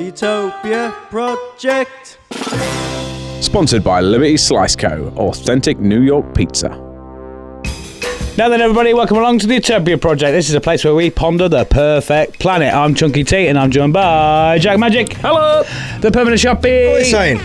Utopia Project. Sponsored by Liberty Slice Co. Authentic New York pizza. Now then, everybody, welcome along to the Utopia Project. This is a place where we ponder the perfect planet. I'm Chunky T, and I'm joined by Jak Magic. Hello. The permanent Sharpy. What are you saying?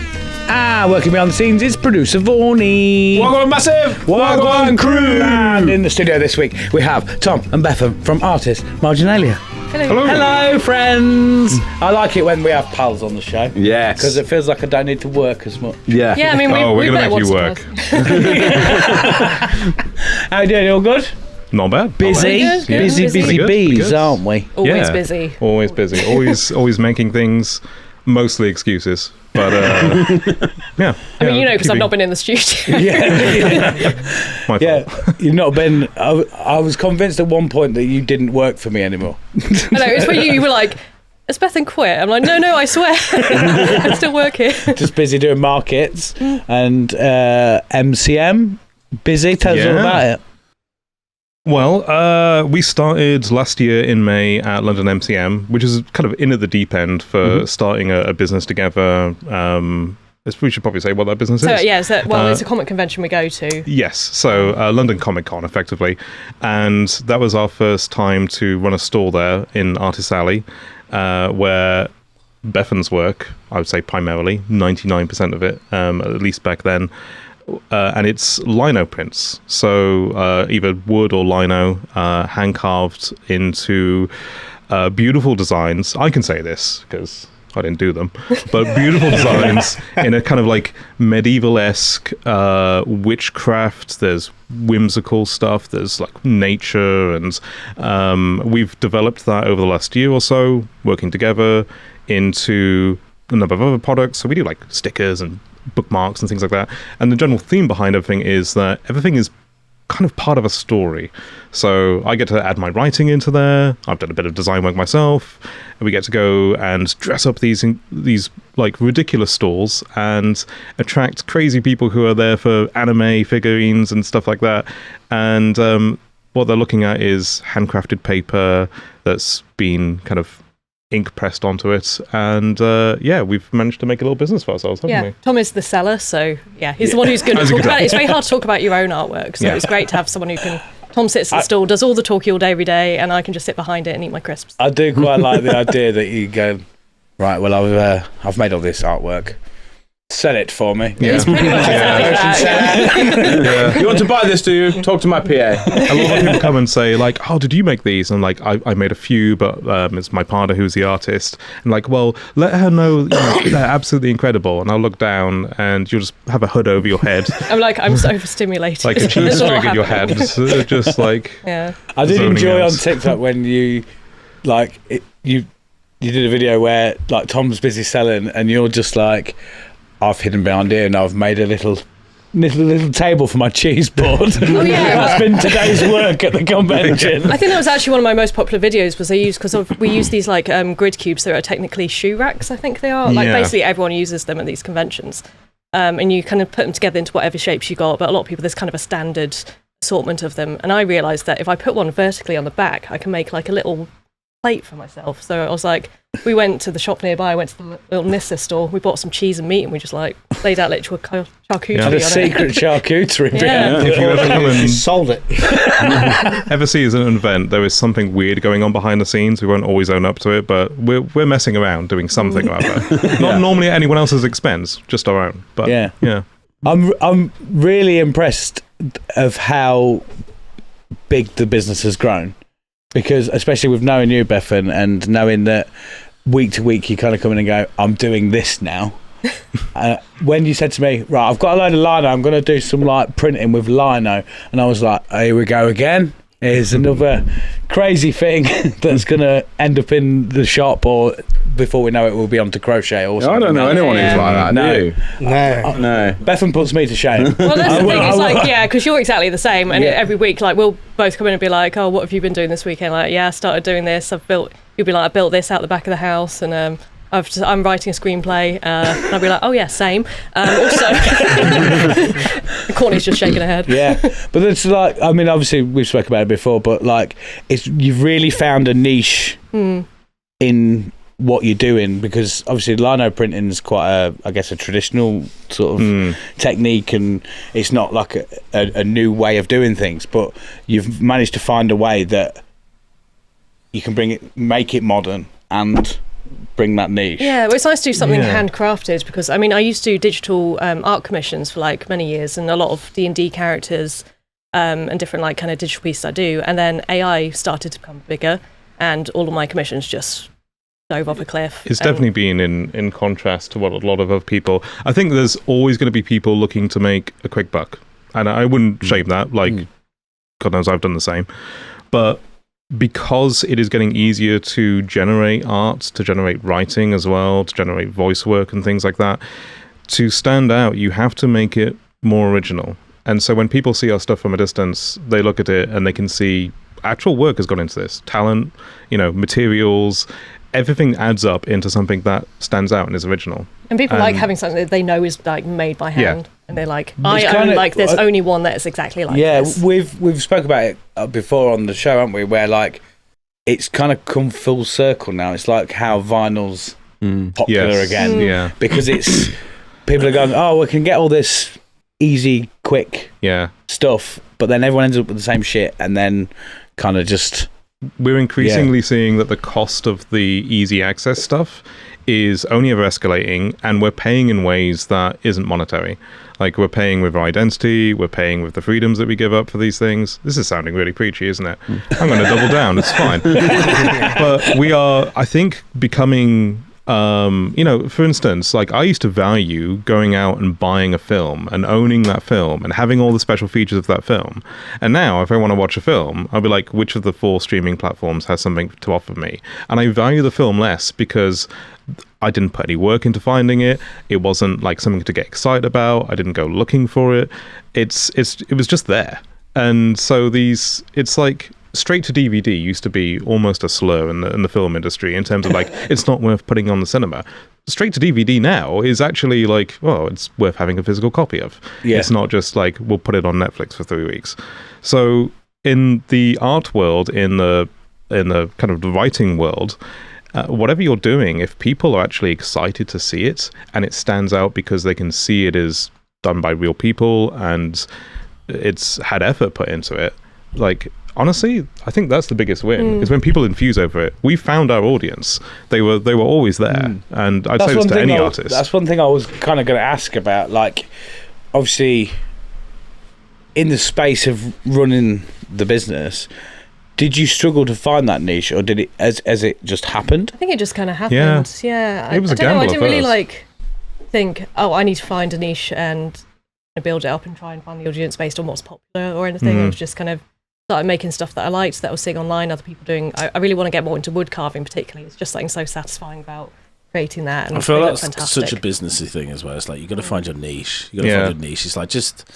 Working behind the scenes is producer Vorney. Wagwan Massive. Wagwan Crew. And in the studio this week, we have Tom and Bethan from Artis Marginalia. Hello. Hello, friends. I like it when we have pals on the show. Yes. Because it feels like I don't need to work as much. Yeah. Yeah, I mean, we're going to make you work. How you doing? All good? Not bad. Busy? Good. Busy Pretty good. bees, aren't we? Always busy. Always busy. Always making things, mostly excuses. But, yeah. I mean, because I've not been in the studio. My fault. You've not been. I was convinced at one point that you didn't work for me anymore. I know, it's when you were like, has Bethan quit? I'm like, no, I swear. I still work here. Just busy doing markets and MCM. Busy? Tell us all about it. Well, we started last year in May at London MCM, which is kind of in at the deep end for starting a business together. We should probably say what that business is. It's a comic convention we go to. Yes, so London Comic Con, effectively. And that was our first time to run a stall there in Artis Alley, where Bethan's work, I would say primarily, 99% of it, at least back then, and it's lino prints. So either wood or lino, hand-carved into beautiful designs. I can say this because I didn't do them, but beautiful designs in a kind of like medieval-esque witchcraft. There's whimsical stuff, there's like nature, and we've developed that over the last year or so, working together into a number of other products. So we do like stickers and bookmarks and things like that. And the general theme behind everything is that everything is kind of part of a story. So I get to add my writing into there. I've done a bit of design work myself. And we get to go and dress up these like ridiculous stalls and attract crazy people who are there for anime figurines and stuff like that. And what they're looking at is handcrafted paper that's been kind of ink pressed onto it, and we've managed to make a little business for ourselves, haven't we? Tom is the seller, so he's the one who's going to talk about it. It's very hard to talk about your own artwork, so it's great to have someone who can. Tom sits at the stall, does all the talking all day every day, and I can just sit behind it and eat my crisps. I do quite like the idea that you go, right, well, I've made all this artwork. Sell it for me. Yeah. It's pretty much exactly that. You want to buy this, do you? Talk to my PA. A lot of people come and say, like, oh, did you make these? And like, I made a few, but it's my partner who's the artist. And like, well, let her know, they're absolutely incredible. And I'll look down and you'll just have a hood over your head. I'm so overstimulated. Like a cheese string in your head. Just like... Yeah. I did enjoy on TikTok when you, like, you did a video where, like, Tom's busy selling and you're just like... I've hidden behind here and I've made a little table for my cheese board. Oh yeah, that's been today's work at the convention. I think that was actually one of my most popular videos. Was we use these like grid cubes that are technically shoe racks. I think they are. Like basically everyone uses them at these conventions, and you kind of put them together into whatever shapes you got. But a lot of people, there's kind of a standard assortment of them. And I realised that if I put one vertically on the back, I can make like a little plate for myself. So I was like, we went to the shop nearby, went to the little Nissa store, we bought some cheese and meat, and we just like laid out literally charcuterie on a it. secret charcuterie. Yeah. If you ever come and sold it. ever see as an event, there is something weird going on behind the scenes. We won't always own up to it, but we're messing around doing something about that. Not normally at anyone else's expense, just our own. But yeah. I'm really impressed of how big the business has grown. Because especially with knowing you, Bethan, and knowing that week to week you kind of come in and go, I'm doing this now. When you said to me, right, I've got a load of lino, I'm going to do some like printing with lino, and I was like, here we go again. Here's another crazy thing that's going to end up in the shop, or before we know it, we'll be on to crochet or something. I don't know anyone who's like that. No. No. Bethan puts me to shame. Well, that's the thing. It's like, because you're exactly the same. And every week, like, we'll both come in and be like, oh, what have you been doing this weekend? Like, I started doing this. You'll be like, I built this out the back of the house, and I'm writing a screenplay, and I'll be like, oh yeah, same. Also, Courtney's just shaking her head. Yeah, but it's like, I mean, obviously we've spoken about it before, but like, you've really found a niche in what you're doing, because obviously lino printing is quite a traditional sort of technique, and it's not like a new way of doing things, but you've managed to find a way that you can make it modern and bring that niche. Yeah, well, it's nice to do something handcrafted, because I mean, I used to do digital art commissions for like many years, and a lot of D&D characters and different like kind of digital pieces I do, and then AI started to become bigger, and all of my commissions just dove off a cliff. It's definitely been in contrast to what a lot of other people. I think there's always going to be people looking to make a quick buck, and I wouldn't shame that. Like, God knows I've done the same, but because it is getting easier to generate art, to generate writing as well, to generate voice work and things like that, to stand out, you have to make it more original. And so when people see our stuff from a distance, they look at it and they can see actual work has gone into this. Talent, materials, everything adds up into something that stands out and is original. And people like having something that they know is like made by hand. And they're like, there's only one that's exactly like this. Yeah, we've spoke about it before on the show, haven't we? Where like it's kind of come full circle now. It's like how vinyl's popular again, because it's people are going, oh, we can get all this easy, quick stuff, but then everyone ends up with the same shit, and then kind of just. We're increasingly seeing that the cost of the easy access stuff is only ever escalating, and we're paying in ways that isn't monetary. Like, we're paying with our identity, we're paying with the freedoms that we give up for these things. This is sounding really preachy, isn't it? I'm going to double down, it's fine. But we are, I think, becoming... for instance, like I used to value going out and buying a film and owning that film and having all the special features of that film. And now, if I want to watch a film, I'll be like, which of the 4 streaming platforms has something to offer me? And I value the film less because I didn't put any work into finding it. It wasn't like something to get excited about. I didn't go looking for it. It was just there. And so it's like... straight to DVD used to be almost a slur in the film industry in terms of like, it's not worth putting on the cinema. Straight to DVD now is actually like, well, it's worth having a physical copy of. Yeah. It's not just like, we'll put it on Netflix for 3 weeks. So in the art world, in the kind of the writing world, whatever you're doing, if people are actually excited to see it and it stands out because they can see it is done by real people and it's had effort put into it, like... honestly, I think that's the biggest win, is when people infuse over it. We found our audience. They were always there. And I'd say this to any artist. That's one thing I was kind of going to ask about. Like, obviously, in the space of running the business, did you struggle to find that niche, or did it as it just happened? I think it just kind of happened. Yeah. It was a gamble. I didn't really think, I need to find a niche and build it up and try and find the audience based on what's popular or anything. It was just kind of started making stuff that I liked, that I was seeing online, other people doing. I really want to get more into wood carving, particularly. It's just something so satisfying about creating that. And I feel that's such a businessy thing as well. It's like, you got to find your niche. You got to find your niche. It's like, just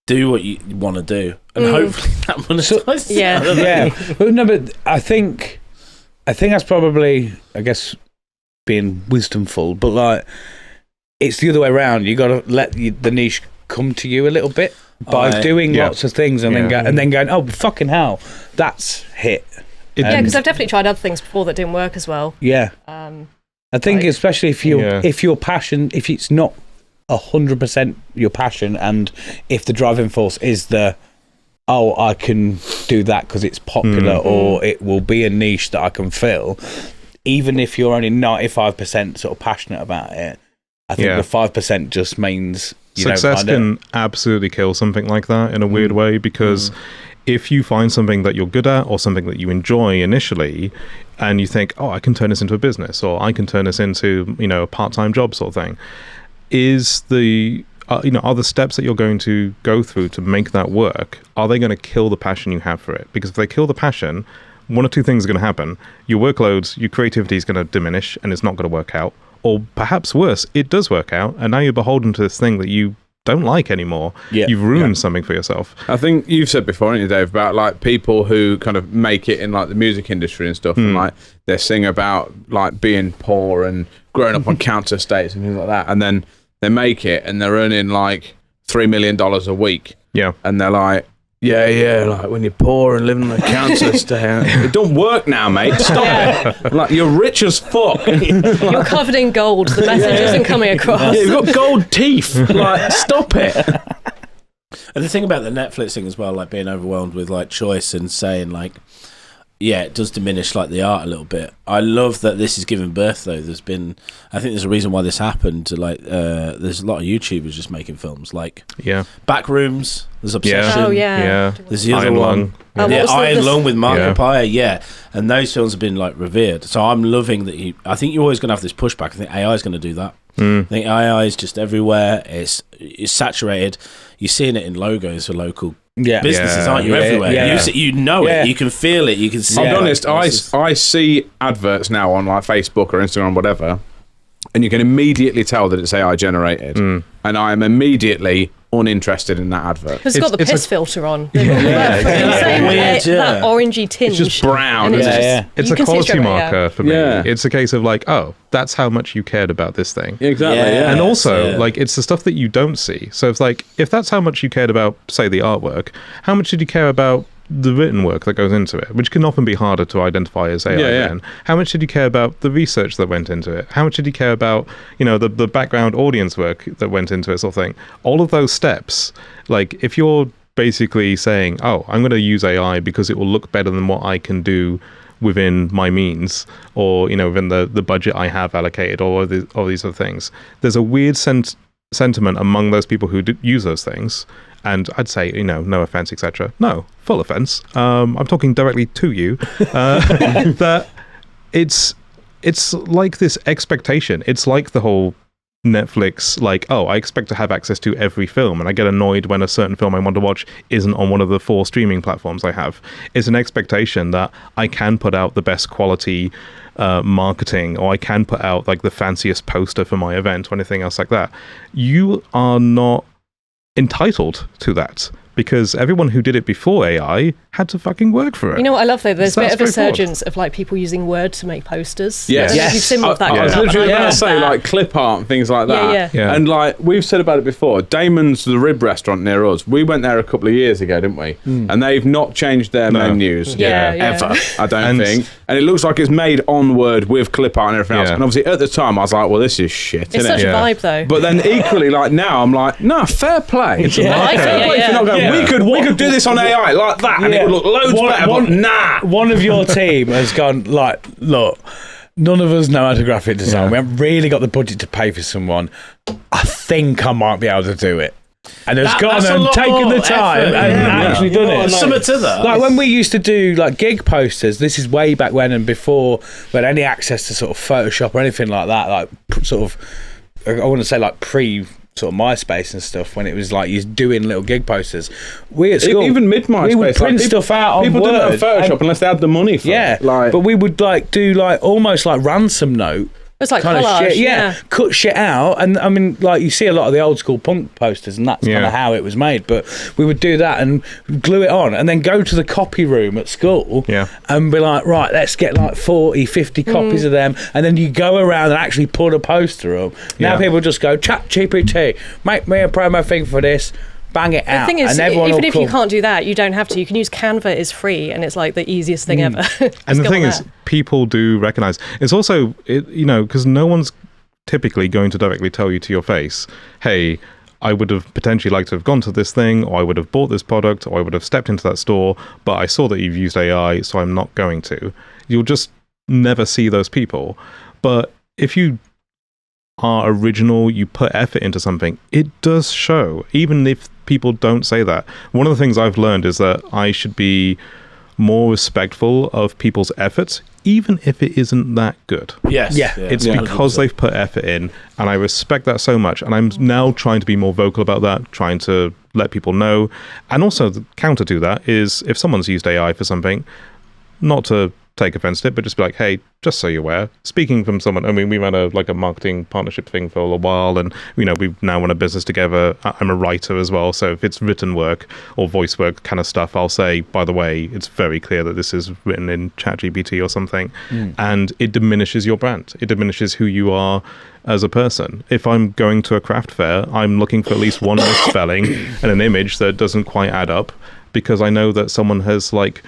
do what you want to do, and hopefully that monetizes. Yeah. Well, no, but I think that's probably, I guess, being wisdomful. But like, it's the other way around. You got to let the niche come to you a little bit. By doing lots of things and then going, oh, fucking hell, that's hit. Because I've definitely tried other things before that didn't work as well. Yeah. I think especially if your passion, if it's not 100% your passion, and if the driving force is I can do that because it's popular or it will be a niche that I can fill, even if you're only 95% sort of passionate about it, I think the 5% just means... Success can absolutely kill something like that in a weird way, because if you find something that you're good at or something that you enjoy initially, and you think, oh, I can turn this into a business, or I can turn this into, a part-time job sort of thing, are the steps that you're going to go through to make that work, are they going to kill the passion you have for it? Because if they kill the passion, one or two things are going to happen. Your workload, your creativity is going to diminish, and it's not going to work out. Or perhaps worse, it does work out, and now you're beholden to this thing that you don't like anymore. Yeah. You've ruined something for yourself. I think you've said before, haven't you, Dave, about like people who kind of make it in like the music industry and stuff, and like they sing about like being poor and growing up on counter estates and things like that, and then they make it and they're earning like $3 million a week. Yeah. And they're like, Yeah, like when you're poor and living on a council estate. It don't work now, mate. Stop it. Like, you're rich as fuck. You're covered in gold. The message isn't coming across. Yeah, you've got gold teeth. Like, stop it. And the thing about the Netflix thing as well, like being overwhelmed with like choice and saying like, yeah, it does diminish like the art a little bit. I love that this is giving birth though. I think there's a reason why this happened. Like, there's a lot of YouTubers just making films. Like, Backrooms. There's Obsession. Oh yeah. There's the other one. Iron Lung with Markiplier. Yeah, and those films have been like revered. So I'm loving that. I think you're always going to have this pushback. I think AI is going to do that. I think AI is just everywhere. It's saturated. You're seeing it in logos for local businesses, aren't you? Everywhere. You know it. You can feel it. You can see it. I'll be honest, I see adverts now on like Facebook or Instagram or whatever, and you can immediately tell that it's AI generated. And I am immediately uninterested in that advert. It's got the piss filter on. That orangey tinge. It's just brown. It's a quality marker for me. It's a case of like, oh, that's how much you cared about this thing. Exactly. And also, like, it's the stuff that you don't see. So it's like, if that's how much you cared about, say, the artwork, how much did you care about the written work that goes into it, which can often be harder to identify as AI then? How much did you care about the research that went into it? How much did you care about, the background audience work that went into it, sort of thing? All of those steps, like, if you're basically saying, oh, I'm going to use AI because it will look better than what I can do within my means, or within the budget I have allocated, or all these other things, there's a weird sentiment among those people who use those things. And I'd say, no offense, etc. No, full offense. I'm talking directly to you. That it's like this expectation. It's like the whole Netflix, like, oh, I expect to have access to every film, and I get annoyed when a certain film I want to watch isn't on one of the 4 streaming platforms I have. It's an expectation that I can put out the best quality marketing, or I can put out like the fanciest poster for my event or anything else like that. You are not entitled to that, because everyone who did it before AI had to fucking work for it. You know what I love though? There's a bit of a resurgence of like people using Word to make posters. Yes. Similar of that. I was literally going to say like clip art and things like that. Yeah. And like we've said about it before, Damon's the rib restaurant near us. We went there a couple of years ago, didn't we? And they've not changed their menus ever, I don't think. And it looks like it's made on Word with clip art and everything else. And obviously at the time I was like, well, this is shit. It's such a vibe though. But then equally, like now I'm like, no, fair play. It's fair play for not going, we could do this on AI like that, and it would look loads better. One of your team has gone like, look, none of us know how to graphic design. We haven't really got the budget to pay for someone. I think I might be able to do it. And has gone and taken the time and actually done it. Something to that. Like when we used to do like gig posters, this is way back when, and before we had any access to sort of Photoshop or anything like that, like sort of, I want to say like pre sort of MySpace and stuff, when it was like you're doing little gig posters. We at school, even mid MySpace, we would print stuff out on people Word. People didn't have Photoshop unless they had the money for it. But we would like do like almost like ransom note. It's like kind collage, of shit, cut shit out, and I mean, like you see a lot of the old school punk posters, and that's kind of how it was made. But we would do that and glue it on, and then go to the copy room at school, and be like, right, let's get like 40, 50 copies of them, and then you go around and actually put a poster up. Now people just go, ChatGPT, make me a promo thing for this. Bang it out. The thing is, and even if you can't do that, you don't have to. You can use Canva. It's free, and it's like the easiest thing ever. And the thing is, people do recognize. It's also, because no one's typically going to directly tell you to your face, hey, I would have potentially liked to have gone to this thing, or I would have bought this product, or I would have stepped into that store, but I saw that you've used AI, so I'm not going to. You'll just never see those people. But if you are original, you put effort into something, it does show, even if people don't say that. One of the things I've learned is that I should be more respectful of people's efforts, even if it isn't that good. It's because they've put effort in, and I respect that so much, and I'm now trying to be more vocal about that, trying to let people know. And also the counter to that is, if someone's used AI for something, not to take offense to it, but just be like, hey, just so you're aware, speaking from someone, I mean, we ran a marketing partnership thing for a while, and we now run a business together. I'm a writer as well, so if it's written work or voice work kind of stuff, I'll say, by the way, it's very clear that this is written in ChatGPT or something, and it diminishes your brand. It diminishes who you are as a person. If I'm going to a craft fair, I'm looking for at least one misspelling and an image that doesn't quite add up, because I know that someone has like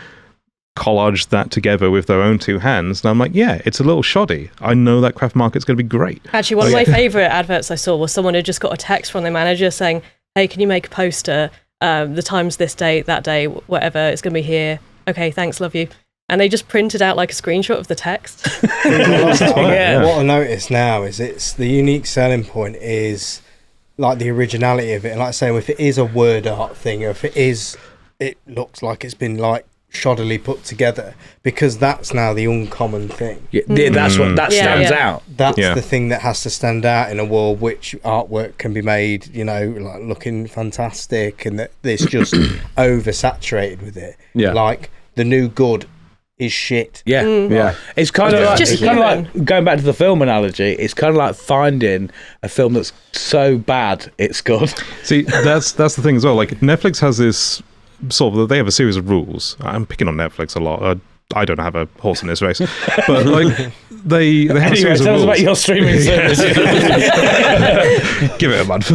collaged that together with their own two hands, and I'm like, yeah, it's a little shoddy. I know that craft market's going to be great. Actually, one of my favourite adverts I saw was someone who just got a text from their manager saying, hey, can you make a poster? The time's this date, that day, whatever, it's going to be here. Okay, thanks, love you. And they just printed out like a screenshot of the text. What I notice now is it's the unique selling point is like the originality of it. And like I say, if it is a word art thing, or if it looks like it's been like shoddily put together, because that's now the uncommon thing. That's what stands out. That's the thing that has to stand out in a world which artwork can be made, you know, like looking fantastic, and that it's just oversaturated with it. Like the new good is shit. It's kind of like going back to the film analogy. It's kind of like finding a film that's so bad it's good. See, that's the thing as well. Like Netflix has this sort of, they have a series of rules. I'm picking on Netflix a lot. I don't have a horse in this race, but like they have a series of rules. Tell us about your streaming service. Give it a month.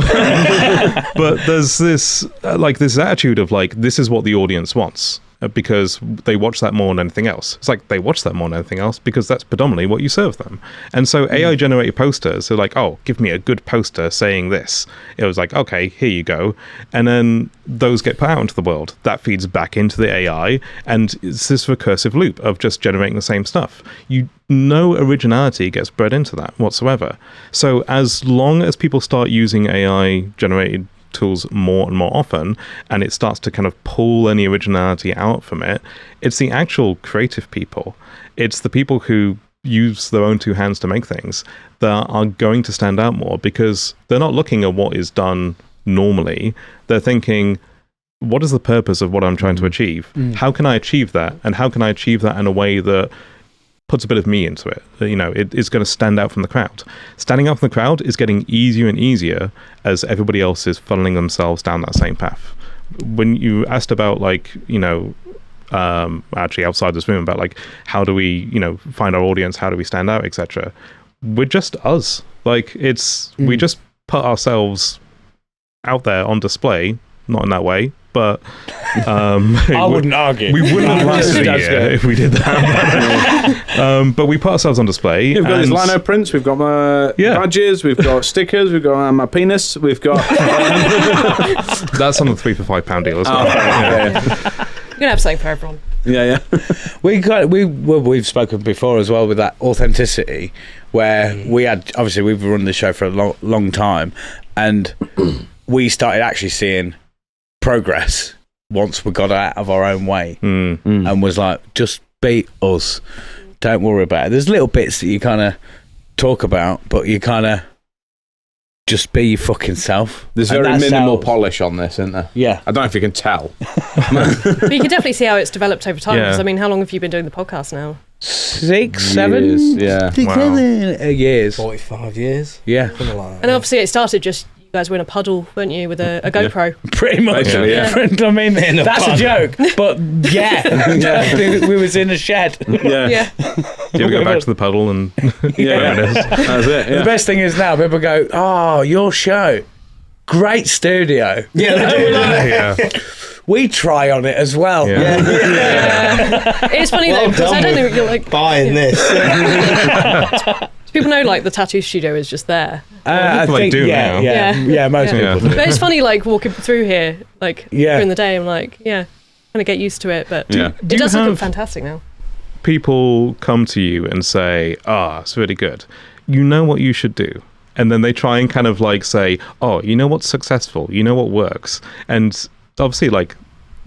But there's this this attitude of like, this is what the audience wants, because they watch that more than anything else. It's like they watch that more than anything else because that's predominantly what you serve them. And so AI generated posters are like, oh, give me a good poster saying this. It was like, okay, here you go. And then those get put out into the world. That feeds back into the AI, and it's this recursive loop of just generating the same stuff. No originality gets bred into that whatsoever. So as long as people start using AI generated tools more and more often, and it starts to kind of pull any originality out from it, it's the actual creative people, it's the people who use their own two hands to make things that are going to stand out more, because they're not looking at what is done normally. They're thinking, what is the purpose of what I'm trying to achieve? How can I achieve that? And how can I achieve that in a way that puts a bit of me into it? You know, it is going to stand out from the crowd. Standing out from the crowd is getting easier and easier as everybody else is funneling themselves down that same path. When you asked about, like, you know, actually outside this room, about like, how do we, you know, find our audience, how do we stand out, etc., we're just us. Like, it's we just put ourselves out there on display, not in that way, but I wouldn't argue. We wouldn't have lasted a year if we did that. But we put ourselves on display. We've got these lino prints, we've got my badges, we've got stickers, we've got my penis, we've got... That's on the 3 for £5 deal as well. You're going to have something for everyone. Yeah. We've spoken before as well with that authenticity, where we had, obviously we've run the show for a long time, and we started actually seeing progress once we got out of our own way and was like, just be us, don't worry about it. There's little bits that you kind of talk about, but you kind of just be your fucking self. There's very minimal polish on this, isn't there? Yeah. I don't know if you can tell. But you can definitely see how it's developed over time. Because, I mean, how long have you been doing the podcast now? 6, 7 years, yeah. 6, 7 years. 45 years. Yeah. Something like that. And obviously it started just, you guys were in a puddle, weren't you, with a GoPro? Pretty much. Basically, yeah. I mean, that's a joke, but we was in a shed. Yeah. Do you ever go back to the puddle and That's it. Yeah. The best thing is now people go, oh, your show, great studio. Yeah. We try on it as well. It's funny though, because I don't think you're like buying this. Do people know like the tattoo studio is just there? I think do now. Yeah, most people do. But it's funny, like walking through here, like during the day, I'm like, kind of get used to it. But it does look fantastic now. People come to you and say, it's really good. You know what you should do. And then they try and kind of like say, oh, you know what's successful? You know what works? And obviously, like,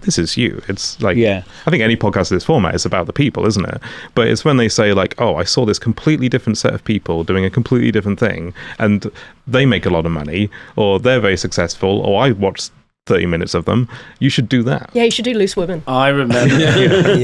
this is you. It's like, I think any podcast of this format is about the people, isn't it? But it's when they say like, oh, I saw this completely different set of people doing a completely different thing, and they make a lot of money, or they're very successful, or I watched 30 minutes of them. You should do that. Yeah, you should do Loose Women. I remember.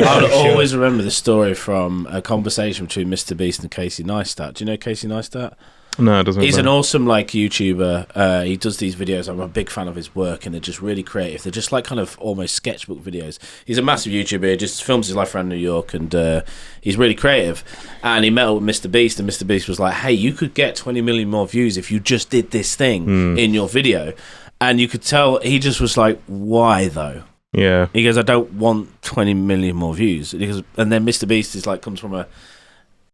I'll always remember the story from a conversation between Mr. Beast and Casey Neistat. Do you know Casey Neistat? No, it doesn't. He's an awesome like YouTuber. He does these videos. I'm a big fan of his work, and they're just really creative. They're just like kind of almost sketchbook videos. He's a massive YouTuber. He just films his life around New York, and he's really creative. And he met up with Mr. Beast, and Mr. Beast was like, "Hey, you could get 20 million more views if you just did this thing in your video." And you could tell he just was like, "Why though?" Yeah. He goes, I don't want 20 million more views. And then Mr. Beast is like, comes from a.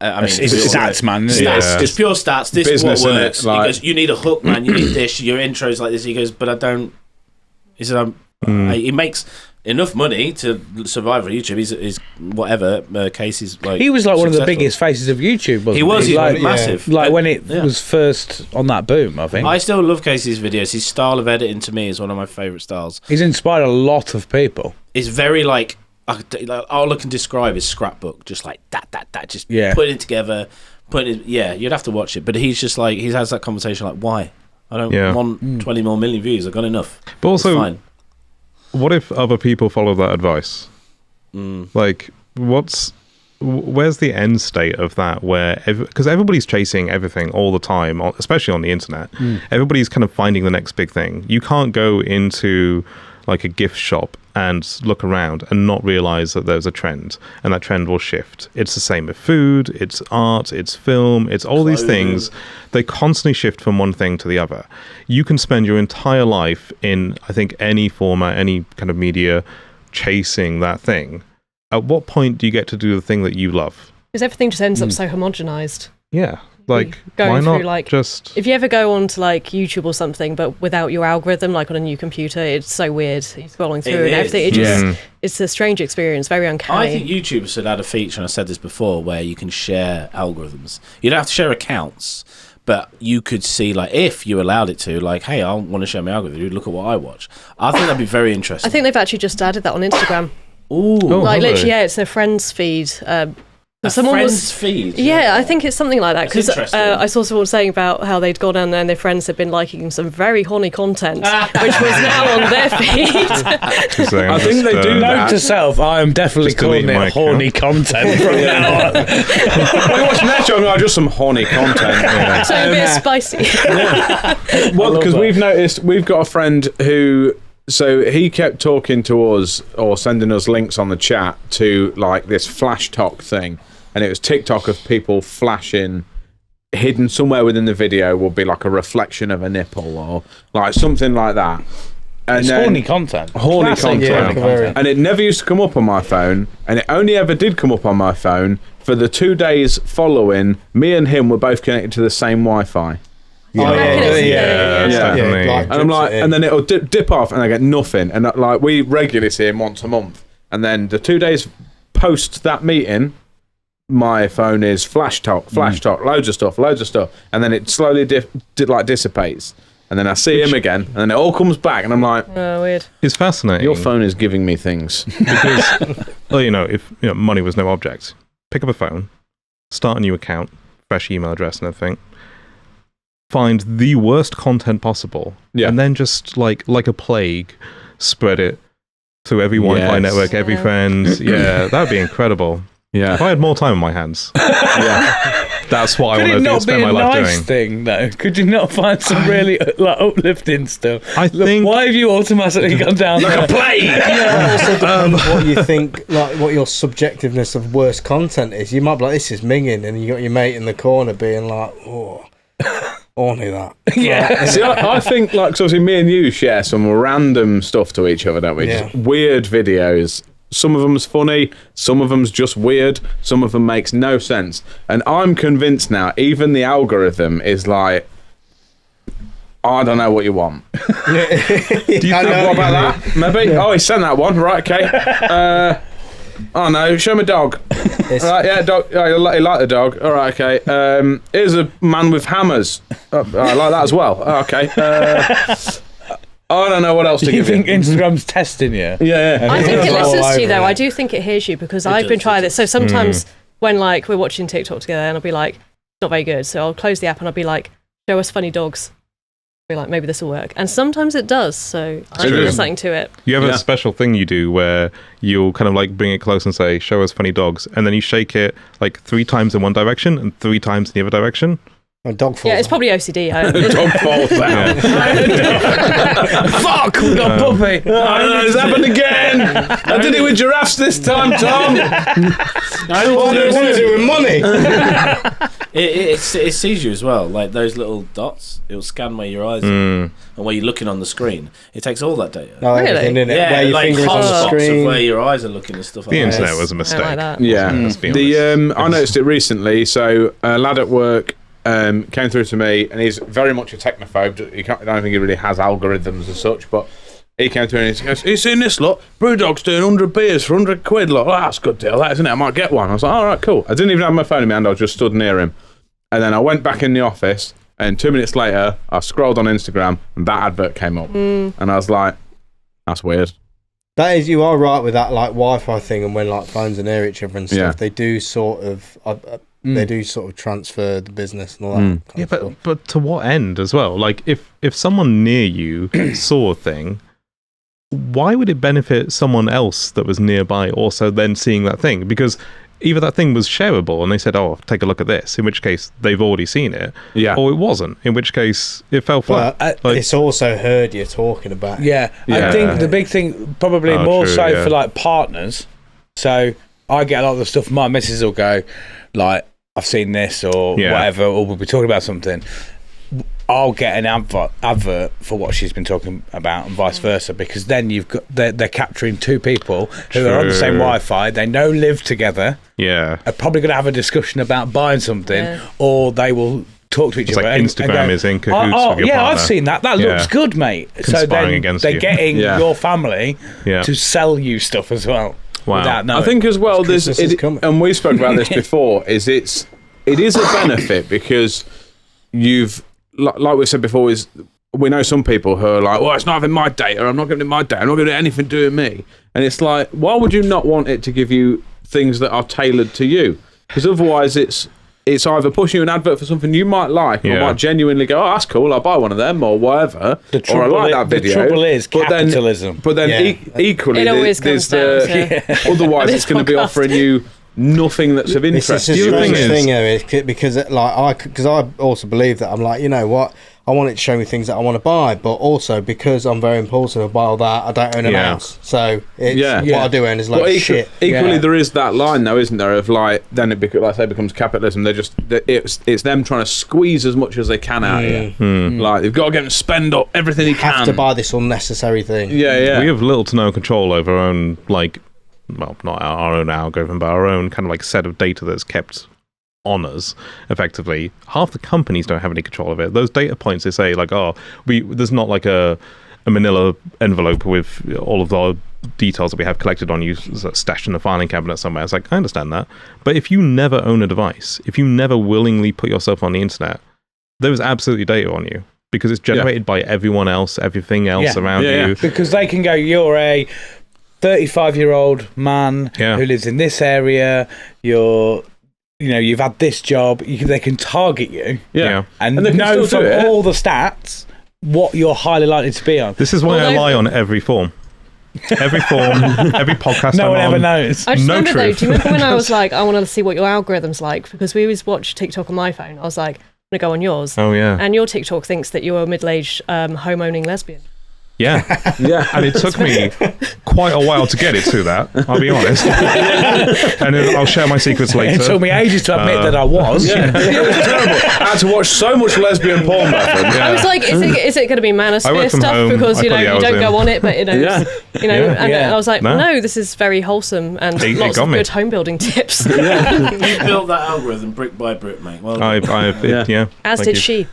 It's stats, man. Stats, it's pure stats. This Business, is what works. like, he goes, you need a hook, man. You need this. Your intro's like this. He goes, but I don't. He said, he makes enough money to survive on YouTube. He's whatever Casey's like. He was like one of the successful. biggest faces of YouTube. Wasn't He was. He? He's Like, massive. like when it was first on that boom, I think. I still love Casey's videos. His style of editing to me is one of my favourite styles. He's inspired a lot of people. It's very like all I can describe is scrapbook, just like that, just putting it together, you'd have to watch it. But he's just like, he has that conversation like, why? I don't want 20 more million views. I've got enough. But also, fine. What if other people follow that advice? Like, where's the end state of that? Where, because everybody's chasing everything all the time, especially on the internet. Everybody's kind of finding the next big thing. You can't go into like a gift shop and look around and not realize that there's a trend, and that trend will shift. It's the same with food, it's art, it's film, it's all these things. They constantly shift from one thing to the other. You can spend your entire life in, I think, any format, any kind of media, chasing that thing. At what point do you get to do the thing that you love? Because everything just ends up so homogenized. Yeah. Like, Going why not through, like, just... If you ever go on to like YouTube or something, but without your algorithm, like on a new computer, it's so weird. You're scrolling through and everything. It just, it's a strange experience, very uncanny. I think YouTube should add a feature, and I said this before, where you can share algorithms. You don't have to share accounts, but you could see, like, if you allowed it to, like, hey, I want to share my algorithm, look at what I watch. I think that'd be very interesting. I think they've actually just added that on Instagram. Ooh. Like, literally, it's their friends feed. Friends feed? Yeah, I think it's something like that. Because interesting. I saw someone saying about how they'd gone down there and their friends had been liking some very horny content, which was now on their feed. I think they do that. Note to self, I am definitely calling it horny content from now on. Well, what's next? Just some horny content. So a bit spicy. Well, because we've noticed, we've got a friend who... So he kept talking to us or sending us links on the chat to like this flash talk thing, and it was TikTok of people flashing, hidden somewhere within the video will be like a reflection of a nipple or like something like that. And it's horny content. Horny content. And it never used to come up on my phone, and it only ever did come up on my phone for the 2 days following. Me and him were both connected to the same Wi-Fi. Yeah. And I'm like, and then it'll dip off, and I get nothing. And like, we regularly see him once a month. And then the 2 days post that meeting, my phone is flash talk, loads of stuff, and then it slowly dissipates. And then I see him again, and then it all comes back, and I'm like, oh, weird. It's fascinating. Your phone is giving me things. Because, well, if money was no object, pick up a phone, start a new account, fresh email address and everything. Find the worst content possible, and then just like a plague, spread it through every Wi-Fi network, every friend. Yeah, that'd be incredible. Yeah, if I had more time on my hands, that's what I want to spend my life doing. Could it not be a nice thing though? Could you not find some really like uplifting stuff? I think. Why have you automatically gone down like a plague? Yeah, it also depends what you think, like what your subjectiveness of worst content is. You might be like, this is minging, and you got your mate in the corner being like, oh. Only that. Yeah. See, I think, like, so obviously me and you share some random stuff to each other, don't we? Yeah. Just weird videos. Some of them's funny, some of them's just weird, some of them makes no sense. And I'm convinced now, even the algorithm is like, I don't know what you want. Do you think what about that? Maybe? Yeah. Oh, he sent that one. Right, okay. Oh no, show me a dog. Right, yeah, dog. Oh, you like the dog. All right, okay. Here's a man with hammers. I like that as well. Okay. I don't know what else to give you. You think Instagram's testing you? Yeah. I think it listens to you though. I do think it hears you because I've been trying this. So sometimes when like we're watching TikTok together and I'll be like, not very good. So I'll close the app and I'll be like, show us funny dogs. Be like, maybe this will work, and sometimes it does. So I think there's something to it. You have a special thing you do where you'll kind of like bring it close and say, "Show us funny dogs," and then you shake it like 3 times in one direction and 3 times in the other direction. A dog falls. Yeah, it's probably OCD. Dog falls down. Fuck, we got puppy. It's happened again. I did it with giraffes this time, Tom. What do you want to do with money? It sees you as well, like those little dots. It will scan where your eyes are and where you're looking on the screen. It takes all that data. No, everything, innit? Yeah, where your like finger is on the hotspots screen. of where your eyes are looking and stuff like The that. internet was a mistake. Like that. Yeah, Let's be honest. I noticed it recently. So a lad at work came through to me, and he's very much a technophobe. I don't think he really has algorithms as such, but he came through and he goes, "You seen this lot? Brewdog's doing 100 beers for 100 quid. Lot, that's a good deal, that isn't it? I might get one." I was like, "All right, cool." I didn't even have my phone in my hand. I was just stood near him, and then I went back in the office, and 2 minutes later, I scrolled on Instagram, and that advert came up, and I was like, "That's weird." That is, you are right with that, like Wi-Fi thing, and when like phones are near each other and stuff, they do sort of. They do sort of transfer the business and all that. Yeah, kind of stuff. but to what end as well? Like, if someone near you saw a thing, why would it benefit someone else that was nearby also then seeing that thing? Because either that thing was shareable and they said, "Oh, take a look at this," in which case they've already seen it, or it wasn't, in which case it fell flat. It's also heard you talking about it. Yeah, I think the big thing, probably more true, so for like partners. So I get a lot of the stuff. My missus will go like, "I've seen this," or whatever, or we'll be talking about something. I'll get an advert for what she's been talking about, and vice versa, because then you've got they're capturing two people who are on the same Wi-Fi. They know live together. Yeah, are probably going to have a discussion about buying something, or they will talk to each other. Like Instagram is in cahoots with your partner. I've seen that. That looks good, mate. So then they're getting your family to sell you stuff as well. Wow. I think as well, and we spoke about this before, it is a benefit because you've, like we said before, is we know some people who are like, "Well, it's not having my data, I'm not giving it my data, I'm not going to do anything to do with me." And it's like, why would you not want it to give you things that are tailored to you? Because otherwise it's either pushing you an advert for something you might like, or might genuinely go, "Oh, that's cool, I'll buy one of them," or whatever. Or I like that video. The trouble is capitalism. But then equally, it always comes down to otherwise it's going to be offering you nothing that's of interest. This is the thing, because I also believe that I'm like, you know what, I want it to show me things that I want to buy, but also because I'm very impulsive about that, I don't own an house. So what I do own is like shit. Equally, there is that line though, isn't there? Of like, then it becomes capitalism. It's them trying to squeeze as much as they can out of you. Like they've got to get them to spend up everything they can. Have to buy this unnecessary thing. Yeah. We have little to no control over our own, like, well, not our own algorithm, but our own kind of like set of data that's kept on us. Effectively, half the companies don't have any control of it. Those data points, they say like, "Oh, there's not like a manila envelope with all of the details that we have collected on you stashed in the filing cabinet somewhere." It's like, I understand that, but if you never own a device, if you never willingly put yourself on the internet, there is absolutely data on you because it's generated by everyone else, everything else around you. Because they can go, "You're a 35-year-old man who lives in this area, you've had this job," they can target you and know from all the stats what you're highly likely to be on. This is why I lie on every form. Every podcast no one ever knows. I just remember though, do you remember when I was like, I want to see what your algorithm's like? Because we always watch TikTok on my phone. I was like, I'm going to go on yours. Oh, yeah. And your TikTok thinks that you're a middle-aged home-owning lesbian. Yeah. And it took me quite a while to get it to that, I'll be honest. And then I'll share my secrets later. It took me ages to admit that I was. It was terrible. I had to watch so much lesbian porn back then. I was like, is it going to be manosphere stuff? Home. Because, you don't go on it, but, and I was like, no, this is very wholesome and lots of good home building tips. You built that algorithm brick by brick, mate. Well done. As did she.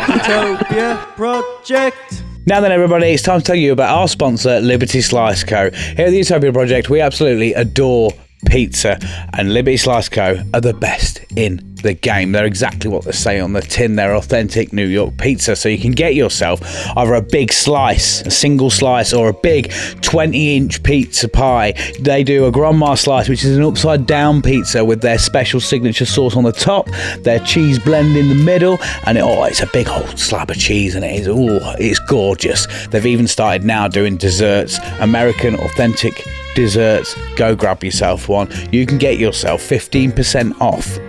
Utopia Project. Now then, everybody, it's time to tell you about our sponsor, Liberty Slice Co. Here at the Utopia Project, we absolutely adore pizza, and Liberty Slice Co. are the best in the game. They're exactly what they say on the tin. They're authentic New York pizza, so you can get yourself either a big slice, a single slice, or a big 20-inch pizza pie. They do a grandma slice, which is an upside down pizza with their special signature sauce on the top, their cheese blend in the middle, and it's a big old slab of cheese, and it's gorgeous. They've even started now doing desserts, American authentic desserts. Go grab yourself one. You can get yourself 15% off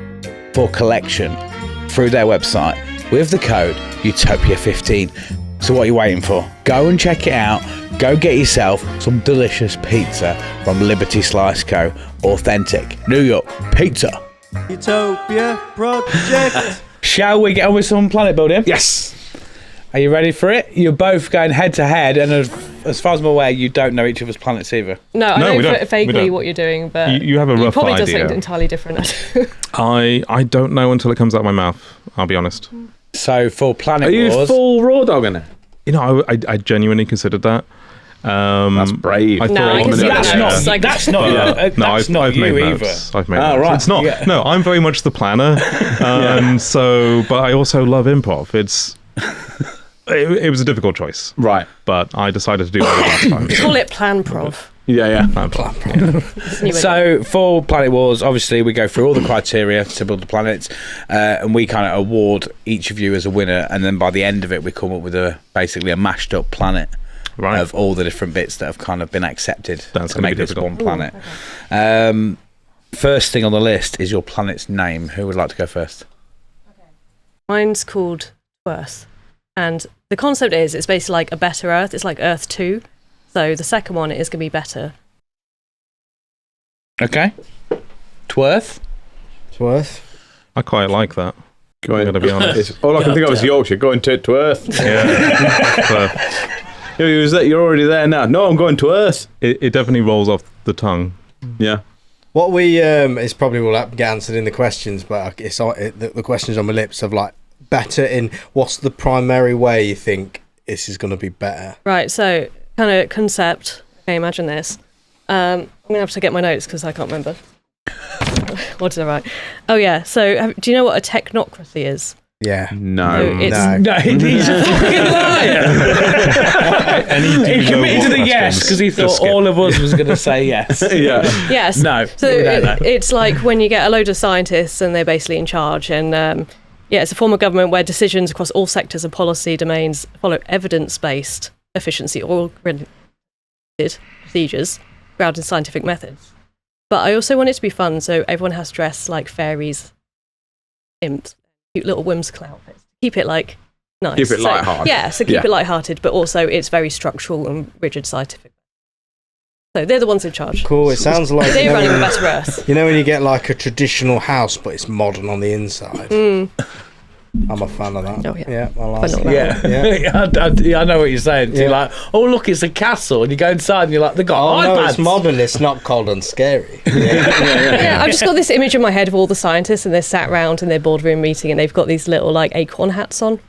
for collection through their website with the code Utopia15. So what are you waiting for? Go and check it out. Go get yourself some delicious pizza from Liberty Slice Co. Authentic New York pizza. Utopia Project. Shall we get on with some planet building? Yes. Are you ready for it? You're both going head to head, and as far as I'm aware, you don't know each other's planets either. No, I we know don't. vaguely what you're doing, but You have a rough probably does idea. something entirely different. I don't know until it comes out of my mouth. I'll be honest. So for Planet Are you Wars, full raw dog in it? You know, I genuinely considered that. That's brave. I No, thought I can see that's that. not It's like- that's not that's not I've you made either. notes. I've made Oh, notes. right. It's not. Yeah. No, I'm very much the planner, but I also love improv. It was a difficult choice, Right. but I decided to do it last time. Call it Plan Prov. Yeah. It's new So for Planet Wars, obviously we go through all the criteria to build the planets, and we kind of award each of you as a winner, and then by the end of it, we come up with basically a mashed up planet Right. of all the different bits that have kind of been accepted That's to gonna make be this difficult. one planet. First thing on the list is your planet's name. Who would like to go first? Mine's called Earth, and the concept is it's basically like a better Earth. It's like Earth 2. So the second one is going to be better. Okay. Tworth. Worth. I quite like that. Go I'm in. going to be honest. All I can think of is Yorkshire. Going to Earth. Yeah. You're already there now. No, I'm going to Earth. It definitely rolls off the tongue. Yeah. What we is probably will get answered in the questions, but it's the questions on my lips of like better in what's the primary way you think this is going to be better. Right, so kind of concept. Okay, imagine this. I'm going to have to get my notes because I can't remember. What did I write? Oh, yeah. So do you know what a technocracy is? Yeah. No. So it's, No. No, he's a fucking liar. He committed to the yes because he thought all of us was going to say yes. Yeah. Yes. No, So we don't know. it's like when you get a load of scientists and they're basically in charge, and it's a form of government where decisions across all sectors and policy domains follow evidence-based efficiency or procedures grounded in scientific methods. But I also want it to be fun, so everyone has to dress like fairies, imps, cute little whimsical outfits. Keep it like nice. Keep it lighthearted. Yeah, so keep Yeah. it lighthearted, but also it's very structural and rigid scientific. So they're the ones in charge. Cool. It sounds like They're running the better Earth. you know when you get like a traditional house, but it's modern on the inside. I'm a fan of that. Oh, yeah. Yeah, I like Fun that. Yeah, Yeah. I know what you're saying. So Yeah. you're like, oh look, it's a castle, and you go inside, and you're like, they got Oh no, iPads. it's modern. It's not cold and scary. Yeah, I've just got this image in my head of all the scientists and they're sat round in their boardroom meeting and they've got these little like acorn hats on.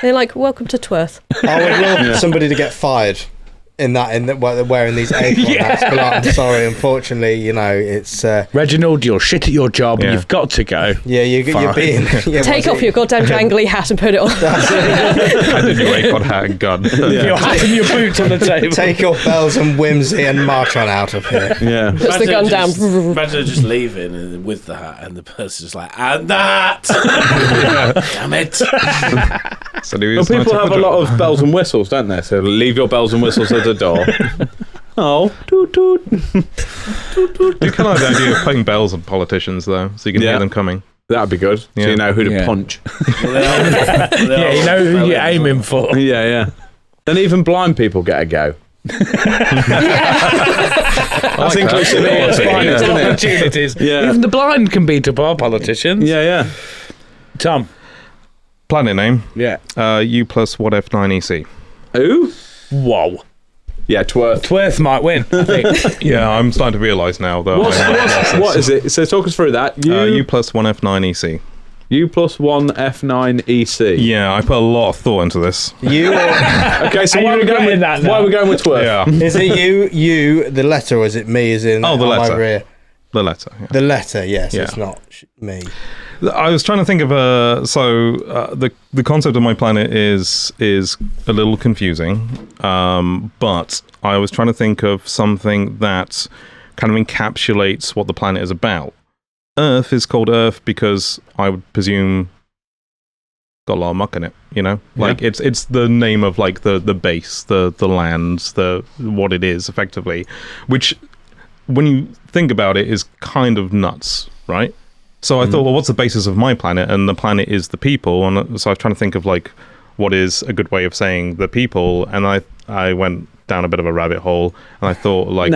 They're like, welcome to Tworth. I would love somebody to get fired in that while they're wearing these acorn hats. But like, I'm sorry, unfortunately, you know, it's Reginald, you're shit at your job, Yeah. and you've got to go. yeah, you're being Take off your goddamn jangly hat and put it on. I did your acorn hat and gun. Your hat and your boots on the table. Take your bells and whimsy and march on out of here. Yeah. Puts the gun down. Imagine just leaving and with the hat, and the person's just like, and that. Damn it! So do we Well, sign people up have for a lot job? of bells and whistles, don't they? So leave your bells and whistles at the door. Oh, toot toot. You kind of like the idea of putting bells on politicians, though, so you can Yeah. hear them coming. That'd be good. So Yeah. you know who to Yeah. punch. Yeah, you know who you're aiming for. Yeah. Then even blind people get a go. That's inclusivity at its finest, isn't it? Opportunities. Yeah. Even the blind can beat up our politicians. Yeah. Tom. Planet name, Yeah. U plus what F9EC. Who? Whoa. Yeah, Tworth. Tworth might win, I think. Yeah, I'm starting to realise now that What is it? So talk us through that. U plus 1 F9EC. U plus 1 F9 EC. Yeah, I put a lot of thought into this. You or Okay, so Are why you are we going regretting with that now? why are we going with Tworth? Yeah, is it you the letter, or is it me? As in Oh, the I'm letter. over here? the letter. Yeah. The letter, yes. Yeah. It's not me. I was trying to think of the concept of my planet is a little confusing, but I was trying to think of something that kind of encapsulates what the planet is about. Earth is called Earth because I would presume got a lot of muck in it, you know? Like it's the name of like the base, the land, the what it is effectively, which when you think about it is kind of nuts, right? So I thought, well, what's the basis of my planet? And the planet is the people. And so I was trying to think of like, what is a good way of saying the people? And I went down a bit of a rabbit hole, and I thought, like,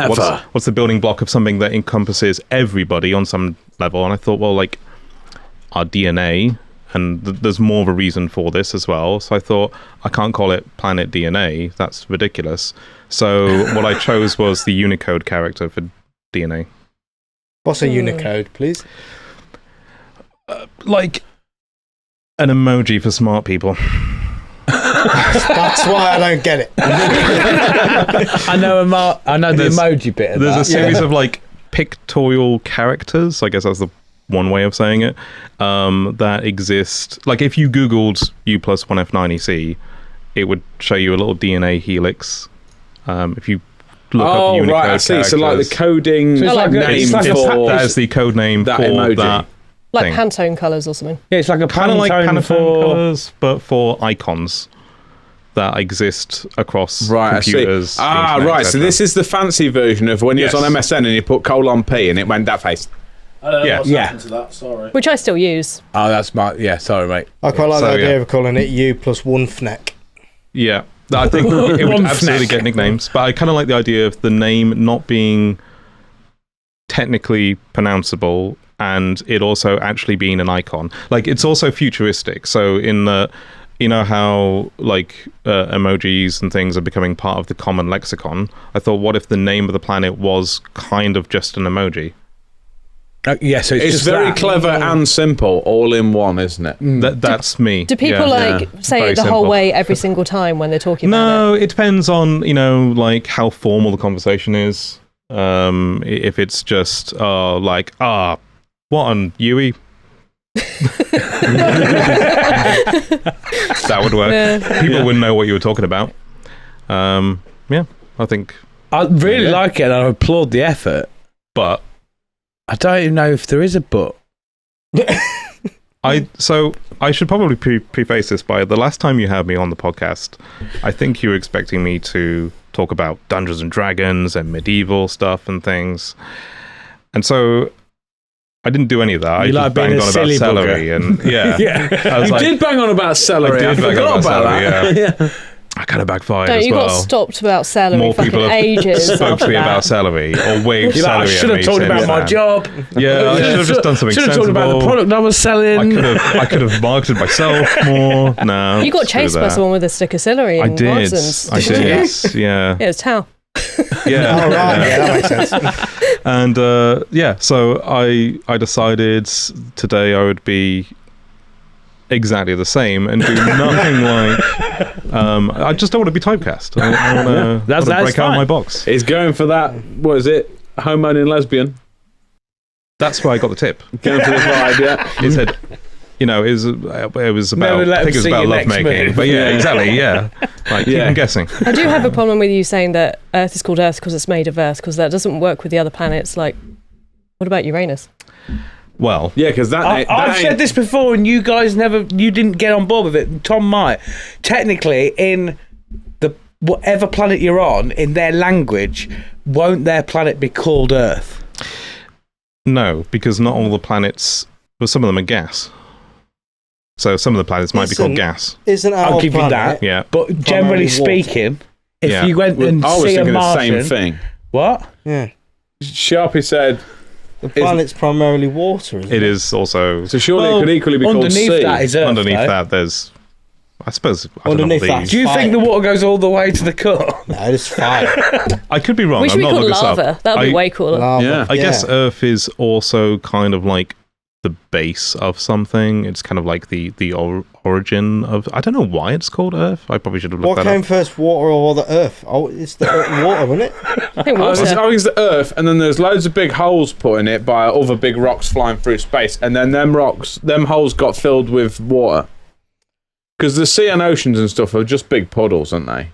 what's the building block of something that encompasses everybody on some level? And I thought, well, like, our DNA, and there's more of a reason for this as well. So I thought, I can't call it Planet DNA. That's ridiculous. So what I chose was the Unicode character for DNA. What's a Unicode, please? Like an emoji for smart people. That's why I don't get it. I know the emoji bit of there's that. a series of like pictorial characters, I guess that's the one way of saying it, that exist. Like if you googled U+1F9EC, it would show you a little DNA helix. If you look up Unicode right, I see. characters, So like the coding So it's like name that is the code name that for emoji. that Like thing. Pantone colours or something. Yeah, it's like a Kind of like Pantone Pantone colours, but for icons that exist across computers. Ah, internet, right. So etc. this is the fancy version of when you was Yes. on MSN and you put :P and it went that face. I don't know Yeah. what's Yeah. happened to that, sorry. Which I still use. Oh, that's smart. Yeah, sorry, mate. I quite like So, the idea yeah. of calling it U+1FNEC. Yeah, I think it would One absolutely fnac. get nicknames, but I kind of like the idea of the name not being technically pronounceable and it also actually being an icon. Like, it's also futuristic. So in the, you know how like emojis and things are becoming part of the common lexicon, I thought, what if the name of the planet was kind of just an emoji? Yeah, so it's It's just very that. clever and simple, all in one, isn't it? That's me. Do people say Very it the whole simple. way every single time when they're talking about No, it depends on, you know, like how formal the conversation is. If it's just what on Yui? That would work. Yeah. People wouldn't know what you were talking about. Yeah, I think. I really like it and I applaud the effort. But I don't even know if there is a but. I should probably preface this by the last time you had me on the podcast, I think you were expecting me to talk about Dungeons and Dragons and medieval stuff and things. And so I didn't do any of that. You I like just being banged a on silly about celery and I was You like, did bang on about celery. I I did bang forgot on about about celery, that. yeah. I kind of backfired Don't as you well. got stopped about celery More fucking people have ages spoke after to me that. about celery or waved You're like, I celery should at have me. talked saying about my that. job. Yeah, I should have just done something Should have sensible. talked about the product I was selling. I could have marketed myself more. No, You got screw chased by that. someone with a stick of celery I in did. Watson's. I didn't you? did. Yeah. Yeah, it was Tao. Yeah. Oh, right. Yeah, that makes sense. And so I decided today I would be exactly the same and do nothing like. I just don't want to be typecast. I want to That's break out of fine. my box. He's going for that. What is it? Homo-owning lesbian. That's where I got the tip. Going for the vibe, yeah. He said, you know, it was about. Never let I think it him was see about your love next making. move. But yeah, exactly. Yeah, like keep Yeah. them guessing. I do have a problem with you saying that Earth is called Earth because it's made of Earth, because that doesn't work with the other planets. Like, what about Uranus? Well, Yeah, because that I've said this before, and you guys you didn't get on board with it. Tom might. Technically, in the whatever planet you're on, in their language, won't their planet be called Earth? no, because not all the planets. Well, some of them are gas. So some of the planets might be called Listen, gas. Isn't our I'll give you planet- that. Yeah. But generally Primarily water. speaking, if Yeah. you went and I was see a thinking the Martian, same thing. what? Yeah. Sharpy said, The planet's primarily water, isn't it? It is also so surely Well, it could equally be called underneath sea. that is Earth. underneath though. that. There's, I suppose, I don't know Underneath what that. these- Do you think the water goes all the way to the core? No, it's fire. I could be wrong. We should I'm be not called looking this up. lava. That would be way cooler. Lava. Yeah. I guess Earth is also kind of like the base of something. It's kind of like the origin of. I don't know why it's called Earth. I probably should have looked What that came up. first, water or the earth? Oh, it's the water, isn't it? I think I water. think it's the Earth, and then there's loads of big holes put in it by other big rocks flying through space, and then them holes got filled with water. Because the sea and oceans and stuff are just big puddles, aren't they?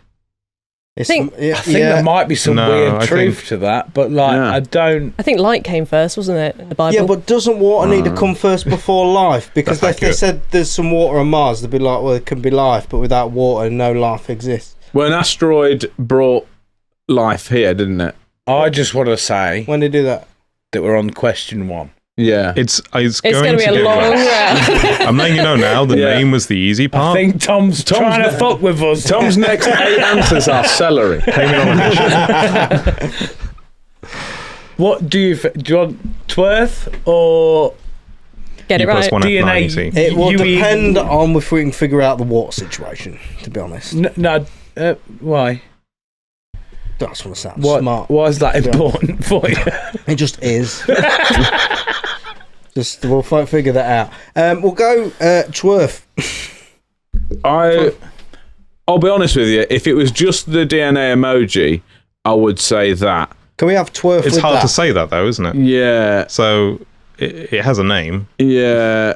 It's, think- yeah, I think there might be some No, weird I truth think- to that, but like Yeah. I don't. I think light came first, wasn't it, in the Bible? yeah, but doesn't water need to come first before life? Because That's if they accurate. said there's some water on Mars, they'd be like, well, it can be life, but without water, no life exists. Well, an asteroid brought life here, didn't it? I just want to say When they do that, that we're on question one. Yeah. It's It's going going to be a get long worse. round. I'm letting you know now. The Yeah. name was the easy I part. think Tom's trying to fuck with us. Tom's next 8 answers are celery. What do you want? Twerth or Get it U plus right. one DNA? F90. It will You depend on if we can figure out the water situation, to be honest. No. Why? That's what sounds What? smart. Why is that important for you? It just is. We'll figure that out. We'll go Twerth. I'll be honest with you. If it was just the DNA emoji, I would say that. Can we have Twerth It's with hard that? to say that though, isn't it? Yeah. So it has a name. Yeah.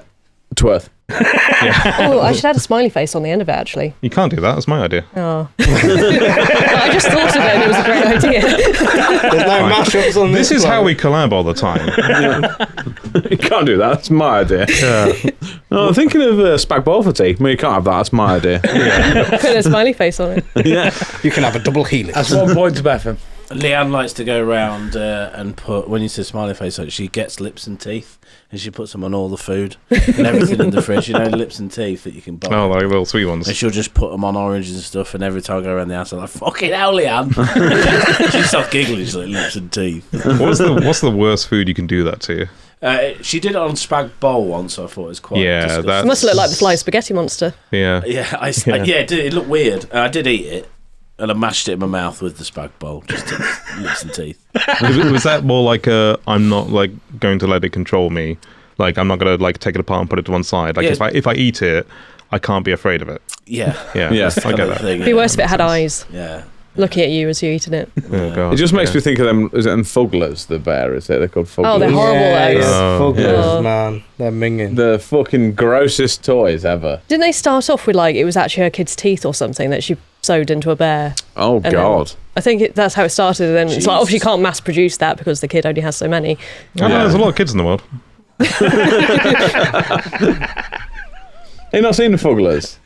Twerth. Oh, I should add a smiley face on the end of it, actually. You can't do that. That's my idea. Oh. I just thought of it and it was a great idea. There's no mashups on this. This is how one. we collab all the time. You can't do that. That's my idea. No, I'm thinking of spag bol for tea. Well, you can't have that. That's my idea. Put a smiley face on it. Yeah. You can have a double helix. That's 1 point to Bethan. Leanne likes to go around and put, when you say smiley face, like she gets lips and teeth and she puts them on all the food and everything in the fridge. You know, lips and teeth that you can buy. Oh, like little sweet ones. And she'll just put them on oranges and stuff. And every time I go around the house, I'm like, fucking hell, Leanne. She starts giggling. She's like, lips and teeth. What's the worst food you can do that to? She did it on spag bowl once, so I thought it was quite disgusting. It must look like the fly spaghetti monster. Yeah. Yeah, it looked weird. I did eat it. And I mashed it in my mouth with the spag bowl, just to lips and teeth. Was that more like I'm not like going to let it control me? Like I'm not gonna like take it apart and put it to one side. Like Yeah. if I eat it, I can't be afraid of it. Yeah. Yeah. Yeah. I get that. Thing, It'd be worse if it had eyes Yeah. looking at you as you're eating it. Oh, God. It just makes Yeah. me think of them. Is it Fugglers, the bear? Is it? They're called Fugglers. Oh, they're horrible, those. Fugglers, Oh. man. They're minging. The fucking grossest toys ever. Didn't they start off with like it was actually her kid's teeth or something that she sewed into a bear? Oh, And God. I think that's how it started. And then it's like, Jesus. obviously, you can't mass produce that because the kid only has so many. I know there's a lot of kids in the world. You not seen the Fugglers?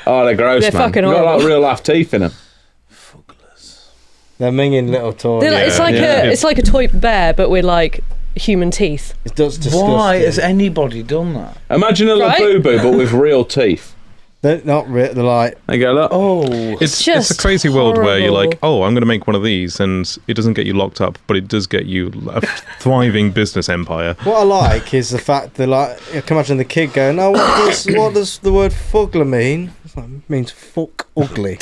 Oh, they're gross, They're man. fucking They've got like horrible. real life teeth in them. They're minging little toys. They're like, Yeah. it's like a toy bear, but with like human teeth. It does disgusting. Why has anybody done that? Imagine a little Right? boo-boo, but with real teeth. They're not real. They're like, They go, look. Oh, It's a just crazy world where you're like, horrible. oh, I'm going to make one of these, and it doesn't get you locked up, but it does get you a thriving business empire. what I like is the fact that, like, I can imagine the kid going, "Oh, what does the word fuggler mean?" It's like, it means fuck ugly.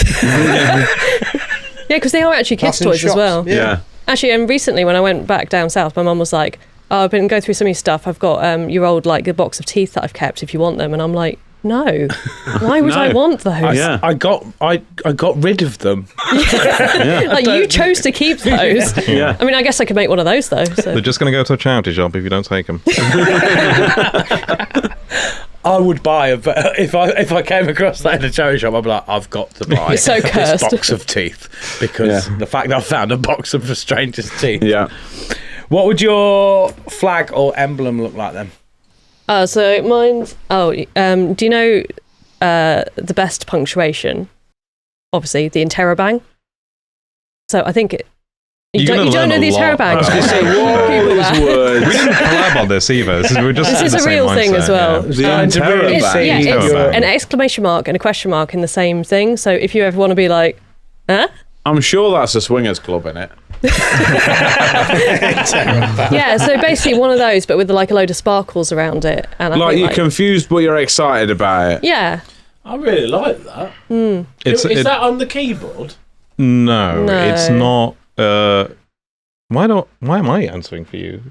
Yeah, because they are actually kids' That's in toys as shops. well. Yeah. Actually, and recently when I went back down south, my mum was like, "Oh, I've been going through some of your stuff. I've got your old like a box of teeth that I've kept if you want them." And I'm like, "No, why would I No. want those?" Yeah. I got rid of them. Like you chose to keep those. Yeah. I mean, I guess I could make one of those though. So. They're just going to go to a charity shop if you don't take them. I would buy if I came across that in a charity shop. I'd be like, I've got to buy You're so this cursed. box of teeth because Yeah. the fact that I found a box of the strangest teeth. Yeah. What would your flag or emblem look like then? So mine's. Do you know the best punctuation? Obviously, the interrobang. So I think it. You You're don't gonna know the learn a lot interrobang. about Say, it. what Google are that. these We words? didn't collab on this either. We're just This in is the a same real thing mindset, as well. The It's interrobang. it's Interrobang. an exclamation mark and a question mark in the same thing. So if you ever want to be like, huh? I'm sure that's a swingers club in it. Yeah, so basically one of those, but with like a load of sparkles around it. And I Like think, you're confused, but you're excited about it. yeah. I really like that. It's, Is it- that on the keyboard? no, No. it's not. Why am I answering for you?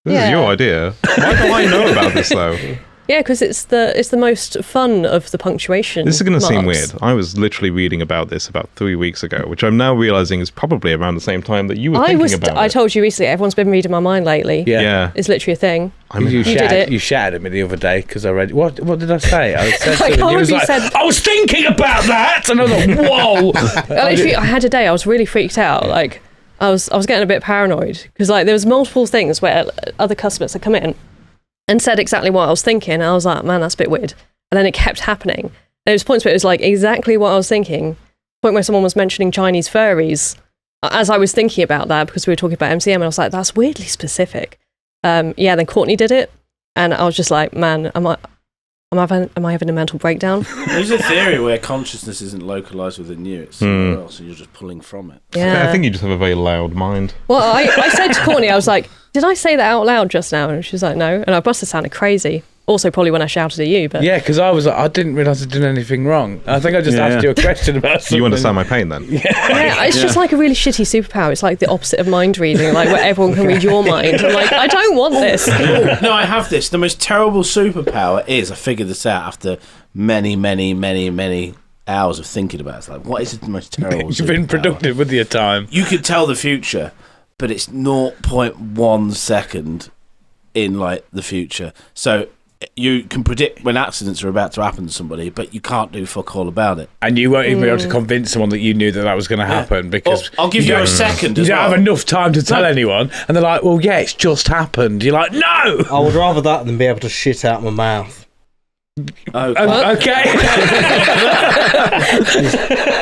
This is Yeah. your idea. Why do I know about this though? Yeah, because it's the most fun of the punctuation. This is going to seem marks. weird. I was literally reading about this about 3 weeks ago, which I'm now realizing is probably around the same time that you were thinking about I it. told you recently, everyone's been reading my mind lately. Yeah. It's literally a thing. You did shouted, it. you shouted at me the other day because I read. What did I say? I said I something. can't You was remember like, you said- I was thinking about that, and I was like, whoa. I had a day, I was really freaked out. Like, I was getting a bit paranoid because like there was multiple things where other customers had come in and said exactly what I was thinking. And I was like, man, that's a bit weird. And then it kept happening. And there was points where it was like exactly what I was thinking. Point where someone was mentioning Chinese furries as I was thinking about that because we were talking about MCM, and I was like, that's weirdly specific. Then Courtney did it, and I was just like, man, am I having a mental breakdown? There's a theory where consciousness isn't localized within you; it's somewhere else, and you're just pulling from it. Yeah. I think you just have a very loud mind. Well, I said to Courtney, I was like, did I say that out loud just now? And she was like, no. And I must have sounded crazy. Also, probably when I shouted at you, but Yeah, because I was like, I didn't realise I did anything wrong. I think I just asked you a question about something. You understand my pain then? yeah, it's just like a really shitty superpower. It's like the opposite of mind reading, like where everyone can read your mind. I'm like, I don't want this. No, I have this. The most terrible superpower is, I figured this out after many hours of thinking about it. It's like, what is the most terrible You've been superpower? productive with your time. You could tell the future, but it's 0.1 second in like the future. So you can predict when accidents are about to happen to somebody, but you can't do fuck all about it. And you won't even be able to convince someone that you knew that was going to happen because I'll give you a second. you as don't well. have enough time to tell anyone. And they're like, well, yeah, it's just happened. You're like, no! I would rather that than be able to shit out my mouth. Okay.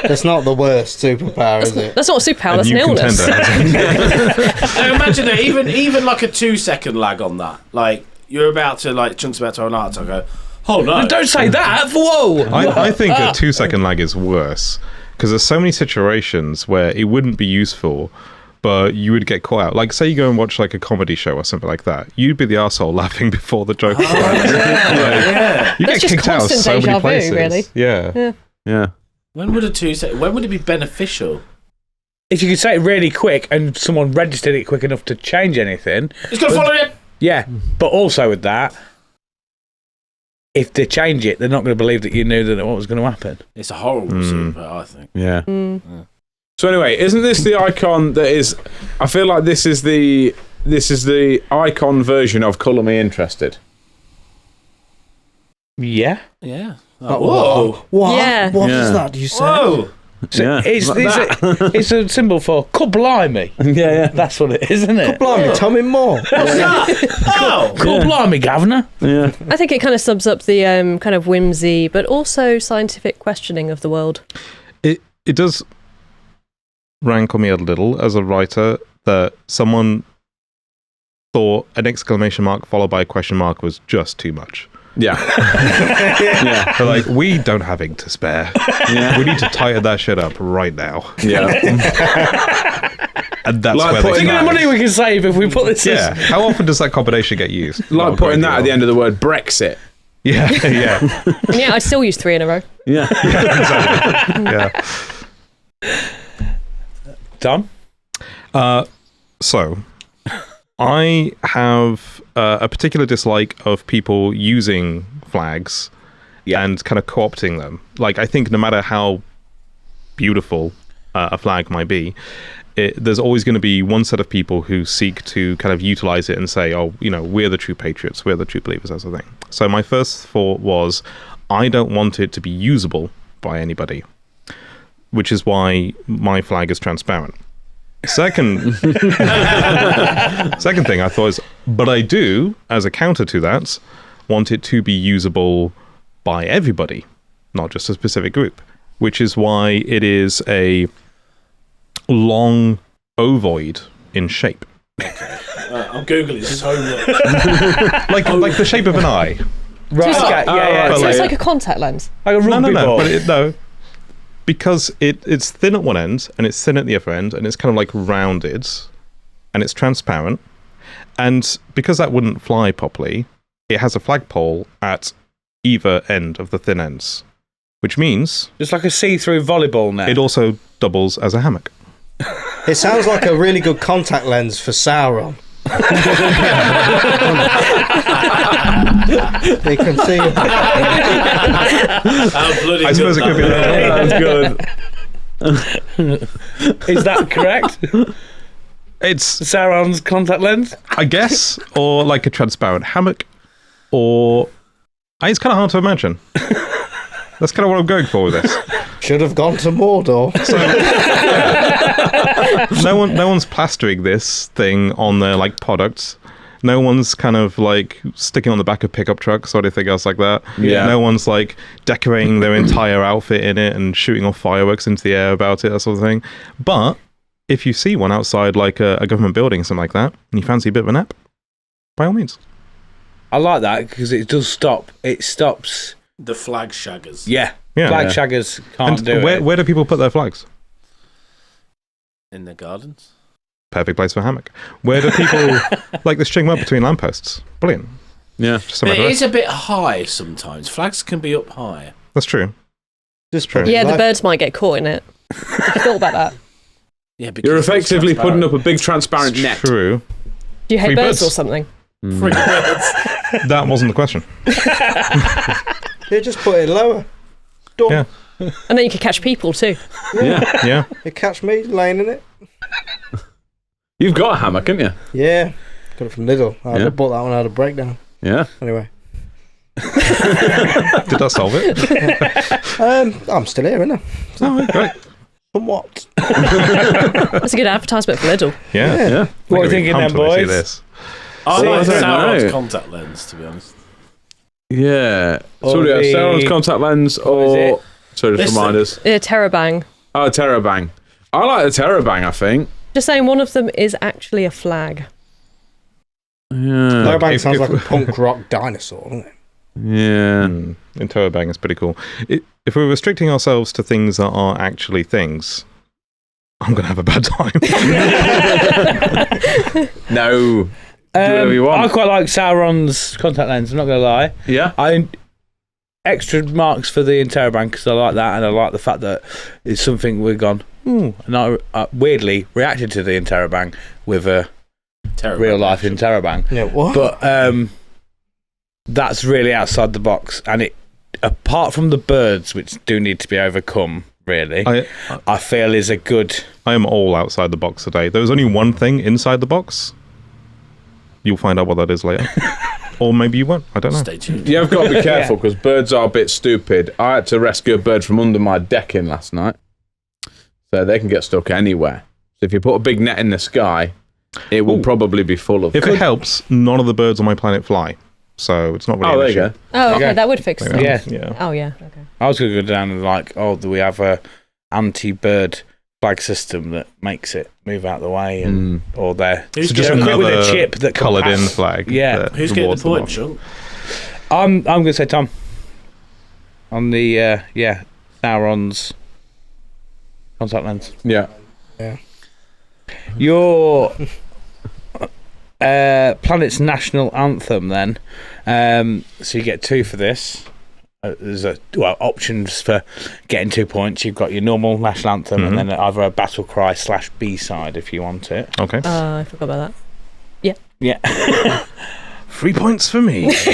That's not the worst superpower, is it? That's not a superpower, A that's an new illness. contender. Now imagine that, even like a 2-second lag on that. Like, you're about to, like, Chunk's about to have an heart attack, I go, oh no. Don't say that. Whoa. I think a 2-second lag is worse because there's so many situations where it wouldn't be useful, but you would get caught out. Like, say you go and watch like a comedy show or something like that. You'd be the arsehole laughing before the joke. Yeah. You That's get just kicked out of constant so deja many vu, places. really. Yeah. When would it be beneficial? If you could say it really quick and someone registered it quick enough to change anything. It's going to follow you. Yeah. But also with that, if they change it, they're not going to believe that you knew that what was going to happen. It's a horrible superpower, I think. Yeah. So anyway, isn't this the icon that is? I feel like this is the icon version of Colour Me Interested. Yeah. Yeah. Whoa. What? Yeah. What Yeah. is that you said? Whoa. So Yeah, it's, like it's a symbol for blimey. Yeah. That's what it is, isn't it? Blimey, tell me more. Oh. Blimey, governor. Yeah. I think it kind of sums up the kind of whimsy, but also scientific questioning of the world. It does rankle me a little as a writer that someone thought an exclamation mark followed by a question mark was just too much. Yeah. Yeah. They're like, we don't have ink to spare. Yeah. We need to tighten that shit up right now. Yeah. And that's Like where putting Think of the money we can save if we put this Yeah. as... How often does that combination get used? Like Not a putting great that at the deal. end of the word Brexit. Yeah, yeah, And yeah, I still use 3 in a row. Yeah. yeah. Tom? So, I have a particular dislike of people using flags and kind of co-opting them. Like, I think no matter how beautiful a flag might be, there's always going to be one set of people who seek to kind of utilize it and say, oh, you know, we're the true patriots, we're the true believers, that sort of thing. So my first thought was, I don't want it to be usable by anybody, which is why my flag is transparent. Second thing I thought is, but I do, as a counter to that, want it to be usable by everybody, not just a specific group, which is why it is a long ovoid in shape. I'm Googling so much. like the shape of an eye. Right, So okay, yeah. but So it's like- like a contact lens. Like a rugby ball. But no. Because it's thin at one end and it's thin at the other end and it's kind of like rounded and it's transparent. And because that wouldn't fly properly, it has a flagpole at either end of the thin ends, which means Just like a see-through volleyball net. it also doubles as a hammock. It sounds like a really good contact lens for Sauron. They can see it. How bloody I suppose it could be that. That's good. Is that correct? It's, Sauron's contact lens? I guess, or like a transparent hammock, or it's kind of hard to imagine. That's kind of what I'm going for with this. Should have gone to Mordor. No one's plastering this thing on their like products. No one's kind of like sticking on the back of pickup trucks or anything else like that. Yeah. No one's like decorating their entire outfit in it and shooting off fireworks into the air about it, that sort of thing. But if you see one outside like a government building or something like that, and you fancy a bit of a nap, by all means. I like that because it does stop. It stops. The flag shaggers. Yeah. Yeah. Flag shaggers can't do it. Where do people put their flags? In their gardens. Perfect place for a hammock. Where do people like this string them up between lampposts? Brilliant. Yeah. Just But somewhere it to is a bit high sometimes. Flags can be up high. That's true. Just True. Yeah, the birds might get caught in it. Have you thought about that? Yeah, because You're it's effectively putting transparent. up a big transparent net. True. Do you hate Free birds birds. or something? Free birds. That wasn't the question. You just put it lower. Done. Yeah. And then you could catch people too. Yeah. Yeah. You catch me laying in it. You've got a hammock, haven't you? Yeah. Got it from Lidl. I Yeah. bought that one out of breakdown. Yeah. Anyway. Did that solve it? I'm still here, innit? Oh, great. Somewhat. That's a good advertisement for Lidl. Yeah. Yeah. What are you thinking then, Pumped when I see boys? this. I See, like I don't Sauron's know. contact lens, to be honest. Yeah. Or So the- Sauron's contact lens What is or... Sorry, just Listen. remind us. Terabang. Oh, Terabang. I like the Terabang, I think. Just saying, one of them is actually a flag. Yeah. Lowbank if- sounds if- like a punk rock dinosaur, doesn't it? Yeah. Interrobang is pretty cool. If we're restricting ourselves to things that are actually things, I'm going to have a bad time. No. Do whatever you want. I quite like Sauron's contact lens. I'm not going to lie. Yeah. Extra marks for the Interrobang because I like that, and I like the fact that it's something we've gone. And I weirdly reacted to the Interrobang with a Terrible. real life Interrobang. Yeah, what? But that's really outside the box, and it, apart from the birds, which do need to be overcome, really, I feel is a good. I am all outside the box today. There was only one thing inside the box. You'll find out what that is later. Or maybe you won't. I don't know. Stay tuned. You've got to be careful because birds are a bit stupid. I had to rescue a bird from under my decking last night. So they can get stuck anywhere. So if you put a big net in the sky, it will probably be full of If it helps, none of the birds on my planet fly. So it's not really Oh, an there you issue. go. Oh, okay, Okay. that would fix it. Yeah. Yeah. Oh, yeah. Okay. I was going to go down and do we have a anti-bird flag system that makes it move out the way, and or they're Who's So just getting, equipped with a another chip that can coloured in pass. flag. Yeah. that who's getting the rewards them point, all. Chunk? I'm going to say Tom on the Sauron's contact lens. Yeah. Your planet's national anthem, then. So you get 2 for this. There's options for getting 2 points. You've got your normal national anthem, and then either a battle cry / B-side if you want it. Okay. I forgot about that. Yeah. 3 points for me. What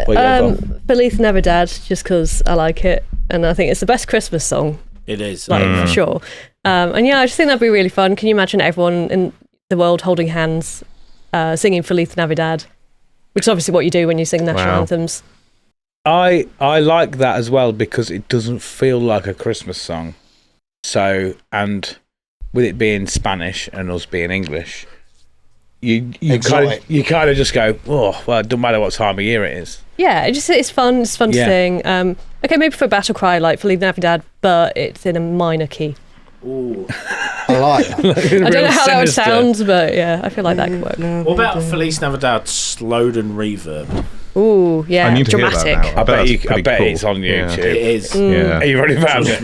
you go for? Feliz Navidad, just because I like it, and I think it's the best Christmas song, It is. like for sure. And yeah, I just think that'd be really fun. Can you imagine everyone in the world holding hands, singing Feliz Navidad, which is obviously what you do when you sing national Wow. anthems. I like that as well because it doesn't feel like a Christmas song. So, and with it being Spanish and us being English, you kind of just go, oh, well, it doesn't matter what time of year it is. Yeah, it's fun. It's fun to Yeah. sing. Okay, maybe for a battle cry like Feliz Navidad, but it's in a minor key. Ooh. I like that. I don't know how that would sound, but yeah, I feel like that could work. What about Feliz Navidad slowed and reverb? Ooh, yeah, I need to dramatic. hear that now. I bet that's it's on It YouTube. is. Yeah. You've already found it.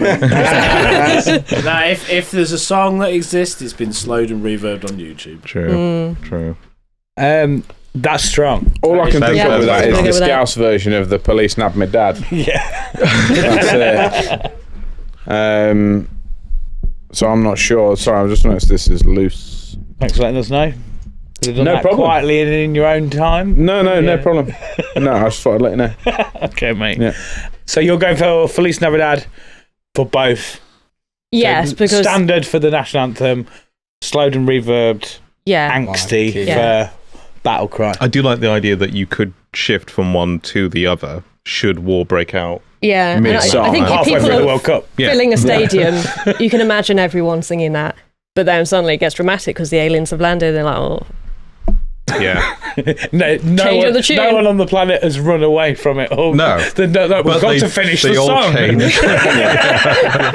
Now, if there's a song that exists, it's been slowed and reverbed on YouTube. True. That's strong. All I can think Yeah, of with that I'm is gonna the go with that. Scouse version of the Police Nabbed My Dad. Yeah. That's it. So I'm not sure. Sorry, I've just noticed this is loose. Thanks for letting us know. Could have done No that problem. quietly and in your own time. No Yeah. problem. No, I just thought I'd let you know. Okay, mate. Yeah. So you're going for Feliz Navidad for both. Yes, So because standard for the national anthem, slowed and reverbed, yeah, angsty Yeah. for battle cry. I do like the idea that you could shift from one to the other should war break out. yeah. And Mid-song. I think if Halfway people through the are World Cup. Yeah. filling a stadium, you can imagine everyone singing that. But then suddenly it gets dramatic because the aliens have landed. And they're like, oh, Yeah. No Change of the tune. one on the planet has run away from it. Oh, No. we've But got to finish the all song. change.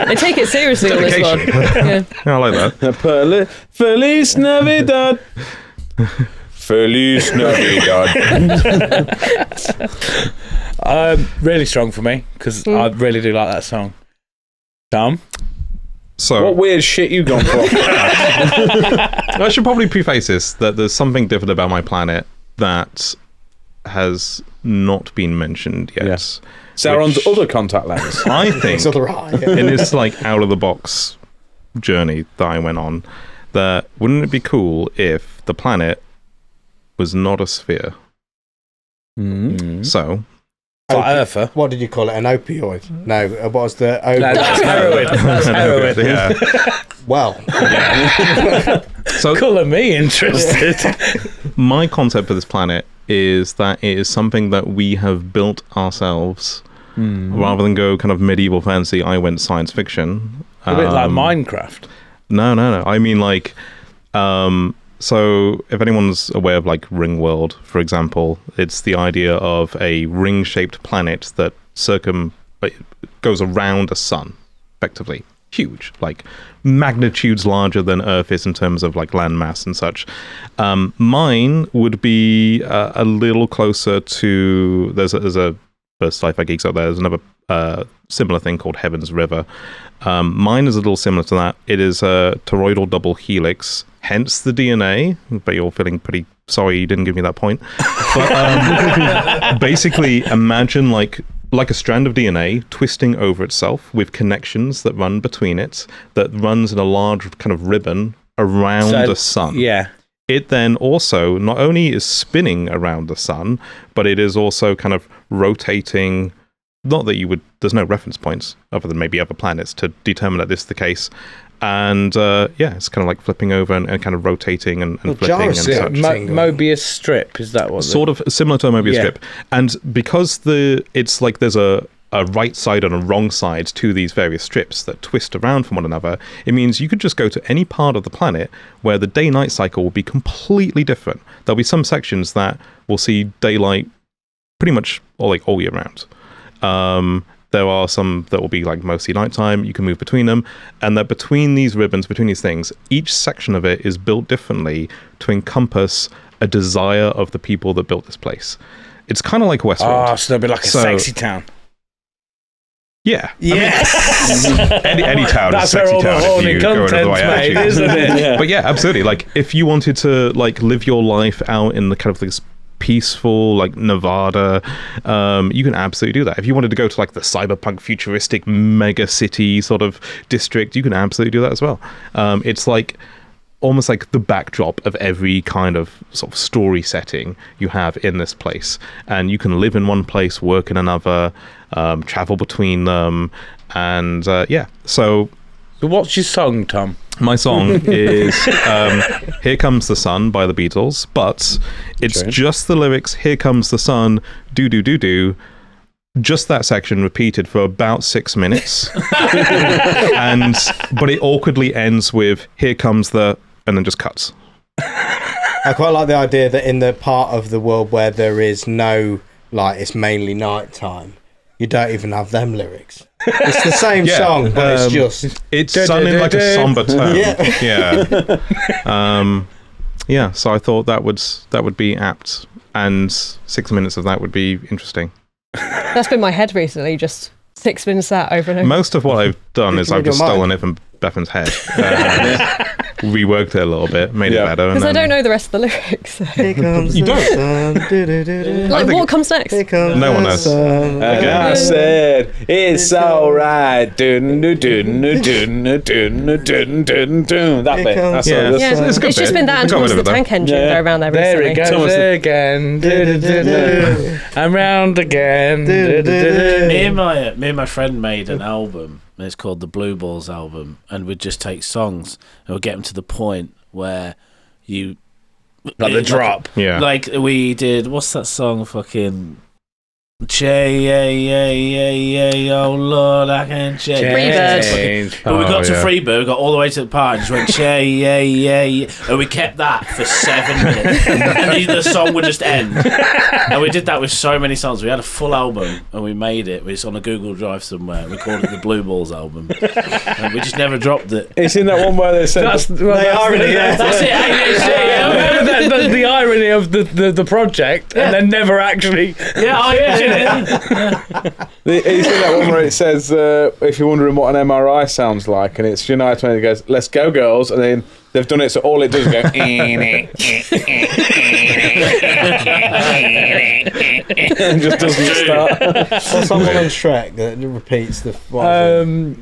they take it seriously on this one. Yeah. Yeah, I like that. Feliz Navidad. Feliz Navidad. Really strong for me, because I really do like that song. Tom? So, What weird shit you gone for? I should probably preface this that there's something different about my planet that has not been mentioned yet. Yes. Sauron's other contact lens. I think It's all right. in this like out of the box journey that I went on, that wouldn't it be cool if the planet was not a sphere? So Flat Earther. What did you call it? An opioid? No, what was the... No, that's heroin. That's heroin. yeah. Well, So Colour me interested. my concept for this planet is that it is something that we have built ourselves. Rather than go kind of medieval fantasy, I went science fiction. A bit like Minecraft. No. I mean, like, so if anyone's aware of like Ringworld, for example, it's the idea of a ring-shaped planet that goes around a sun, effectively. Huge, like magnitudes larger than Earth is in terms of like land mass and such. Mine would be a little closer to. There's a for sci-fi geeks out there. There's another similar thing called Heaven's River. Mine is a little similar to that. It is a toroidal double helix, hence the DNA. But you're feeling pretty sorry you didn't give me that point. But basically, imagine like a strand of DNA twisting over itself with connections that run between it, that runs in a large kind of ribbon around the sun. Yeah. It then also not only is spinning around the sun, but it is also kind of rotating. Not that there's no reference points other than maybe other planets to determine that this is the case. And it's kind of like flipping over and kind of rotating and flipping and such. Mobius strip, is that what? Sort of similar to a Mobius strip. And because it's like there's a right side and a wrong side to these various strips that twist around from one another, it means you could just go to any part of the planet where the day-night cycle will be completely different. There'll be some sections that will see daylight pretty much all year round. There are some that will be like mostly nighttime. You can move between them, and that between these ribbons, between these things, each section of it is built differently to encompass a desire of the people that built this place. It's kind of like Westworld. Oh, so there'll be like a sexy town. Yeah. Yes. I mean, any town is That's a where sexy all the town if horny you go into the content's right made, attitude. isn't it? Yeah. But yeah, absolutely. Like if you wanted to like live your life out in the kind of this peaceful like Nevada, you can absolutely do that. If you wanted to go to like the cyberpunk futuristic mega city sort of district, you can absolutely do that as well. It's like almost like the backdrop of every kind of sort of story setting you have in this place, and you can live in one place, work in another, travel between them, and so What's your song, Tom? my song is Here Comes the Sun by the Beatles, but it's just the lyrics Here Comes the Sun, do do do do, just that section repeated for about 6 minutes. But it awkwardly ends with Here Comes the, and then just cuts. I quite like the idea that in the part of the world where there is no, like, it's mainly nighttime, you don't even have them lyrics. It's the same song, but it's sung in like a somber tone. So I thought that would be apt, and 6 minutes of that would be interesting. That's been my head recently, just 6 minutes that over and over. Most of what I've done is I've just stolen it from Bethan's head, reworked it a little bit, made it better. Because I don't know the rest of the lyrics. Here comes You the don't? sun, do-do-do-do. Like, what comes next? Here comes No one the knows. sun. And I said, it's alright. Dun, dun, dun, dun, dun, dun, dun, dun, dun. That bit. That's Yeah. all. Yeah, It's a good it's just bit. been that and We got towards rid the of it, tank engine Yeah. go around there There recently. it goes again. Do-do-do-do. And round again. Do-do-do-do. Me and my friend made an album, and it's called the Blue Balls album, and we'd just take songs and we'd get them to the point where you Like the drop. Yeah. like we did. What's that song? Fucking oh Lord, I can't change. Freebird. But we got to yeah. Freebird, we got all the way to the part, and just went and we kept that for 7 minutes, and the song would just end. And we did that with so many songs. We had a full album, and we made it. It's on a Google Drive somewhere. We called it the Blue Balls album, and we just never dropped it. It's in that one where they said They are in it, yeah. That's it. I remember that the irony of the project, and then never actually. You see that one where it says, if you're wondering what an MRI sounds like, and it's United when it goes, "Let's go, girls," and then they've done it so all it does is go. And just doesn't start. What's that one on Shrek that repeats the?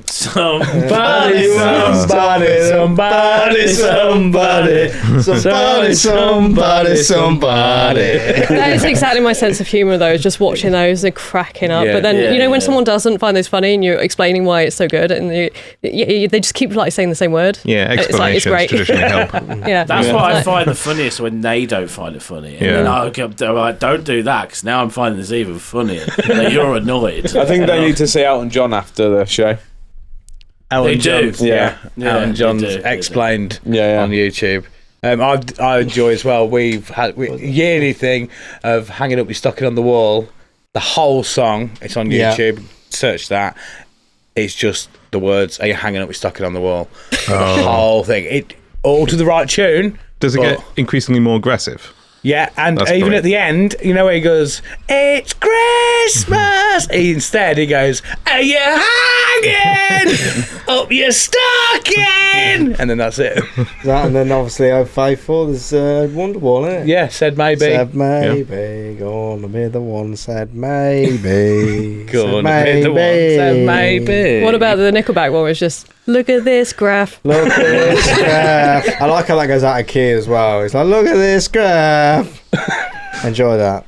Somebody. That is exactly my sense of humour, though, is just watching those and cracking up. But then, when someone doesn't find those funny and you're explaining why it's so good, and they just keep saying the same word. Yeah, explanations traditionally help. That's why I find the funniest when they don't find it funny. And then I go, right, don't do that, because now I'm finding this even funnier. That you're annoyed. I think they need to see Elton John after the show. Elton John's, Elton John's they do. explained on YouTube. I enjoy as well. We've had yearly thing of hanging up your stocking on the wall. The whole song, it's on YouTube. Search that. It's just the words, "Are you hanging up your stocking on the wall?" The whole thing. It all to the right tune. Does it get increasingly more aggressive? Yeah, and That's even great. at the end, where he goes, "It's Christmas." Instead, he goes, "Are you hanging up your stocking?" And then that's it. And then obviously "Oh Faithful," there's Wonderwall, isn't it? Yeah, said maybe. Said maybe, gonna be the one. Said maybe, Gonna be the one. Said maybe. What about the Nickelback one? Where it's just, "Look at this graph." Look at this graph. I like how that goes out of key as well. It's like, "Look at this graph." Enjoy that.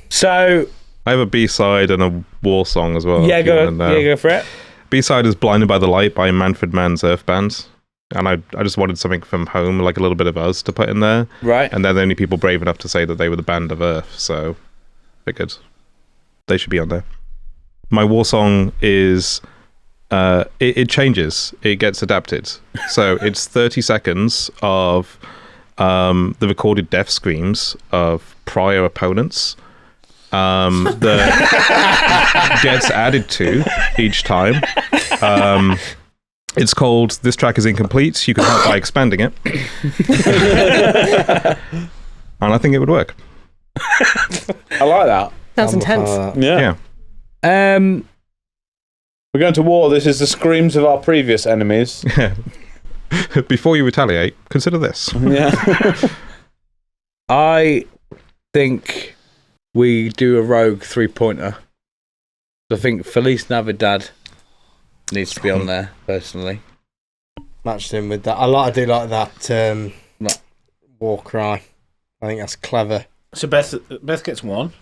So I have a B-side and a war song as well. Go for it. B-side is "Blinded by the Light" by Manfred Mann's Earth Band. And I just wanted something from home, like a little bit of us, to put in there. Right. And they're the only people brave enough to say that they were the band of Earth, so figured they should be on there. My war song is... it changes. It gets adapted. So it's 30 seconds of the recorded death screams of prior opponents that gets added to each time. It's called "This Track is Incomplete. You can help by expanding it." And I think it would work. I like that. Sounds intense. Yeah. Um, We're going to war. This is the screams of our previous enemies. Before you retaliate, consider this. Yeah. I think we do a rogue 3-pointer. I think Feliz Navidad needs to be on there, personally. Matched in with that. I do like that war cry. I think that's clever. So Beth gets one.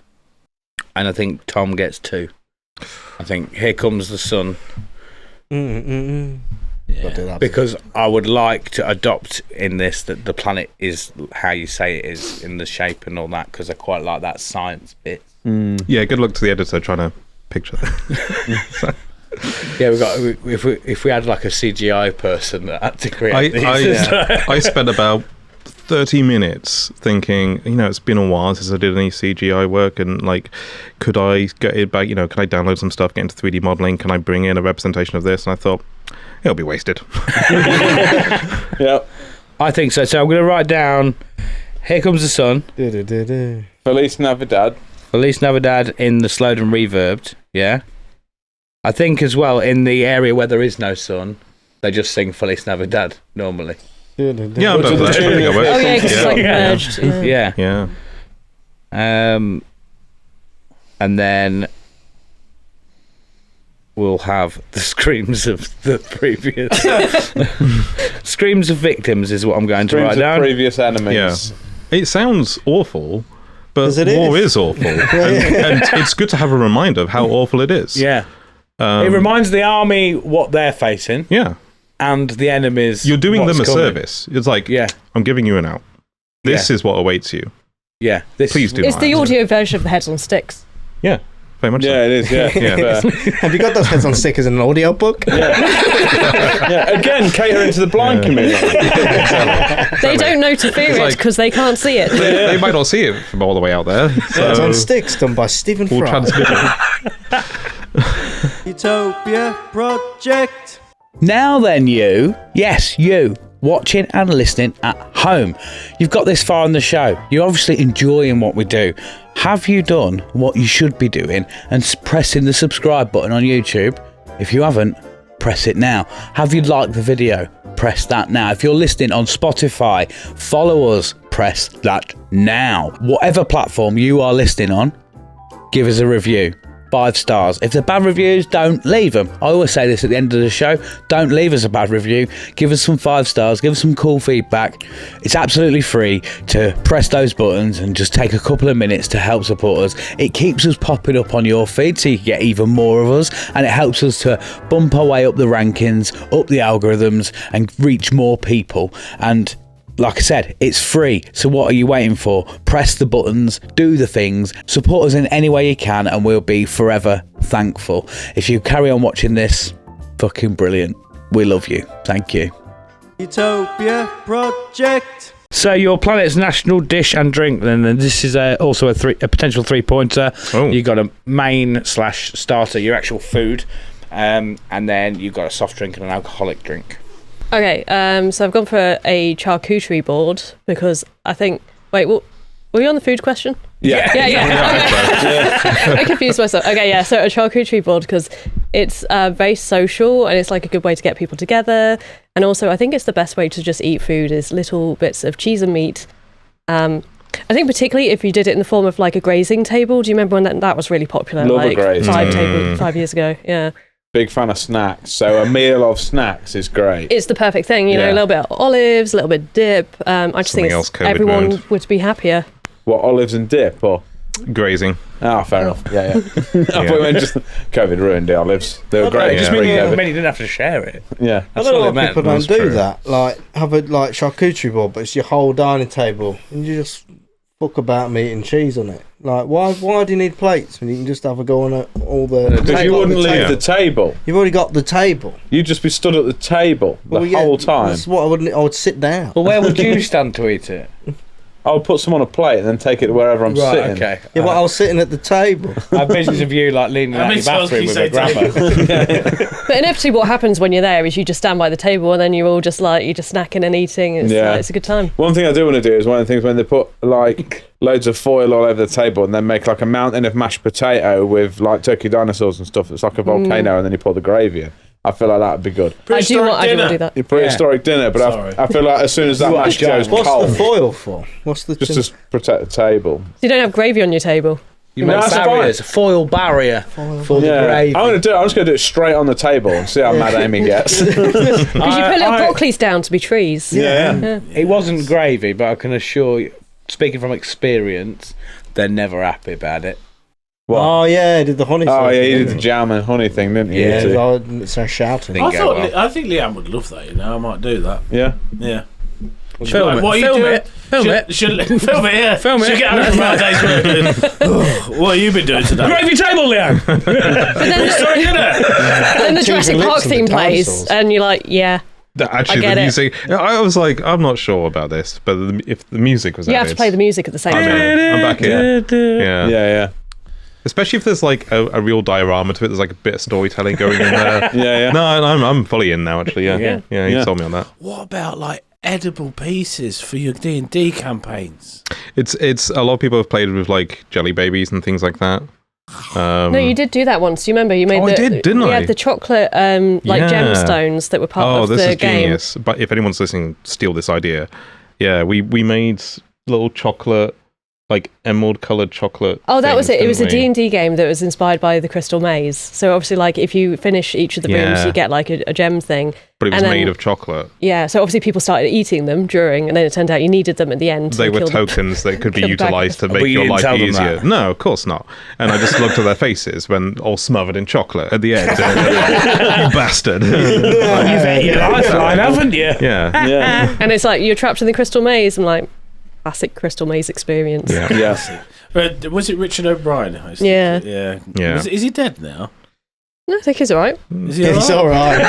And I think Tom gets 2. I think "Here Comes the Sun." Yeah. Do that. Because I would like to adopt in this that the planet is how you say it is in the shape and all that, because I quite like that science bit. Yeah, good luck to the editor trying to picture that. Yeah, if we had like a CGI person that had to create these. I spent about 30 minutes thinking, it's been a while since I did any CGI work, and could I get it back? Can I download some stuff, get into 3D modeling? Can I bring in a representation of this? And I thought, it'll be wasted. Yeah. I think so. So I'm going to write down "Here Comes the Sun." Feliz Navidad. Feliz Navidad in the slowed and reverbed. Yeah. I think as well in the area where there is no sun, they just sing Feliz Navidad normally. Yeah, I'm done for that. I think it works. Oh yeah, because it's merged. Yeah. Yeah. And then we'll have the screams of the previous screams of victims is what I'm going to write down. Previous enemies. Yeah. It sounds awful, but 'Cause it war is. is awful. and it's good to have a reminder of how awful it is. Yeah. It reminds the army what they're facing Yeah. and the enemies. You're doing them a what's coming. service. It's like, Yeah. I'm giving you an out. This is what awaits you. Yeah. Please do It's the not. audio version of the Heads on Sticks. Yeah. Very much Yeah, so. it is. Yeah. Yeah. Have you got those heads on stickers in an audio book? Yeah. Again, catering to the blind community. They don't know to fear it like- because they can't see it. They might not see it from all the way out there. Heads So on sticks done by Stephen we'll Fry. transmit it. Utopia Project. Now then, you. Yes, you. watching and listening at home. You've got this far in the show. You're obviously enjoying what we do. Have you done what you should be doing and pressing the subscribe button on YouTube? If you haven't, press it now. Have you liked the video? Press that now. If you're listening on Spotify, follow us. Press that now. Whatever platform you are listening on, give us a review. 5 stars. If they're bad reviews, don't leave them. I always say this at the end of the show. Don't leave us a bad review. Give us some 5 stars. Give us some cool feedback. It's absolutely free to press those buttons and just take a couple of minutes to help support us. It keeps us popping up on your feed so you can get even more of us, and it helps us to bump our way up the rankings, up the algorithms, and reach more people. And like I said, it's free, so what are you waiting for? Press the buttons, do the things, support us in any way you can, and we'll be forever thankful. If you carry on watching this, fucking brilliant. We love you. Thank you. Utopia Project. So your planet's national dish and drink, then this is also a potential 3-pointer. Oh. You got a main/starter, your actual food, and then you've got a soft drink and an alcoholic drink. Okay, so I've gone for a charcuterie board because I think... Wait, were you on the food question? Yeah. Yeah. I confused myself. Okay, yeah, so a charcuterie board because it's very social and it's like a good way to get people together. And also, I think it's the best way to just eat food is little bits of cheese and meat. I think particularly if you did it in the form of like a grazing table. Do you remember when that was really popular? Love like a grazing. 5 years ago, yeah. Big fan of snacks, so a meal of snacks is great. It's the perfect thing, you know, a little bit of olives, a little bit of dip. I just Something think else COVID everyone ruined. would be happier. What, olives and dip, or? Grazing. Ah, fair enough. Yeah. I thought you meant just COVID ruined the olives. They were great. just I pre-COVID. mean, you didn't have to share it. Yeah. I don't know why people don't That's do true. that. Like, have a charcuterie board, but it's your whole dining table, and you just fuck about meat and cheese on it. Like, why do you need plates when you can just have a go on all the... Because you wouldn't leave the table. You've already got the table. You'd just be stood at the table the whole time. That's what I would sit down. But where would you stand to eat it? I would put some on a plate and then take it to wherever I'm sitting. Okay. Yeah, but I was sitting at the table. I have visions of you like leaning out your bathroom with a grabber. But inevitably what happens when you're there is you just stand by the table and then you're all just like, you're just snacking and eating. It's a good time. One thing I do want to do is one of the things when they put like loads of foil all over the table and then make like a mountain of mashed potato with like turkey dinosaurs and stuff. It's like a volcano and then you pour the gravy in. I feel like that would be good. I do want to do that. Your prehistoric dinner, but I feel like as soon as that mash goes What's cold, the foil for? What's the just to protect the table. You don't have gravy on your table. You make that's barriers, a foil barrier for the gravy. I'm just going to do it straight on the table and see how mad Amy gets. Because you put little broccolis down to be trees. Yeah. It wasn't gravy, but I can assure you, speaking from experience, they're never happy about it. What? Oh yeah, I did the honey. Oh sauce, yeah, you did didn't the jam and honey thing, didn't you? Yeah, it's so shouting. I think Liam would love that. You know, I might do that. Yeah. Yeah. Film it. What are you Film doing? it. Film it. Film it. Yeah. Film it. Should get out from our day's work. What have you been doing today? Gravy table, Leo. But then the Jurassic lips Park and the theme plays dinosaurs. and you're like, yeah. Actually, get the it. music. I was like, I'm not sure about this, but if the music was You added, have to play the music at the same I'm time. in. I'm back in. Yeah. Yeah. Especially if there's like a real diorama to it. There's like a bit of storytelling going in there. Yeah. No, I'm fully in now. Actually, yeah. You sold me on that. What about like edible pieces for your D&D campaigns? It's a lot of people have played with like jelly babies and things like that. No, you did do that once. Do you remember? You made I did, didn't we I? had the chocolate gemstones that were part of the this is game. genius. But if anyone's listening, steal this idea. Yeah, we made little chocolate, like emerald coloured chocolate. Oh, that was things, it. It was a didn't we? D&D game that was inspired by the Crystal Maze. So obviously, like, if you finish each of the rooms, Yeah. you get like a gem thing. But it was and then- made of chocolate. Yeah, so obviously people started eating them during, and then it turned out you needed them at the end. They to were kill them. tokens that could be Kill the utilised to But make you your didn't life tell them easier. that. No, of course not. And I just looked at their faces when all smothered in chocolate at the end. You bastard. You've ate your lifeline, haven't you? Yeah. Yeah. And it's like, you're trapped in the Crystal Maze. I'm like, classic Crystal Maze experience. Yeah. Yeah. But was it Richard O'Brien? who hosted Yeah. it? Yeah. Yeah. Is he dead now? No, I think he's all right. Is he It's all right.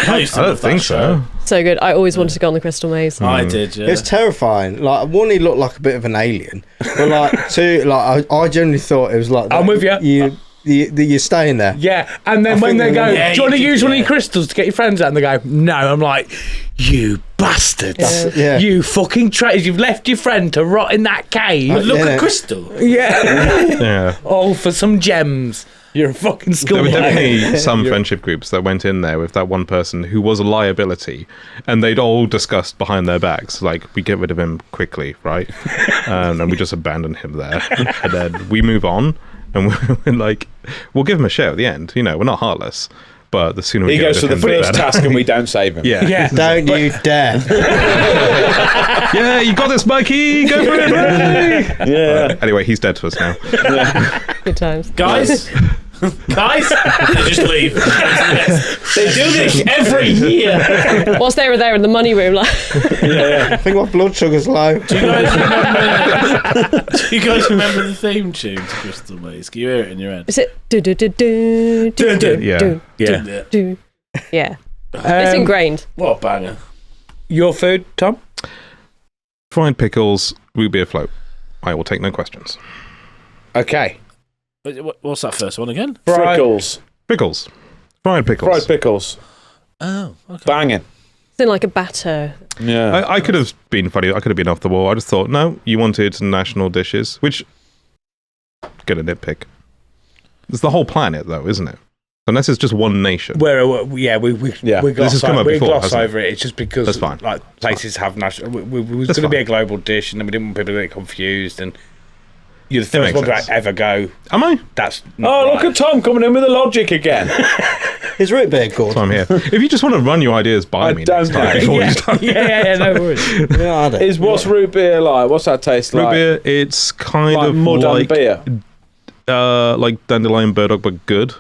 I used to I don't love that think show. so. So good. I always wanted to go on the Crystal Maze. I did, yeah. It's terrifying. Like one, he looked like a bit of an alien, but like two, like I genuinely thought it was like. I'm with you. you're staying there. Yeah, and then when they go, do you want to use one of your crystals to get your friends out? And they go, no. I'm like, you bastards. Yeah. You fucking traitors. You've left your friend to rot in that cave. Look at Crystal. Yeah. All for some gems. You're a fucking There were scumbag. definitely some friendship groups that went in there with that one person who was a liability, and they'd all discussed behind their backs, like, we get rid of him quickly, right? And we just abandon him there. And then we move on, and we're like, we'll give him a share at the end. You know, we're not heartless, but the sooner we He get goes rid for of the him, first better. task and we don't save him. Yeah. Don't you dare. Yeah, you got this, Mikey. Go for it, Mikey. Yeah. Anyway, he's dead to us now. Good times. Guys, they just leave. They do this every year. Whilst they were there in the money room, like, I think my blood sugar's low. Do you guys remember the theme tune to Crystal Maze? Can you hear it in your head? is it do do do do do do Yeah. do Yeah. do? Yeah, it's ingrained. What a banger. Your food, Tom? Fried pickles, root beer float. I will take no questions. Okay. What's that first one again? Frickles. Pickles. Fried pickles. Fried pickles. Oh, okay. Banging. It's in like a batter. Yeah. I could have been funny. I could have been off the wall. I just thought, no, you wanted national dishes, which, get a nitpick. It's the whole planet, though, isn't it? Unless it's just one nation. We This has come up before, gloss hasn't it? over it. It's just because That's fine. like places have national. We was That's going to be fine. a global dish, and then we didn't want people to get confused. And you're the It first makes one to sense. ever go. Am I? That's not Oh, right. look at Tom coming in with the logic again. Is root beer good? So I'm here. If you just want to run your ideas by I me don't next time know. before yeah, you start. yeah, no worries. Yeah, I don't. Is what's root beer like? What's that taste Root like? beer, it's kind Like of mud like and beer. like dandelion burdock, but good.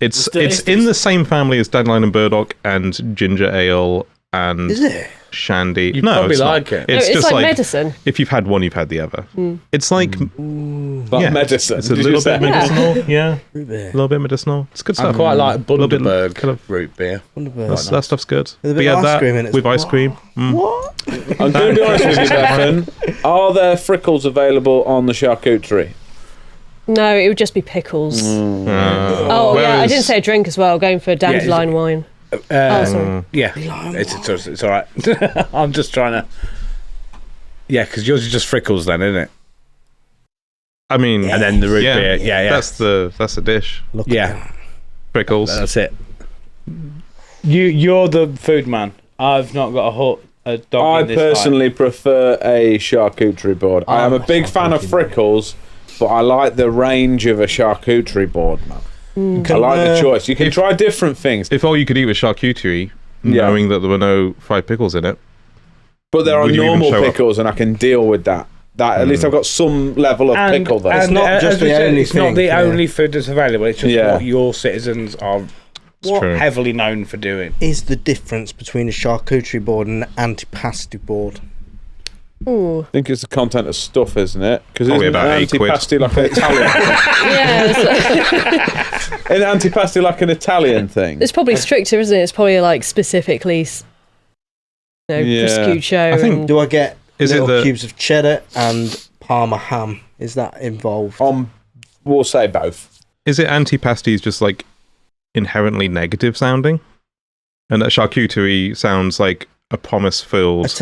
It's It's in the same family as dandelion and burdock and ginger ale and Is it? shandy. You no, probably it's like not. it. It's just like medicine. If you've had one, you've had the other. It's like Like yeah, medicine. It's a did little you say? bit medicinal. Yeah, Root beer. a little bit medicinal. It's good I stuff. quite like little bit Bundaberg kind of- root beer. That stuff's good. With a bit But yeah, of ice that cream in it. with ice cream. What? I'm going to be honest with you, Bethan. Are there frickles available on the charcuterie? No, it would just be pickles. Oh yeah, I Whereas- didn't say a drink as well. Going for dandelion wine. Oh, sorry. Yeah, it's all right. I'm just trying to. Yeah, because yours is just frickles, then, isn't it? I mean, And then the root beer. Yeah. That's the dish. Look at Yeah, that. Pickles. that's it. You're the food man. I've not got a dog I in this personally prefer a charcuterie board. I am a big fan of frickles, but I like the range of a charcuterie board, man. I like the choice. You can try different things, If all you could eat was charcuterie, Yeah. knowing that there were no fried pickles in it, but there are Would you even normal show up? pickles, and I can deal with that. At least I've got some level of And- pickle there. It's not just as we the said, only It's not thing, the yeah. only food that's available. It's just Yeah. what your citizens are true. heavily known for doing. Is the difference between a charcuterie board and an antipasti board? Ooh. I think it's the content of stuff, isn't it? Because Probably isn't about £8 antipasti like an Italian thing? Yeah, Isn't antipasti like an Italian thing? it's probably stricter, isn't it? It's probably like specifically, Yeah. prosciutto. I think- and- Do I get Is it little the- cubes of cheddar and Parma ham? Is that involved? We'll say both. Is it antipasties just like inherently negative sounding? And that charcuterie sounds like a promise-filled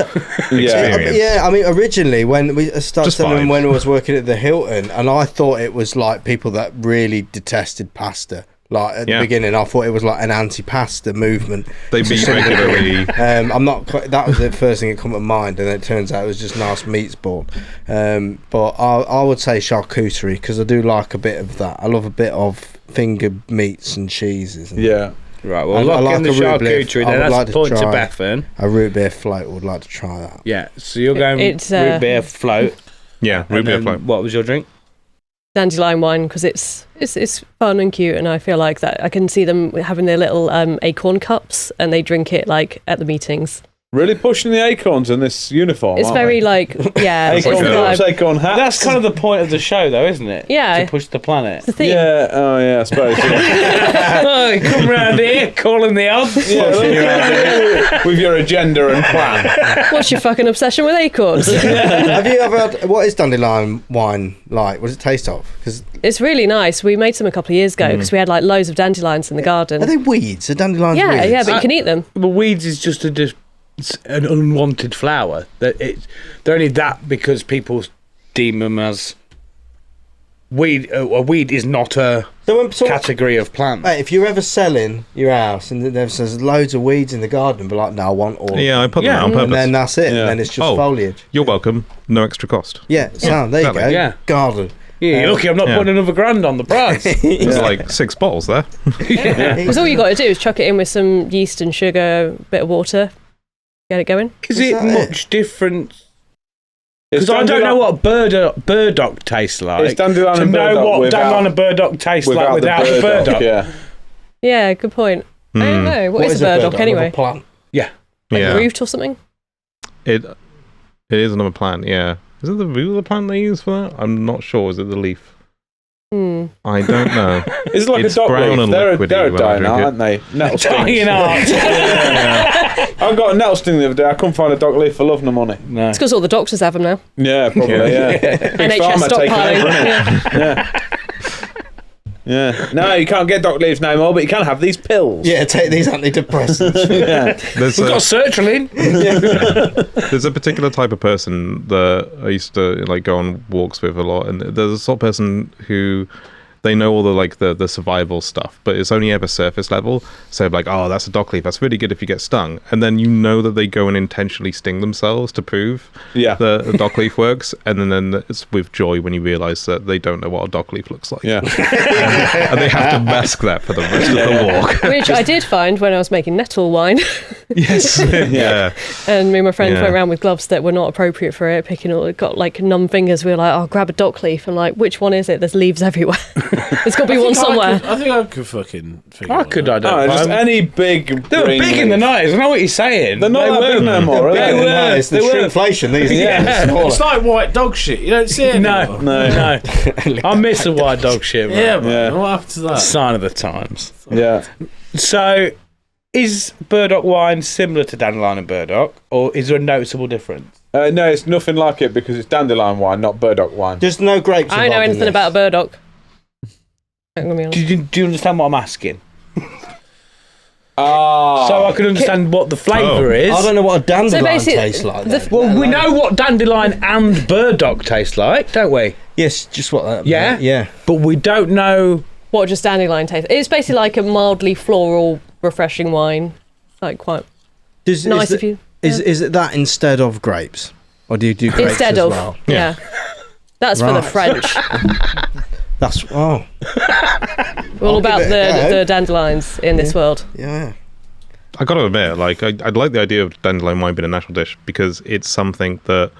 Yeah. experience. Yeah, I mean, originally when we started Just selling them vibes. when I was working at the Hilton, and I thought it was like people that really detested pasta. Like at the Yeah. beginning, I thought it was like an anti-pasta movement. They meet regularly. I'm not quite, that was the first thing that come to mind, and it turns out it was just nice meats board. But I would say charcuterie because I do like a bit of that. I love a bit of fingered meats and cheeses. And Yeah. Right, well, I look like in the a root beer. charcuterie, I then would that's like the to point to try. Bethan. A root beer float. Would like to try that. Yeah, so you're going It's, root beer float. Yeah, root and beer then float. What was your drink? dandelion wine because it's fun and cute, and I feel like that I can see them having their little acorn cups and they drink it like at the meetings. Really pushing the acorns in this uniform. It's aren't very we? like, yeah. Acorn it's cups, like- acorn hats. That's kind of the point of the show, though, isn't it? Yeah. To push the planet. the theme. Yeah. Oh yeah. I suppose. Yeah. Oh, you come round here, calling the odds. Yeah, with your agenda and plan. What's your fucking obsession with acorns? Have you ever had, what is dandelion wine like? What does it taste of? Because It's really nice. We made some a couple of years ago because we had like loads of dandelions in the garden. are they weeds? Are dandelions yeah, weeds? yeah, but you can eat them. Well, weeds is just an unwanted flower. They're only that because people deem them as weed. A weed is not a category of plant. Hey, if you're ever selling your house and there's loads of weeds in the garden, but like, no, I want all. Yeah, I put them out on purpose. And then that's it. Yeah. And then it's just Oh. foliage. You're welcome. No extra cost. Yeah, so there you Exactly. go. Yeah. Garden. Yeah, you're lucky I'm not Yeah. putting another grand on the price. There's like 6 bottles there. Because all you got to do is chuck it in with some yeast and sugar, a bit of water, get it going. Is Is it that much different? It's Because I don't know dandelion- what burdock tastes like. It's dandelion to and know burdock what without- dandelion and burdock tastes like without the burdock. Yeah. Yeah, good point. I don't know. What is a burdock anyway? Another plant. Yeah. Like Yeah. a root or something? It is another plant, yeah. Is it the root of the plant they use for that? I'm not sure. Is it the leaf? I don't know. It's like It's a dock brown leaf. and They're liquidy a when I dying drink art, it. aren't they? Nettle Dying stings. art. I got a nettle sting the other day. I couldn't find a dock leaf for love nor money. No. It's because all the doctors have them now. Yeah, probably. Yeah. Big NHS pharma taking stockpiling. over, Yeah. innit? Yeah. No, you can't get dock leaves no more, but you can have these pills. Yeah, take these antidepressants. Yeah. There's We've a, got sertraline. there's a particular type of person that I used to like go on walks with a lot, and there's a sort of person who they know all the survival stuff, but it's only ever surface level. So like, oh, that's a dock leaf. That's really good if you get stung, and then you know that they go and intentionally sting themselves to prove Yeah. the dock leaf works, and then it's with joy when you realise that they don't know what a dock leaf looks like. Yeah. And they have to mask that for the rest of the walk. Which I did find when I was making nettle wine. Yes. Yeah. And me and my friend Yeah. went around with gloves that were not appropriate for it, got like numb fingers. We were like, oh, grab a dock leaf. I'm like, which one is it? There's leaves everywhere. There's got to be one somewhere. I think I could fucking figure I it could out. identify. Just them. any big. They were green big in the leaf. 90s. I know what you're saying. They're not They that big were. no more, are They they? were. No, it's the They were. shrinkflation. These Yeah. are smaller. It's like white dog shit. You don't see it anymore. No. I miss the white dog shit, man. Yeah, man. Yeah. What happened to that? Sign of the times. Yeah. So, is burdock wine similar to dandelion and burdock, or is there a noticeable difference? No, it's nothing like it because it's dandelion wine, not burdock wine. There's no grapes. I don't know involved in anything this. about a burdock. I'm gonna be honest. Do you understand what I'm asking? Ah. So I can understand what the flavour is. I don't know what a dandelion basically, tastes like. the- then. Well, we know what dandelion and burdock taste like, don't we? Yes, just what that. Yeah? Yeah. But we don't know. What just dandelion taste? It's basically like a mildly floral, refreshing wine. Like quite nice if you. Is it that instead of grapes, or do you do grapes Instead as of. well? Yeah. That's for the Right. French. That's All I'll about give it a go. the dandelions in this world. yeah. I got to admit, like, I'd like the idea of dandelion wine being a national dish because it's something that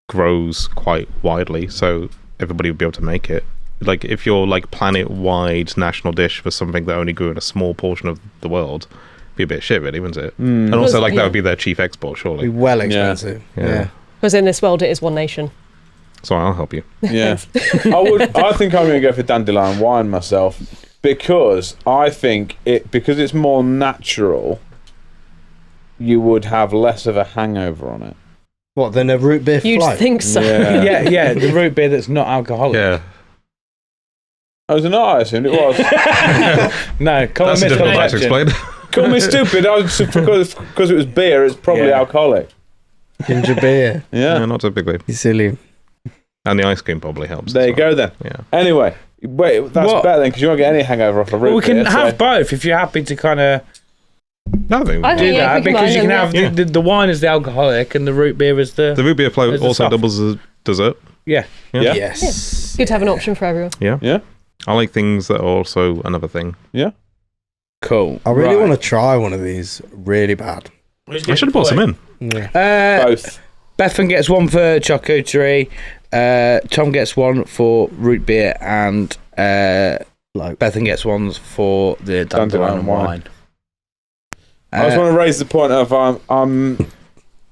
grows quite widely, so everybody would be able to make it. Like, if you're like planet-wide national dish for something that only grew in a small portion of the world, it'd be a bit shit, really, wouldn't it? And also, like, that would be their chief export, Be surely. well expensive. Yeah. Yeah. Because in this world, it is one nation. So I'll help you. Yeah. I think I'm going to go for dandelion wine myself because I think because it's more natural, you would have less of a hangover on it. What, than a root beer You'd float? think so. Yeah. Yeah, the root beer that's not alcoholic. Yeah. I was not, I assumed it was. No, come on, That's a difficult part to misconception. explain. Call me stupid. I was because it was beer. It's probably Yeah. alcoholic. Ginger beer. Yeah. Yeah, not typically. You silly. And the ice cream probably helps. There as you well. go then. Yeah. Anyway, wait, that's What? better then because you won't get any hangover off a root Well, we can beer. have so- both if you're happy to kind of No, I think I do think- Yeah, that we can because you can combine have them, the wine as the alcoholic and the root beer as the the root beer float There's the also soft. doubles as dessert. yeah. Yeah. Yes. Good to have an option for everyone. Yeah. I like things that are also another thing. Cool. I really want to try one of these really bad. I should have brought some in. Yeah. Both. Bethan gets one for charcuterie. Tom gets one for root beer, and Bethan gets one for the dandelion Dandelion wine. wine. I just want to raise the point of I'm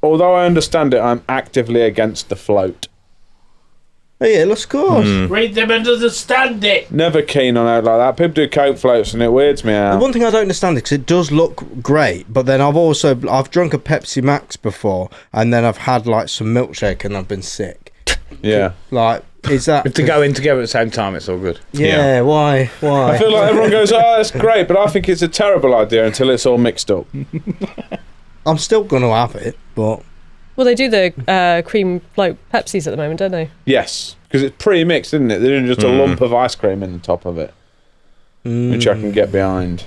although I understand it, I'm actively against the float. Oh, yeah, of course. Read them and understand it. Never keen on out like that. People do coke floats and it weirds me out. The one thing I don't understand is because it does look great, but then I've drunk a Pepsi Max before, and then I've had like some milkshake and I've been sick. Yeah. Like, is that If to go in together at the same time, it's all good. Yeah. Why? I feel like everyone goes, "Oh, that's great," but I think it's a terrible idea until it's all mixed up. I'm still gonna have it, but. Well, they do the cream float Pepsis at the moment, don't they? Yes, because it's pre-mixed, isn't it? They're doing just a lump of ice cream in the top of it, which I can get behind.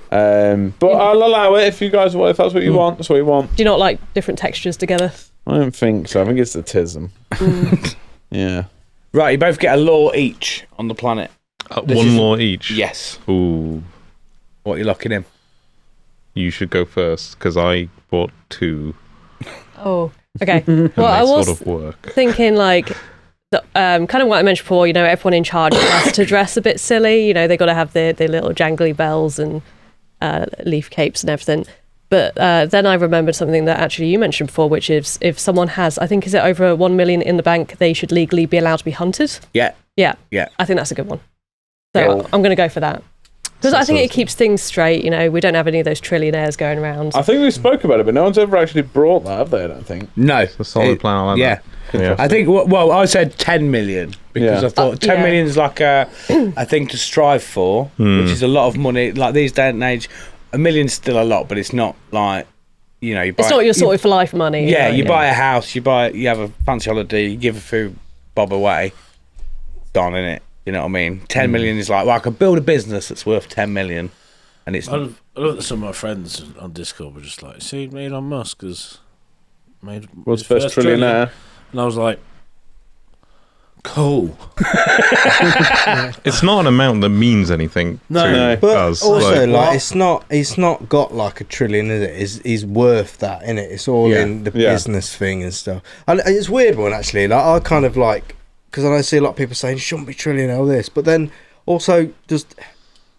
But I'll allow it if you guys want. If that's what you want, that's what you want. Do you not like different textures together? I don't think so. I think it's the tism. Yeah. Right, you both get a law each on the planet. One law each? Yes. Ooh. What are you locking in? You should go first, because I bought 2. Oh, okay. Well, And I they was sort of work. thinking like, kind of what I mentioned before, everyone in charge has to dress a bit silly. They got to have their little jangly bells and leaf capes and everything. But then I remembered something that actually you mentioned before, which is if someone has, I think, is it over 1 million in the bank, they should legally be allowed to be hunted. Yeah. Yeah. Yeah. I think that's a good one. So I'm going to go for that. Because I think it keeps things straight. We don't have any of those trillionaires going around. I think we spoke about it, but no one's ever actually brought that, have they? I don't think. No. It's a solid plan. I like Yeah. that. I think, well, I said 10 million because Yeah. I thought 10 yeah. million is like a thing to strive for, which is a lot of money. Like these day and age, $1 million's still a lot, but it's not like, you buy, it's not your sorted for life money. Yeah, you buy a house, you have a fancy holiday, you give a few bob away, done, innit? You know what I mean? 10 million is like, well, I could build a business that's worth 10 million, and it's. I love that some of my friends on Discord were just like, "See, Elon Musk has made World's his first trillionaire." And I was like, "Cool." It's not an amount that means anything. No. But us. also, Like, it's not got like a trillion, is it? He's worth that, innit? It's all in the business thing and stuff. And it's a weird one, actually. Like, I kind of like, because I see a lot of people saying, shouldn't be trillionaire, all this. But then also, does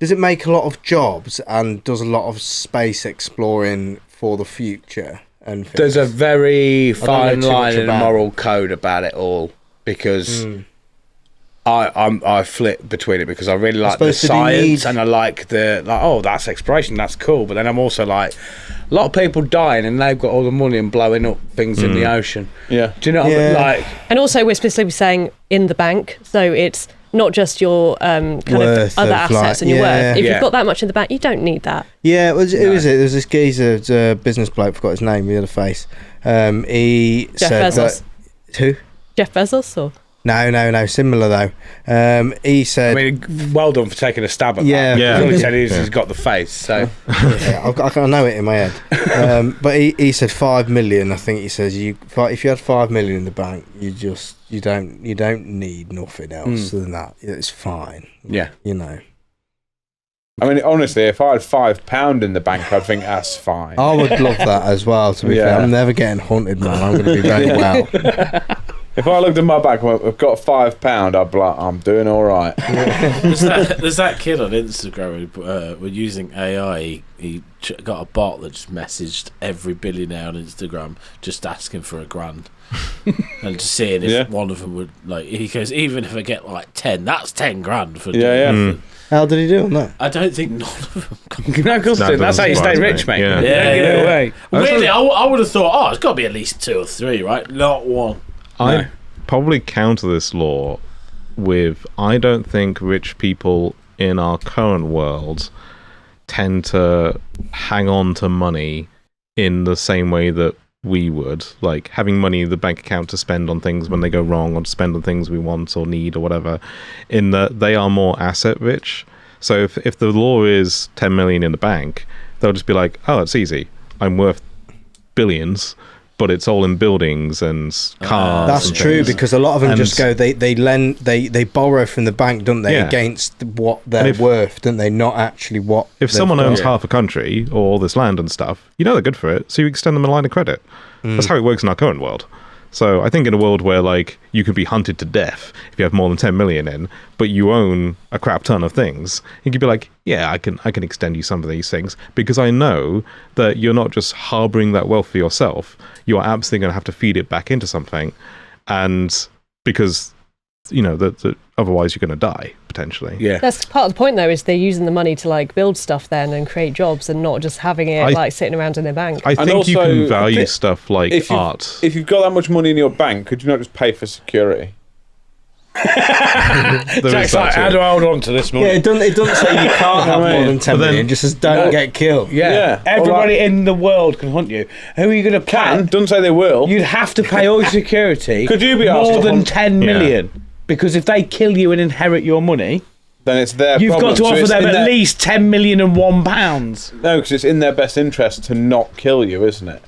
it make a lot of jobs and does a lot of space exploring for the future? And things? There's a very fine know too line much and a about moral code about it all, because I flip between it, because I really like the science and I like that's exploration, that's cool, but then I'm also like, a lot of people dying and they've got all the money and blowing up things in the ocean. Yeah. Do you know what I mean? Like, And also, we're specifically saying in the bank, so it's not just your kind of other assets and your worth. If you've got that much in the bank, you don't need that. Yeah, it was this geezer, a business bloke, forgot his name, the other face. He Jeff said Bezos. that. Who? Jeff Bezos, or? No, similar though. He said, I mean, well done for taking a stab at Yeah. that. Yeah. All he said is he's got the face, so. I know it in my head. But he said 5 million. I think he says if you had 5 million in the bank, you don't need nothing else than that. It's fine. Yeah. I mean, honestly, if I had £5 in the bank, I'd think that's fine. I would love that as well. To be fair, I'm never getting hunted, man. I'm going to be very well. If I looked at my bank and went, I've got £5, I'd be like, I'm doing all right. There's that kid on Instagram who, we're using AI. He got a bot that just messaged every billionaire on Instagram just asking for $1,000 and just seeing if one of them would, like, he goes, even if I get like 10, that's 10 grand for doing it. How did he do on that? I don't think none of them. No, of course, that's how you stay rich, mate. Yeah. No way. Really, I would have thought, it's got to be at least 2 or 3, right? Not one. I probably counter this law with, I don't think rich people in our current world tend to hang on to money in the same way that we would, like having money in the bank account to spend on things when they go wrong, or to spend on things we want or need or whatever, in that they are more asset rich. So if the law is 10 million in the bank, they'll just be like, oh, it's easy, I'm worth billions, but it's all in buildings and cars. That's and true, things. because a lot of them just go, they lend, they borrow from the bank, don't they, against what they're worth, don't they, not actually what. If someone owns half a country or all this land and stuff, they're good for it, so you extend them a line of credit. That's how it works in our current world. So I think in a world where like you could be hunted to death if you have more than 10 million in, but you own a crap ton of things, you could be like, yeah, I can extend you some of these things because I know that you're not just harboring that wealth for yourself. You're absolutely going to have to feed it back into something, and because that otherwise you're going to die potentially. Yeah, that's part of the point though, is they're using the money to like build stuff then and create jobs, and not just having it like sitting around in their bank. I think you can value stuff like art. If you've got that much money in your bank, could you not just pay for security? Jack's like, how do I hold on to this money? Yeah, it doesn't say you can't have more than 10 million. It just says don't get killed. Yeah. Everybody in the world can hunt you. Who are you going to pay? Doesn't say they will. You'd have to pay all your security. Could you be asked more to than hunt? 10 million? Because if they kill you and inherit your money, then it's their you've problem. got to offer them at least £10,000,001. No, because it's in their best interest to not kill you, isn't it?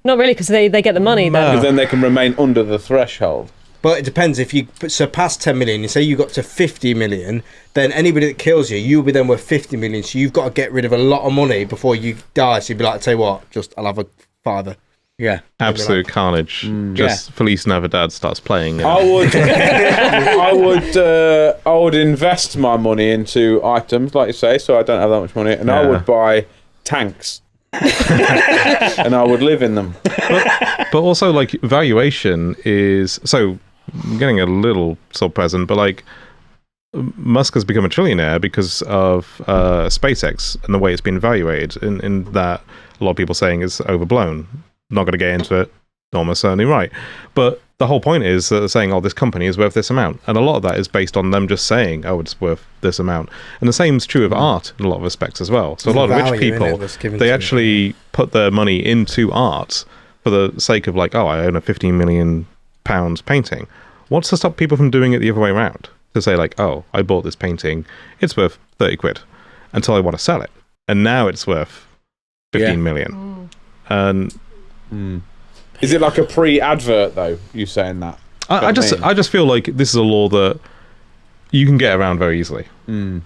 Not really, because they get the money then. Because then they can remain under the threshold. But it depends. If you surpass 10 million, you say you got to 50 million, then anybody that kills you, you'll be then worth 50 million. So you've got to get rid of a lot of money before you die. So you'd be like, tell you what, I'll have a father. Yeah, absolute carnage. Just Felice Navidad starts playing. I would invest my money into items, like you say, so I don't have that much money, and I would buy tanks, and I would live in them. But also, like, valuation is so. I'm getting a little present, but like Musk has become a trillionaire because of SpaceX and the way it's been evaluated. In that, a lot of people saying it's overblown. Not going to get into it. Almost certainly right. But the whole point is that they're saying, oh, this company is worth this amount. And a lot of that is based on them just saying, oh, it's worth this amount. And the same is true of art in a lot of respects as well. So a lot of rich people, they actually put their money into art for the sake of like, oh, I own a £15 million painting. What's to stop people from doing it the other way around? To say like, oh, I bought this painting, it's worth 30 quid until I want to sell it. And now it's worth 15 million. And is it like a pre-advert though? You saying that? I just feel like this is a law that you can get around very easily. I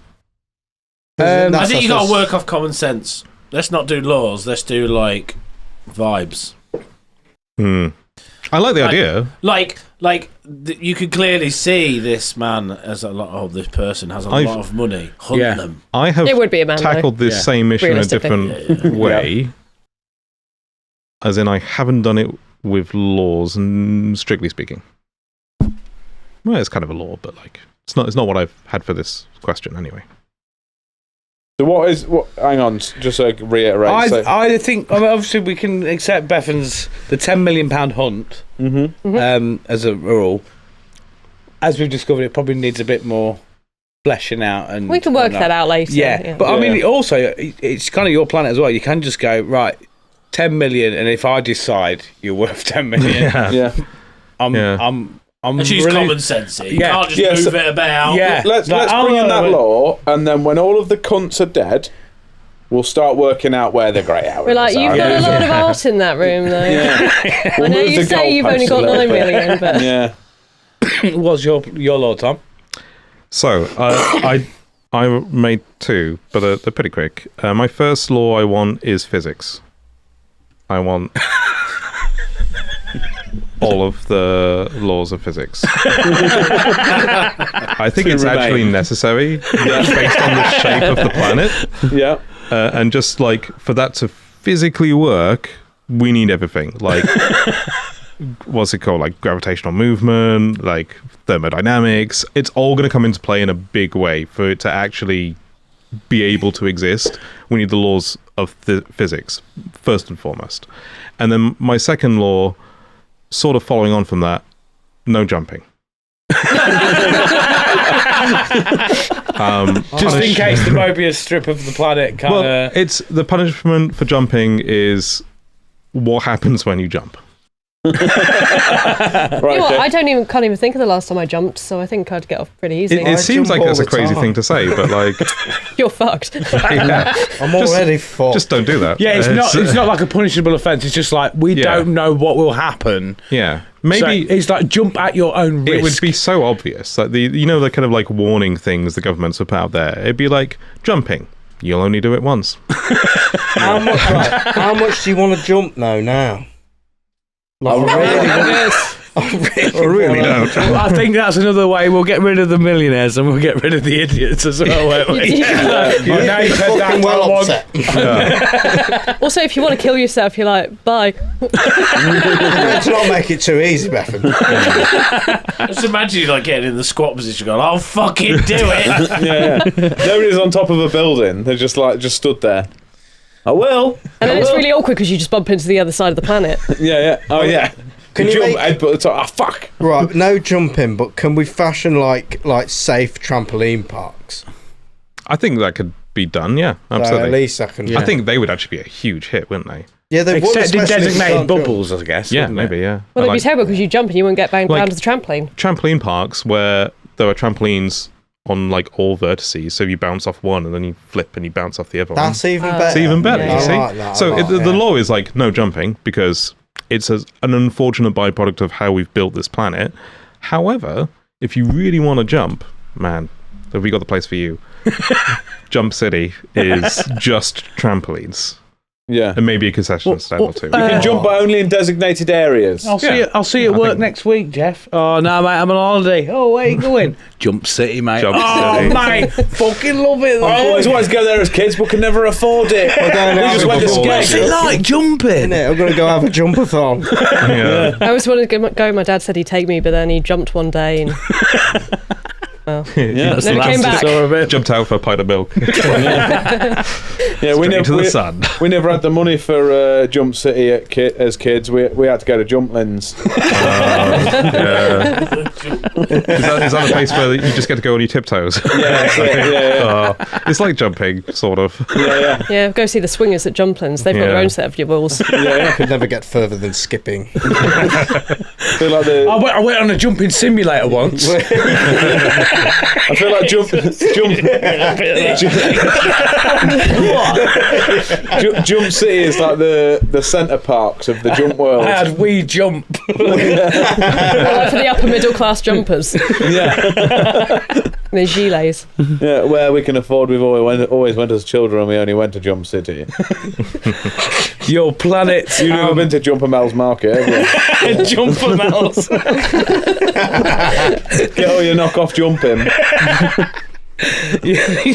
think you got to work off common sense. Let's not do laws. Let's do like vibes. I like the idea. You could clearly see this man as this person has a lot of money. Hunt them. I have it would be a man, tackled this same issue in a different way. As in, I haven't done it with laws, strictly speaking. Well, it's kind of a law, but like it's not what I've had for this question anyway. So what? Hang on, just so I can reiterate. I think obviously we can accept Bethan's the £10 million hunt as a rule. As we've discovered, it probably needs a bit more fleshing out, and we can work that out later. Yeah, but I mean, also it's kind of your planet as well. You can just go right. 10 million, and if I decide you're worth 10 million, I'm Let's use common sense here. You can't just move it about. Yeah. Let's bring in that law, and then when all of the cunts are dead, we'll start working out where the grey hours are. We're like, you've got a lot of art in that room, though. Yeah. I know you say you've only got 9 million, but... Yeah. What's your law, Tom? So, I made 2, but they're pretty quick. My first law I want is physics. I want all of the laws of physics. I think it's actually necessary based on the shape of the planet. Yeah. And just like for that to physically work, we need everything. Like, what's it called? Like gravitational movement, like thermodynamics. It's all going to come into play in a big way for it to actually be able to exist. We need the laws of physics first and foremost, and then my second law, sort of following on from that, no jumping. Just in case the Mobius strip of the planet kind of... Well, it's the punishment for jumping is what happens when you jump. Right, I can't even think of the last time I jumped, so I think I'd get off pretty easily. It seems like it's a crazy thing to say, but like... You're fucked. I'm already fucked. Just don't do that. Yeah, it's not like a punishable offence, it's just like, we don't know what will happen. Yeah. Maybe... So it's like, jump at your own risk. It would be so obvious. Like the kind of like warning things the governments have put out there. It'd be like, jumping. You'll only do it once. How much do you want to jump now? Like, I really don't. I think that's another way we'll get rid of the millionaires and we'll get rid of the idiots as well, won't we? Yeah. Now you said that well upset. Also, if you want to kill yourself, you're like, bye. Let's not make it too easy, Bethan. Just imagine you like getting in the squat position, going, "I'll fucking do it." Yeah. Nobody's on top of a building. They're just stood there. I will. And then it's really awkward because you just bump into the other side of the planet. Yeah. Oh yeah. Can you you jump? make- Headbutt the top. Ah, fuck. Right, no jumping, but can we fashion like safe trampoline parks? I think that could be done. Yeah, So absolutely. at least I can. I think they would actually be a huge hit, wouldn't they? Yeah, they would. Except in especially if you designated can't jump. bubbles, I guess. Yeah, wouldn't it? maybe. Yeah. Well, it'd Like be terrible because you jump and you wouldn't get banged Like- down to the trampoline. trampoline parks where there are trampolines on like all vertices, so you bounce off one and then you flip and you bounce off the other one. That's even better. It's even better, Yeah. you see. I like that, So I like the that. law is like no jumping because it's an unfortunate byproduct of how we've built this planet. However, if you really want to jump, man, have we got the place for you? Jump City is just trampolines Yeah. and maybe a concession stand or two. You can jump, but only in designated areas. I'll see you at work next week, Jeff. Oh no, mate, I'm on holiday. Oh, where you going? Jump City, mate. Jump oh, City. mate, fucking love it. I Though. always wanted to go there as kids, but could never afford it. We're going We out just went to before What's skate. it like jumping? Innit? I'm going to go have a jumpathon. Yeah. I always wanted to go. My dad said he'd take me, but then he jumped one day and Yeah. That's Never the last came I back. saw of it. Jumped out for a pint of milk. Yeah, we Straight never into the we, sun. we never had the money for Jump City as kids. We had to go to Jumplins. Yeah. Is that a place where you just get to go on your tiptoes? Yeah. It's like jumping, sort of. yeah, go see the swingers at Jumplins. They've got their Yeah. own set of rules. I could never get further than skipping. Feel like I went on a jumping simulator once. I feel like Jump City is like the centre parks of the jump world. I had we jump. Like for the upper middle class jumpers. Yeah, The gilets. yeah, where we can afford. We've always went as children, and we only went to Jump City. Your planet's You've never been to Jumper Mel's Market, have you? jumper mouse. Get all your knockoff jumping.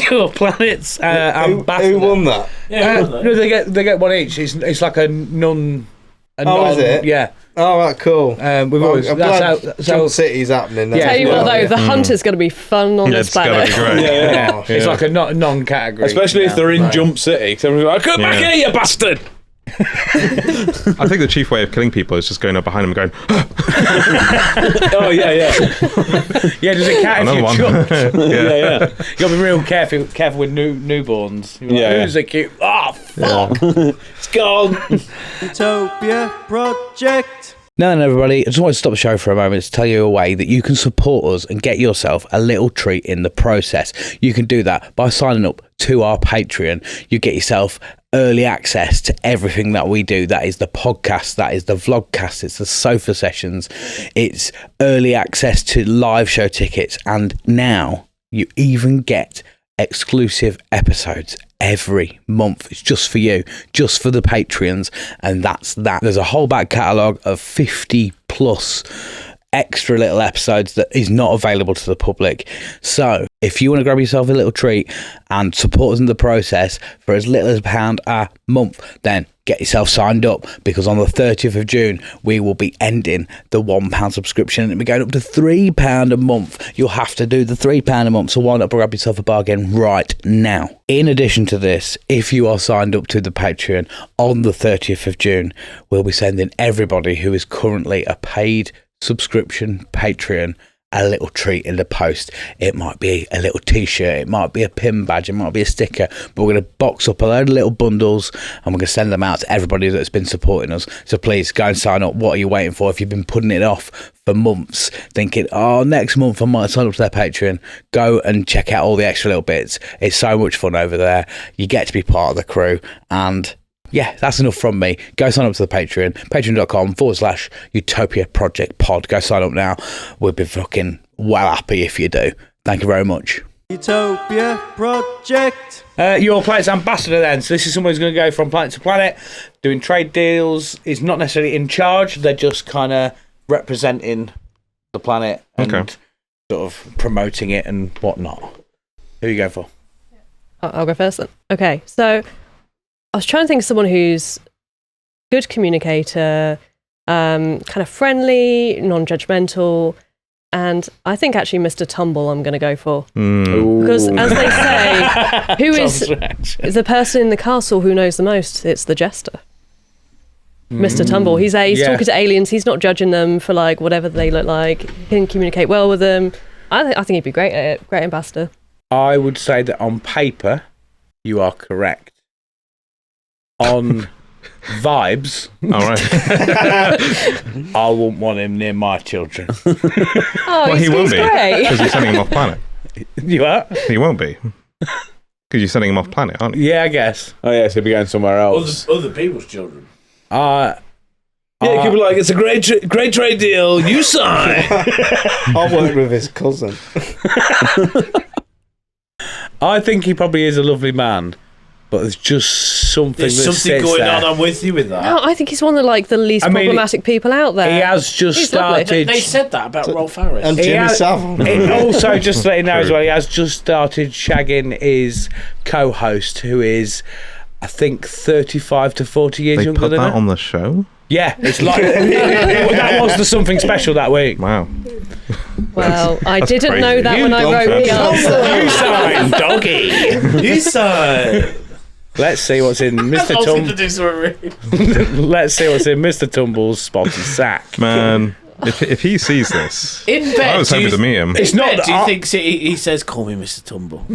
Your planet's Who ambassador. won that? No, they get one each. It's like a non. Is it? Yeah. All right, cool. We've Well, always. I'm That's glad how. Jump City's happening. Yeah. Tell you what though, the hunt is going to be fun on this It's gotta planet. be great. Yeah. It's like a non-category. Especially if they're in Jump City. So everyone's like, come back Yeah. here, you bastard! I think the chief way of killing people is just going up behind them and going, Oh, yeah. Yeah, does it count if another you one. jump? Yeah. You got to be real careful with newborns. You're like, Yeah. Who's a cute? Oh, fuck. It's gone. Utopia Project. Now then, everybody, I just want to stop the show for a moment to tell you a way that you can support us and get yourself a little treat in the process. You can do that by signing up to our Patreon. You get yourself early access to everything that we do. That is the podcast, that is the vlogcast, it's the sofa sessions, it's early access to live show tickets, and now you even get exclusive episodes every month. It's just for you, just for the Patreons, and that's that. There's a whole back catalogue of 50 plus extra little episodes that is not available to the public. So if you want to grab yourself a little treat and support us in the process for as little as £1 a month, then get yourself signed up, because on the 30th of June we will be ending the £1 subscription and we're going up to £3 a month. You'll have to do the £3 a month, so why not grab yourself a bargain right now? In addition to this, if you are signed up to the Patreon on the 30th of June, we'll be sending everybody who is currently a paid subscription Patreon a little treat in the post. It might be a little t-shirt, it might be a pin badge, it might be a sticker, but we're going to box up a load of little bundles and we're going to send them out to everybody that's been supporting us. So please go and sign up. What are you waiting for? If you've been putting it off for months thinking, oh, next month I might sign up to their Patreon, go and check out all the extra little bits. It's so much fun over there. You get to be part of the crew, and yeah, that's enough from me. Go sign up to the Patreon, patreon.com/Utopia Project Pod. Go sign up now. We'll be fucking well happy if you do. Thank you very much. Utopia Project. Your planet's ambassador then. So this is someone who's going to go from planet to planet, doing trade deals. Is not necessarily in charge. They're just kind of representing the planet and sort of promoting it and whatnot. Who are you going for? I'll go first then. Okay, so I was trying to think of someone who's good communicator, kind of friendly, non-judgmental, and I think actually Mr. Tumble I'm going to go for. Because as they say, who is the person in the castle who knows the most? It's the jester. Mr. Tumble. He's talking to aliens. He's not judging them for like whatever they look like. He can communicate well with them. I think he'd be great at it. Great ambassador. I would say that on paper, you are correct. On vibes, all right. I wouldn't want him near my children. Well, he won't be great. because you're sending him off planet. You are? He won't be because you're sending him off planet, aren't you? Yeah, I guess. Oh yes, he'll be going somewhere else. Other people's children. Yeah, you could be like, it's a great trade deal. You sign. I worked with his cousin. I think he probably is a lovely man, but there's just something. There's that something sits going there. on. I'm with you with that. No, I think he's one of the least problematic people out there. He has just He's started. lovely. They said that about Rolf Harris. And Jimmy Savile. Also, just to let you know as True. well, he has just started shagging his co-host, who is, I think, 35 to 40 years They younger put than that her. on the show? Yeah, it's like that was the something special that week. Wow. Well, I That's didn't crazy. know that You when I don't wrote the answer. You sign, doggy. You sign. Let's see what's in Mr. I was going to Tum. do something really. Let's see what's in Mr. Tumble's spotted sack. Man, if he sees this, In bed, I was hoping to meet him. It's in not bed, that do you I- think he says, "Call me Mr. Tumble"?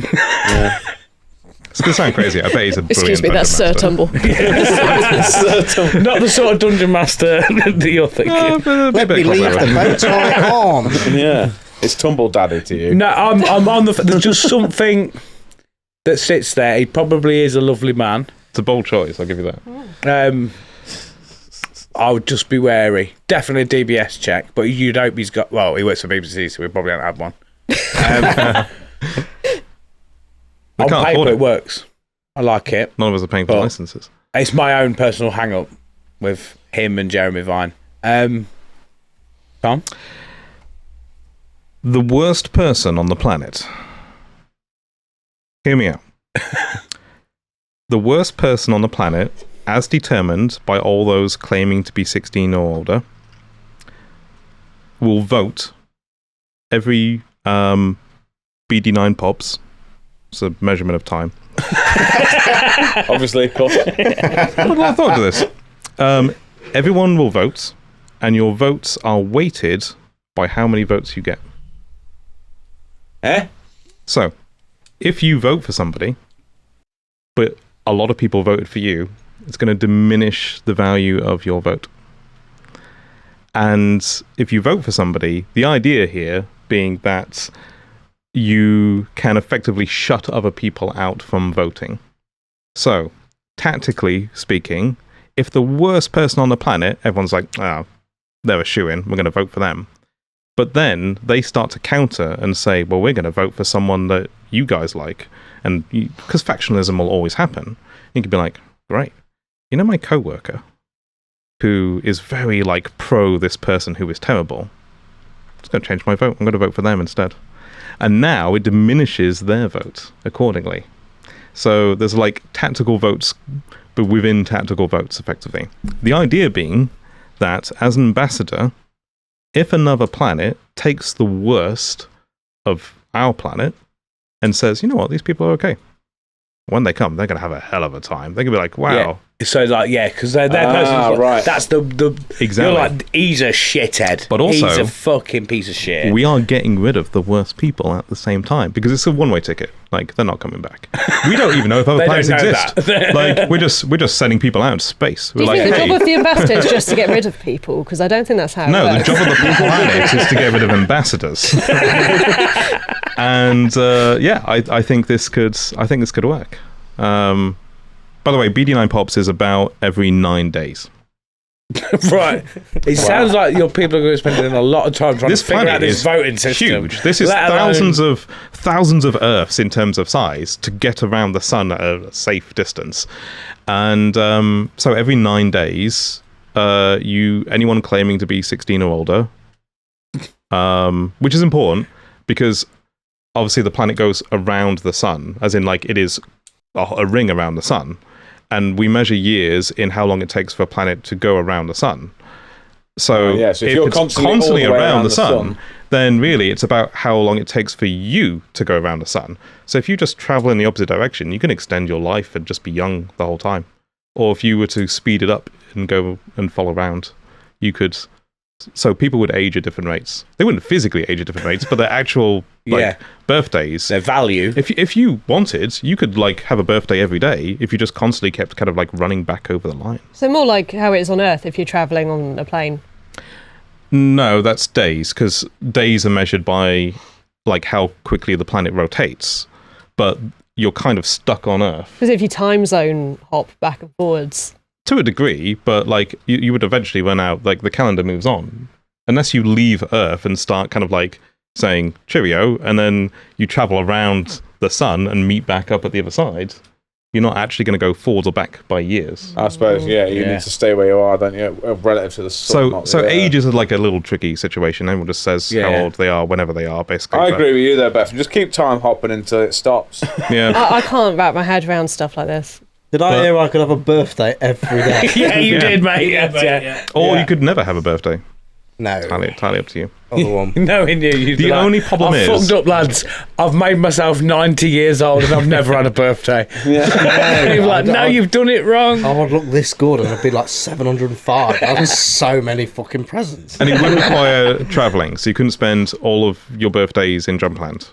It's going to sound crazy. I bet he's a brilliant Excuse me, that's Sir dungeon master. Tumble. Not the sort of dungeon master that you're thinking. Let me leave the bow tie on. Yeah, it's Tumble Daddy to you. No, I'm on the. There's just something that sits there. He probably is a lovely man. It's a bold choice, I'll give you that. I would just be wary. Definitely a DBS check, but you'd hope he's got. Well, he works for BBC, so we probably don't have one. On can't afford paper, it. it works. I like it. None of us are paying for Well, licenses. It's my own personal hang-up with him and Jeremy Vine. Tom? The worst person on the planet. Hear me out. The worst person on the planet, as determined by all those claiming to be 16 or older, will vote every BD9 pops. It's a measurement of time. Obviously, of course. I thought of this. Everyone will vote, and your votes are weighted by how many votes you get. So, if you vote for somebody, but a lot of people voted for you, it's going to diminish the value of your vote. And if you vote for somebody, the idea here being that you can effectively shut other people out from voting. So, tactically speaking, if the worst person on the planet, everyone's like, they're a shoo-in, we're going to vote for them. But then they start to counter and say, well, we're going to vote for someone that you guys like. And because factionalism will always happen, you can be like, great. You know my coworker who is very like pro this person who is terrible? I'm just going to change my vote. I'm going to vote for them instead. And now it diminishes their vote accordingly. So there's like tactical votes, but within tactical votes, effectively. The idea being that as an ambassador, if another planet takes the worst of our planet and says, you know what, these people are okay. When they come, they're going to have a hell of a time. They're going to be like, wow. Yeah. So, like, yeah, because that person's right. That's the Exactly. You're like, he's a shithead. But also, he's a fucking piece of shit. we are getting rid of the worst people at the same time because it's a one-way ticket. Like, they're not coming back. We don't even know if other They planets don't know exist. that. Like, we're just sending people out into space. Do We're you like, think the hey, job of the ambassador is just to get rid of people? Because I don't think that's how no, it the works. job of the planet is to get rid of ambassadors. And yeah, I think this could work. By the way, BD9 Pops is about every 9 days. Right. It sounds like your people are going to spend a lot of time trying This to figure out planet this is voting system. huge. This is let alone- thousands of Earths in terms of size to get around the sun at a safe distance. And so every 9 days, anyone claiming to be 16 or older, which is important because obviously the planet goes around the sun, as in like it is a ring around the sun, and we measure years in how long it takes for a planet to go around the sun. So, if you're it's constantly around the sun, then really it's about how long it takes for you to go around the sun. So if you just travel in the opposite direction, you can extend your life and just be young the whole time. Or if you were to speed it up and go and follow around, you could. So people would age at different rates. They wouldn't physically age at different rates, but their actual birthdays, their value. If you wanted, you could like have a birthday every day if you just constantly kept kind of like running back over the line. So more like how it is on Earth if you're travelling on a plane. No, that's days, because days are measured by like how quickly the planet rotates, but you're kind of stuck on Earth. Because if you time zone hop back and forwards. To a degree, but like you would eventually run out, like the calendar moves on. Unless you leave Earth and start kind of like saying cheerio, and then you travel around the sun and meet back up at the other side, you're not actually going to go forwards or back by years. I suppose, you need to stay where you are, don't you, relative to the sun. So age is like a little tricky situation. Everyone just says how old they are whenever they are, basically. I agree with you there, Beth. Just keep time hopping until it stops. Yeah. I can't wrap my head around stuff like this. Did I hear I could have a birthday every day? Yeah, you did, mate. Yeah. Or you could never have a birthday. No. Entirely up to you. Other one. Knowing you, The only problem I've fucked up, lads. I've made myself 90 years old and I've never had a birthday. You're like, no, you've done it wrong. I would look this good and I'd be like 705. That's so many fucking presents. And it would require travelling, so you couldn't spend all of your birthdays in Jumpland.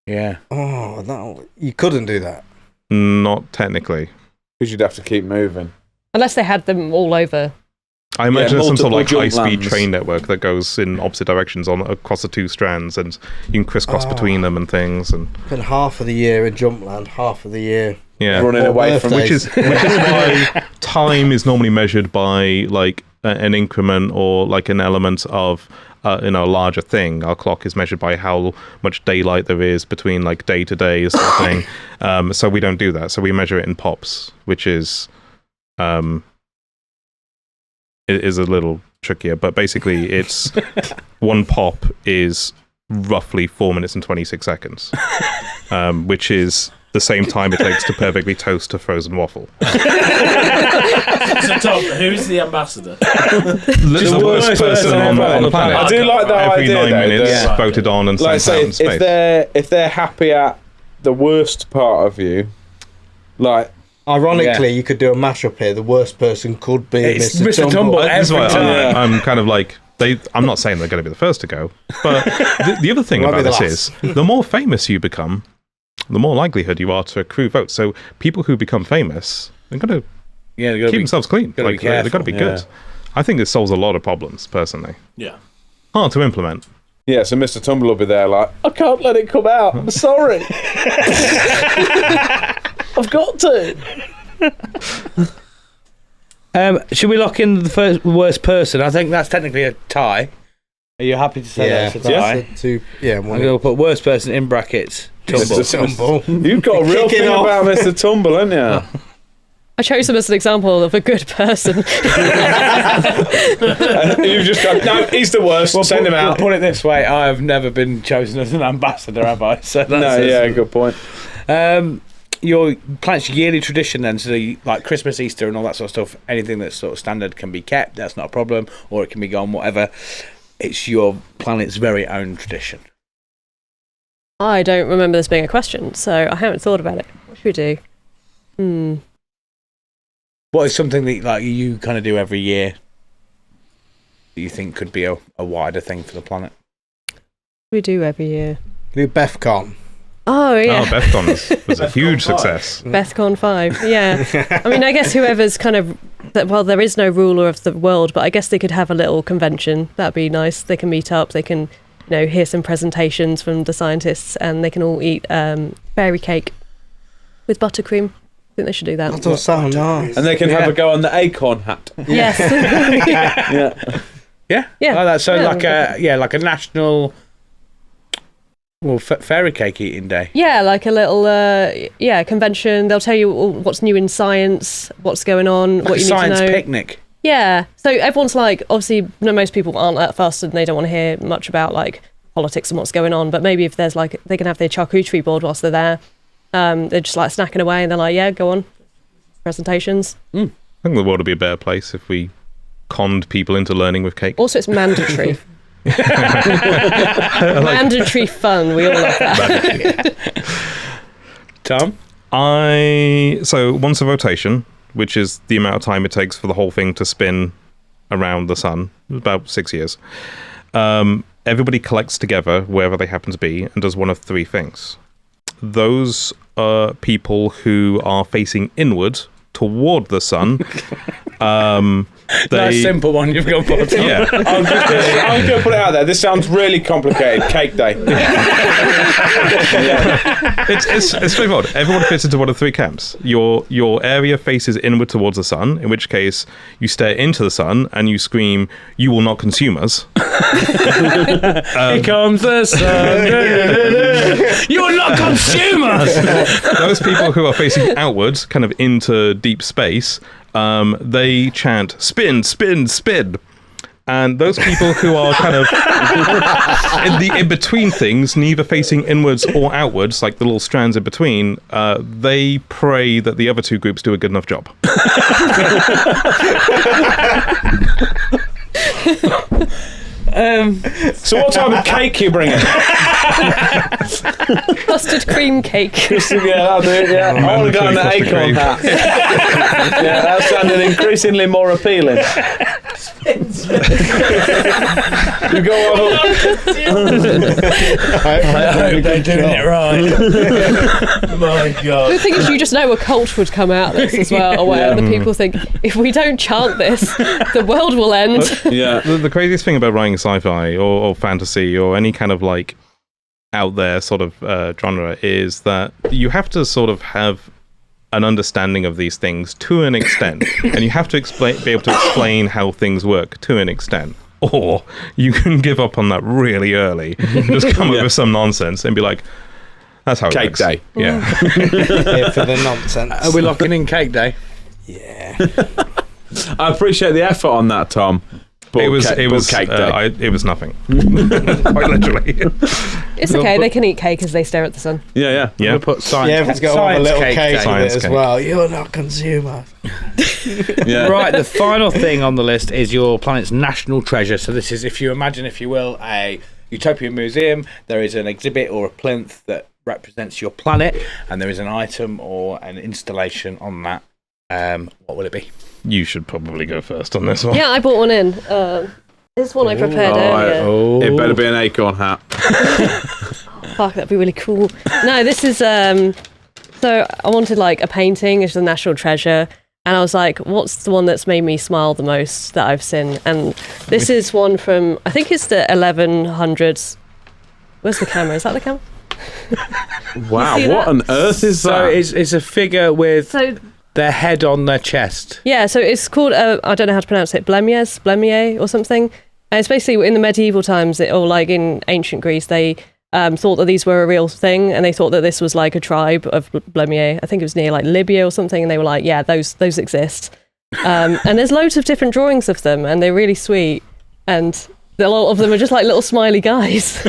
Yeah. Oh, no, you couldn't do that. Not technically. Because you'd have to keep moving. Unless they had them all over. I imagine there's some sort of like multiple high-speed Jumplands. train network that goes in opposite directions across the two strands, and you can crisscross between them and things. And Spend half of the year in Jumpland, half of the year running Or away from birthdays. which is why time is normally measured by like an increment or like an element of a larger thing. Our clock is measured by how much daylight there is between like day to day sort of thing. So we don't do that. So we measure it in pops, which is it is a little trickier. But basically, it's one pop is roughly 4 minutes and 26 seconds, which is the same time it takes to perfectly toast a frozen waffle. So Tom, who's the ambassador? The worst person on the planet. I do like that Every idea, 9 though, minutes, that- voted on and Like, sent out say, in space. if they're happy at the worst part of you, like, Ironically, you could do a mashup here. The worst person could be It's Mr. Mr. Tumble. That's why every time. I'm kind of like I'm not saying they're going to be the first to go, but the other thing Might be about the this is the more famous you become, the more likelihood you are to accrue votes. So people who become famous, they're going to keep themselves clean. gotta be Like they've got to be careful. good. I think this solves a lot of problems, personally. Yeah. Hard to implement. yeah, so Mr. Tumble will be there like, I can't let it come out. I'm sorry. I've got to. Should we lock in the worst person? I think that's technically a tie. Are you happy to say Yeah, that's a tie? yeah, I'm going to put worst person in brackets. Tumble. Mr. Tumble. You've got a real Kicking thing off. about Mr. Tumble, haven't you? I chose him as an example of a good person. You've just gone, no, he's the worst. Send him out. Put it this way: I have never been chosen as an ambassador, have I? So that's No, yeah, good point. Your planet's yearly tradition, then, so like Christmas, Easter, and all that sort of stuff. Anything that's sort of standard can be kept. That's not a problem, or it can be gone. Whatever. It's your planet's very own tradition. I don't remember this being a question, so I haven't thought about it. What should we do? What is something that like you kind of do every year that you think could be a wider thing for the planet? We do every year. Do BEFCON. Oh, yeah. Oh, BEFCON was a huge success. BEFCON 5, yeah. I mean, I guess whoever's kind of... Well, there is no ruler of the world, but I guess they could have a little convention. That'd be nice. They can meet up. They can, hear some presentations from the scientists, and they can all eat fairy cake with buttercream. I think they should do that. That does sound nice. And they can have a go on the acorn hat. Yes. Yeah. Yeah. Like that. So Yeah. like a national fairy cake eating day. Yeah, like a little convention. They'll tell you what's new in science, what's going on, Like what a you need to science know. picnic. Yeah. So everyone's like, obviously, most people aren't that fussed and they don't want to hear much about like politics and what's going on. But maybe if there's like, they can have their charcuterie board whilst they're there. They're just like snacking away and they're like, yeah, go on. Presentations. I think the world would be a better place if we conned people into learning with cake. Also, it's mandatory. Mandatory fun. We all love that. Tom? So once a rotation, which is the amount of time it takes for the whole thing to spin around the sun, about 6 years. Everybody collects together wherever they happen to be and does one of three things. Those are people who are facing inward toward the sun. Nice simple one you've gone for. Yeah. I'm going to put it out there. This sounds really complicated. Cake day. It's straightforward. Everyone fits into one of three camps. Your area faces inward towards the sun, in which case you stare into the sun and you scream, "You will not consume us." Here comes the sun. You will not consume us. Those people who are facing outwards, kind of into deep space, they chant "spin, spin, spin," and those people who are kind of in between things, neither facing inwards or outwards, like the little strands in between, they pray that the other two groups do a good enough job. So what type of cake you bringing? Custard cream cake. Yeah, I'll do it, yeah. I want to go on the acorn hat. Yeah, that sounded increasingly more appealing. You go on. I hope they're doing it right. My God. The thing is, you just know a cult would come out of this as well, where the people think, if we don't chant this, the world will end. Yeah. The craziest thing about writing sci-fi or fantasy or any kind of like out there sort of genre is that you have to sort of have an understanding of these things to an extent, and you have to be able to explain how things work to an extent, or you can give up on that really early, just come up with some nonsense and be like, that's how it Cake works. day. Yeah. Here for the nonsense. Are we locking in cake day? Yeah. I appreciate the effort on that, Tom. But It was cake day. it was nothing. Quite literally. It's okay, they can eat cake as they stare at the sun. Yeah. We'll put science. Yeah, everyone's got a little cake day. with it Science as cake. well. You're not consumer. Yeah. Right, the final thing on the list is your planet's national treasure. So this is, if you imagine, if you will, a utopian museum. There is an exhibit or a plinth that represents your planet, and there is an item or an installation on that. What will it be? You should probably go first on this one. Yeah, I bought one in. This one I prepared earlier. It better be an acorn hat. Fuck, that'd be really cool. No, this is so I wanted like a painting as the national treasure, and I was like, what's the one that's made me smile the most that I've seen? And this is one from, I think it's the 1100s. Where's the camera? Is that the camera? Wow, see what that? on earth is So that? it's a figure with So their head on their chest. yeah, so it's called I don't know how to pronounce it, Blemier or something. And it's basically in the medieval times, or like in ancient Greece, they thought that these were a real thing, and they thought that this was like a tribe of Blemier. I think it was near like Libya or something, and they were like, yeah, those exist. And there's loads of different drawings of them, and they're really sweet, and a lot of them are just like little smiley guys.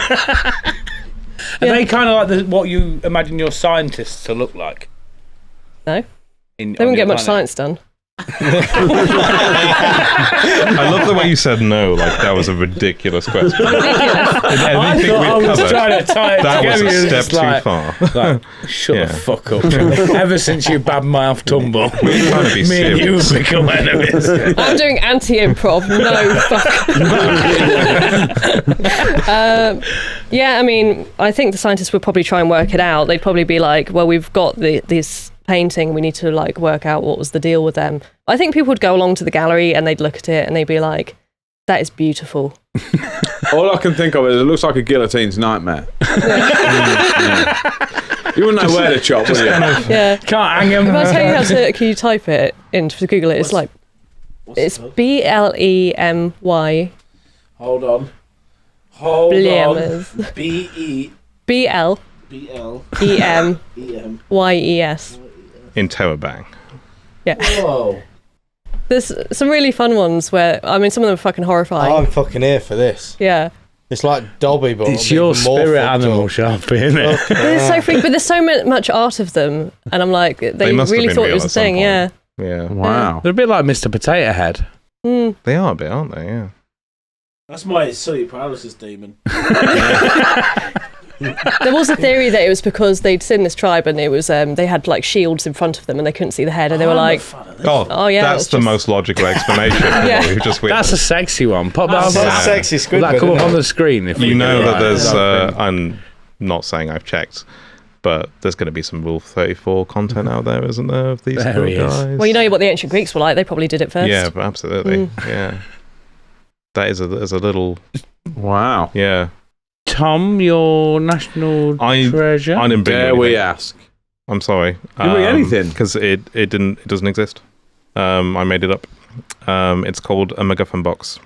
Are they kind of like what you imagine your scientists to look like? No, They they wouldn't get much science done. I love the way you said no, like that was a ridiculous question. Ridiculous. I was trying to tie it That was together. a You're step just too like, far. like, shut Yeah. the fuck up. Ever since you babbed my off tumble, We're trying to be me and you serious. have become enemies. I'm doing anti-improv. No, fuck. Yeah, I mean, I think the scientists would probably try and work it out. They'd probably be like, well, we've got this painting, we need to like work out what was the deal with them. I think people would go along to the gallery and they'd look at it and they'd be like, that is beautiful. All I can think of is it looks like a guillotine's nightmare. Yeah. You wouldn't know where to chop, would you? Yeah. Can't hang him. If I tell you how to, can you type it into Google it? It's like, it's BLEMY. Hold on. Hold Blemas. on. BEBLEM. BLEMYES. In Terabang. Yeah. Whoa. There's some really fun ones where, I mean, some of them are fucking horrifying. I'm fucking here for this. Yeah. It's like Dobby, but it's your spirit animal, Sharpy, isn't it? They're so freak, but there's so much art of them, and I'm like, they really thought it was a thing, yeah. Yeah. Wow. They're a bit like Mr. Potato Head. They are a bit, aren't they? Yeah. That's my sleep paralysis demon. There was a theory that it was because they'd seen this tribe and it was they had like shields in front of them and they couldn't see the head and they were like, oh yeah, that's the most logical explanation. Yeah. That's a sexy one. Pop that That's sexy Squidward. Will that come up on the screen? If you know that there's, I'm not saying I've checked, but there's going to be some Rule 34 content out there, isn't there, of these little guys? Well, you know what the ancient Greeks were like. They probably did it first. Yeah, but absolutely. Yeah. That is a little... Wow. Yeah. Tom, your national treasure? I didn't bring Dare we ask? I'm sorry. Didn't bring anything? Because it doesn't exist. I made it up. It's called a MacGuffin box.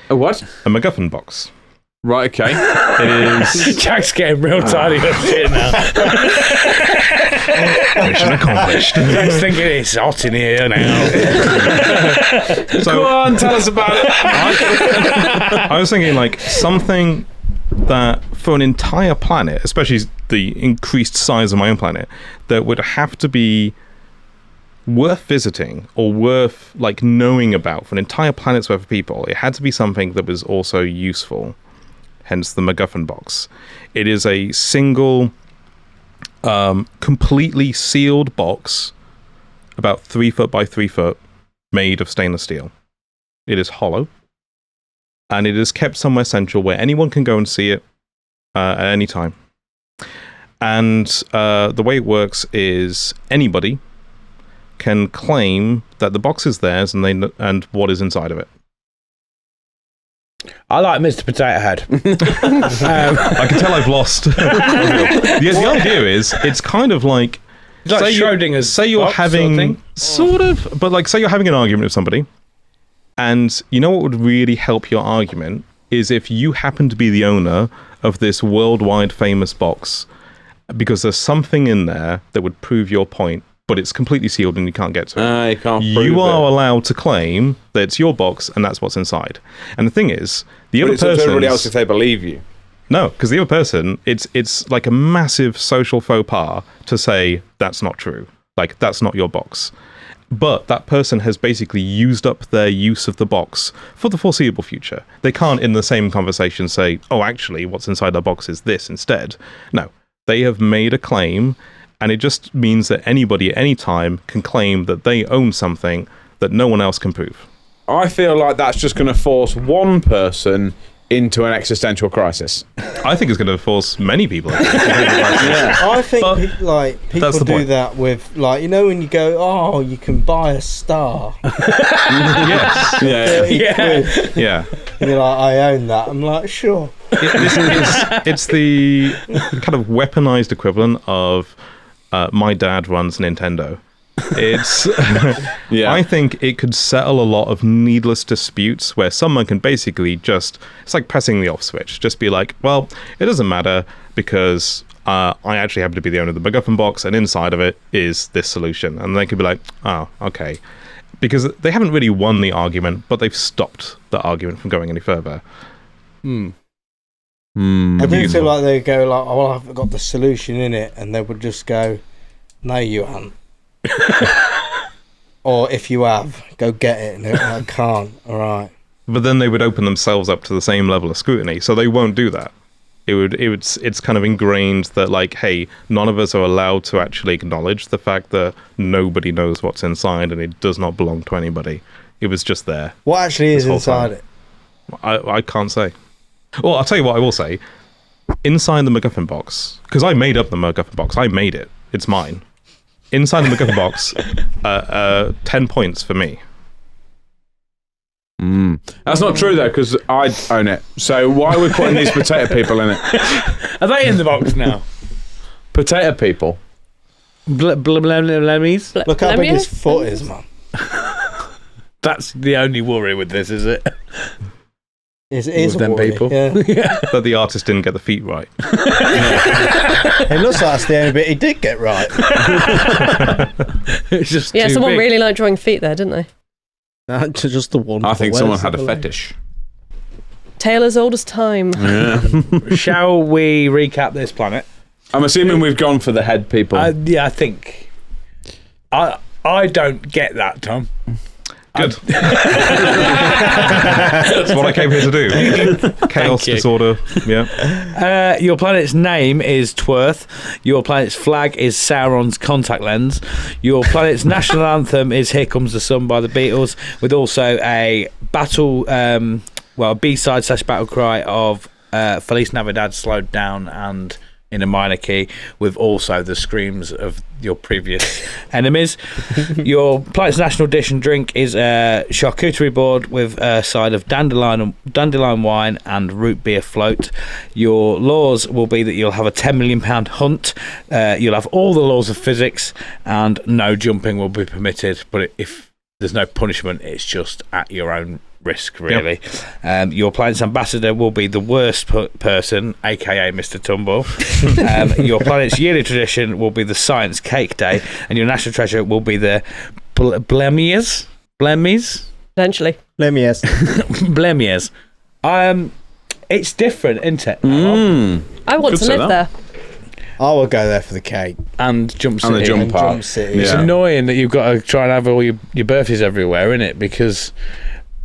A what? A MacGuffin box. Right, okay. It is... Jack's getting real tidy of shit now. Mission accomplished. Jack's thinking it's hot in here now. So, go on, tell us about it. I was thinking like something that for an entire planet, especially the increased size of my own planet, that would have to be worth visiting or worth like knowing about for an entire planet's worth of people. It had to be something that was also useful. Hence the MacGuffin box. It is a single, completely sealed box, about 3 foot by 3 foot, made of stainless steel. It is hollow, and it is kept somewhere central where anyone can go and see it at any time. And the way it works is anybody can claim that the box is theirs and what is inside of it. I like Mr. Potato Head. I can tell I've lost. The idea is, it's kind of like... Like Schrodinger's say you're box having... Sort of, but like say you're having an argument with somebody, and you know what would really help your argument is if you happen to be the owner of this worldwide famous box, because there's something in there that would prove your point, but it's completely sealed and you can't get to it. You can't prove you are it. allowed to claim that it's your box and that's what's inside. And the thing is, the other person... It's up to everybody else person's... if they believe you. No, because the other person, it's like a massive social faux pas to say that's not true. Like, that's not your box. But that person has basically used up their use of the box for the foreseeable future. They can't, in the same conversation, say, oh, actually, what's inside our box is this instead. No, they have made a claim, and it just means that anybody at any time can claim that they own something that no one else can prove. I feel like that's just going to force one person into an existential crisis. I think it's going to force many people into an existential crisis. Yeah. I think people do point. that with, like, you know, when you go, oh, you can buy a star. Yes. Yeah. And you're like, I own that. I'm like, sure. It's the kind of weaponized equivalent of my dad runs Nintendo. It's I think it could settle a lot of needless disputes where someone can basically just, it's like pressing the off switch, just be like, well, it doesn't matter because I actually happen to be the owner of the MacGuffin box and inside of it is this solution. And they could be like, oh, okay. Because they haven't really won the argument, but they've stopped the argument from going any further. I do feel like they go like, oh, well, I've got the solution in it, and they would just go, no, you haven't. Or if you have, go get it. And I can't. All right. But then they would open themselves up to the same level of scrutiny, so they won't do that. It's kind of ingrained that, like, hey, none of us are allowed to actually acknowledge the fact that nobody knows what's inside and it does not belong to anybody. It was just there. What actually is inside it? I can't say. Well, I'll tell you what I will say. Inside the MacGuffin box, because I made up the MacGuffin box. I made it. It's mine. Inside the MacGuffin box, 10 points for me. That's not true, though, because I own it. So why are we putting these potato people in it? Are they in the box now? Potato people? Lemmies? Look how big his foot is, man. That's the only worry with this, is it? It is them people. Yeah. That the artist didn't get the feet right. It looks like that's the only bit he did get right. It's just someone big. really liked drawing feet there, didn't they? Just the one. I think someone had a fetish. Tale as old as time. Yeah. Shall we recap this planet? I'm assuming we've gone for the head people. Yeah, I think. I don't get that, Tom. Good. That's what I came here to do. Chaos, disorder. Yeah. Your planet's name is Twerth. Your planet's flag is Sauron's contact lens. Your planet's national anthem is Here Comes the Sun by the Beatles, with also a battle, B-side / battle cry of Feliz Navidad slowed down and in a minor key, with also the screams of your previous enemies. Your planet's national dish and drink is a charcuterie board with a side of dandelion wine and root beer float. Your laws will be that you'll have a £10 million hunt. You'll have all the laws of physics, and no jumping will be permitted. But if there's no punishment, it's just at your own risk, really. Yep. Your planet's ambassador will be the worst person, aka Mr. Tumble. Your planet's yearly tradition will be the Science Cake Day, and your national treasure will be the Blemies. Potentially. Blemies. It's different, isn't it? I want to live there. I will go there for the cake and Jump City. And the jump park. It's annoying that you've got to try and have all your birthdays everywhere, isn't it? Because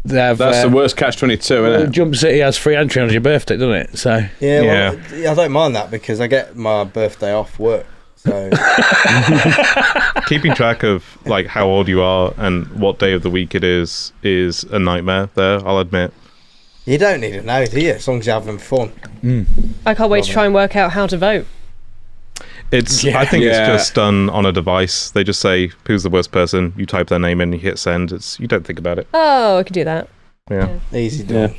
that's the worst catch-22, isn't it? Jump City has free entry on your birthday, doesn't it? So I don't mind that because I get my birthday off work. So keeping track of like how old you are and what day of the week it is a nightmare. There, I'll admit. You don't need to know, do you? As long as you're having fun. I can't wait to try and work out how to vote. I think it's just done on a device. They just say, who's the worst person? You type their name in, you hit send. You don't think about it. Oh, I could do that. Yeah. Easy done.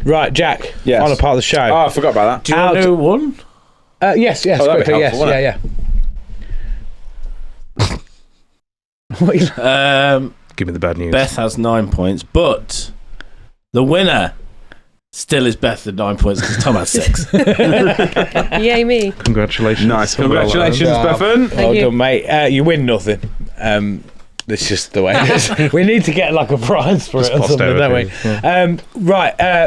Right, Jack. Yes. Final part of the show. Oh, I forgot about that. Do you want to do one? Yes, quickly, yes. Give me the bad news. Beth has 9 points, but the winner still is Beth at 9 points because Tom has 6. Yay me. Congratulations. Nice. Congratulations, Bethan. Well done, mate. You win nothing. It's just the way it is. We need to get like a prize for it or something, don't we? Yeah.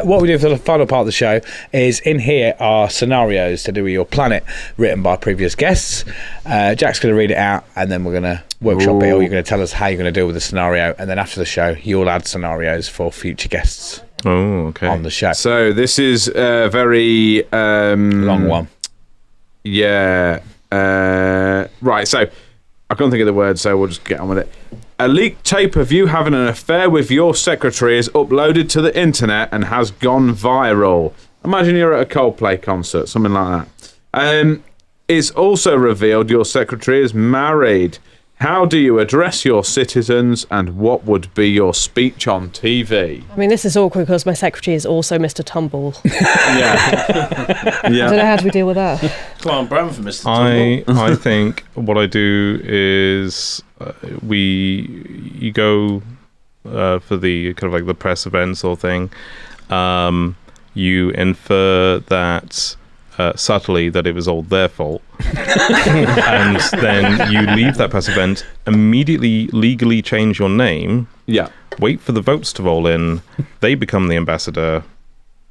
What we do for the final part of the show is in here are scenarios to do with your planet written by previous guests. Jack's going to read it out and then we're going to workshop it, or you're going to tell us how you're going to deal with the scenario, and then after the show you'll add scenarios for future guests on the show. So this is a very long one. Yeah. Right, so I can't think of the word, so we'll just get on with it. A leaked tape of you having an affair with your secretary is uploaded to the internet and has gone viral. Imagine you're at a Coldplay concert, something like that. It's also revealed your secretary is married. How do you address your citizens, and what would be your speech on TV? I mean, this is awkward because my secretary is also Mr. Tumble. Yeah. I don't know how do we deal with that. Come on, Bram for Mr. Tumble. I think what I do is you go for the kind of like the press event sort of thing. You infer that subtly that it was all their fault, and then you leave that press event, immediately legally change your name, wait for the votes to roll in, they become the ambassador,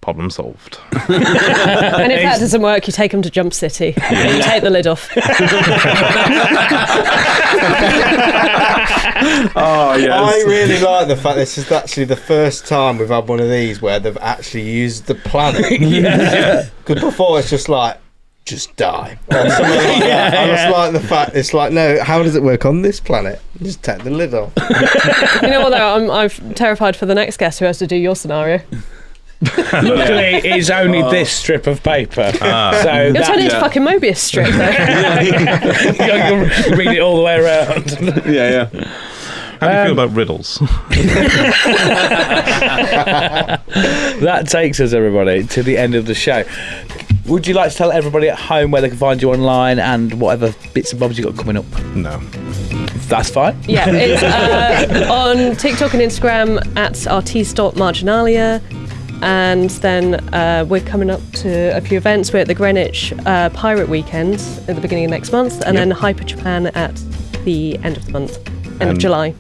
problem solved. And if that doesn't work, you take them to Jump City and you take the lid off. Oh yes. I really like the fact this is actually the first time we've had one of these where they've actually used the planet. Because before it's just like, just die or something like that. I just like the fact it's like, no, how does it work on this planet? Just take the lid off. You know what though, I'm terrified for the next guest who has to do your scenario. Luckily, it's only this strip of paper. So you'll turn it into fucking Mobius strip, though. You'll read it all the way around. How do you feel about riddles? That takes us, everybody, to the end of the show. Would you like to tell everybody at home where they can find you online and whatever bits and bobs you got coming up? No. That's fine. Yeah, it's on TikTok and Instagram at Artis Marginalia. And then we're coming up to a few events. We're at the Greenwich Pirate Weekend at the beginning of next month, and then Hyper Japan at the end of the month, end of July.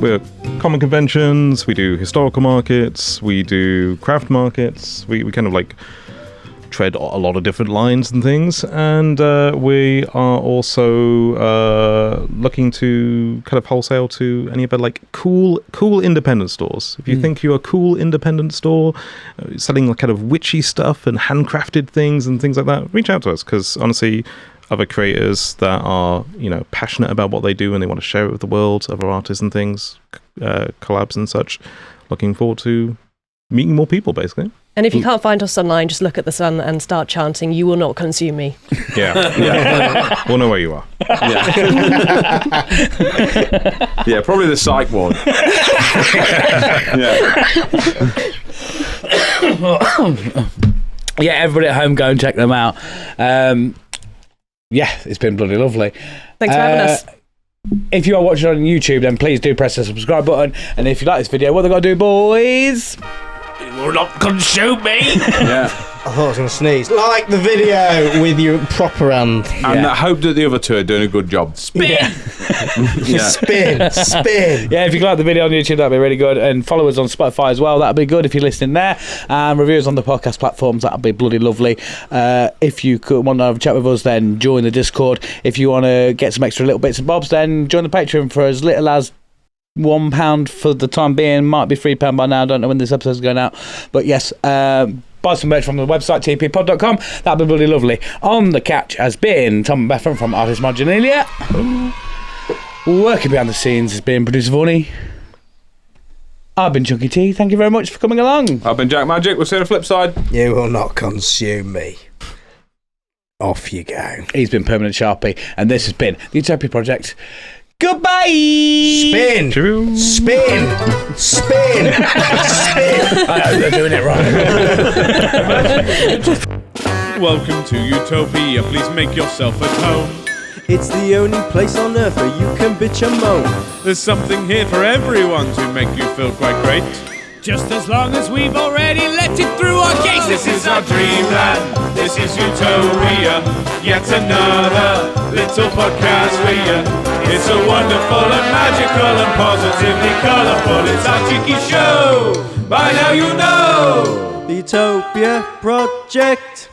We're common conventions, we do historical markets, we do craft markets. We kind of like tread a lot of different lines and things, and we are also looking to kind of wholesale to any other like cool independent stores. If you think you're a cool independent store selling like kind of witchy stuff and handcrafted things and things like that, reach out to us, because honestly, other creators that are, you know, passionate about what they do and they want to share it with the world, other artists and things, collabs and such, looking forward to meeting more people, basically. And if you can't find us online, just look at the sun and start chanting, "You will not consume me." Yeah. We'll know where you are. Yeah, probably the psych ward. Yeah, everybody at home, go and check them out. Yeah, it's been bloody lovely. Thanks for having us. If you are watching on YouTube, then please do press the subscribe button. And if you like this video, what they got to do, boys? It will not consume me. Yeah. I thought I was going to sneeze. Like the video with your proper hand. And I hope that the other two are doing a good job. Spin. Yeah. Spin. Yeah, if you like the video on YouTube, that'd be really good. And follow us on Spotify as well. That'd be good if you're listening there. And reviews on the podcast platforms, that'd be bloody lovely. If you want to have a chat with us, then join the Discord. If you want to get some extra little bits and bobs, then join the Patreon for as little as £1 for the time being. Might be £3 by now. I don't know when this episode's going out. But yes, buy some merch from the website, tppod.com. That'd be really lovely. On the catch has been Tom and Bethan from Artis Marginalia. Working behind the scenes has been producer Vorney. I've been Chunky T. Thank you very much for coming along. I've been Jack Magic. We'll see you on the flip side. You will not consume me. Off you go. He's been Permanent Sharpy, and this has been the Utopia Project. Goodbye. Spin. True. Spin. Spin. Spin. I hope they're doing it right. Welcome to Utopia. Please make yourself at home. It's the only place on earth where you can bitch and moan. There's something here for everyone to make you feel quite great. Just as long as we've already let it through our gates. This is our dreamland. This is Utopia. Yet another little podcast for you. It's so wonderful and magical and positively colourful. It's our cheeky show. By now you know. The Utopia Project.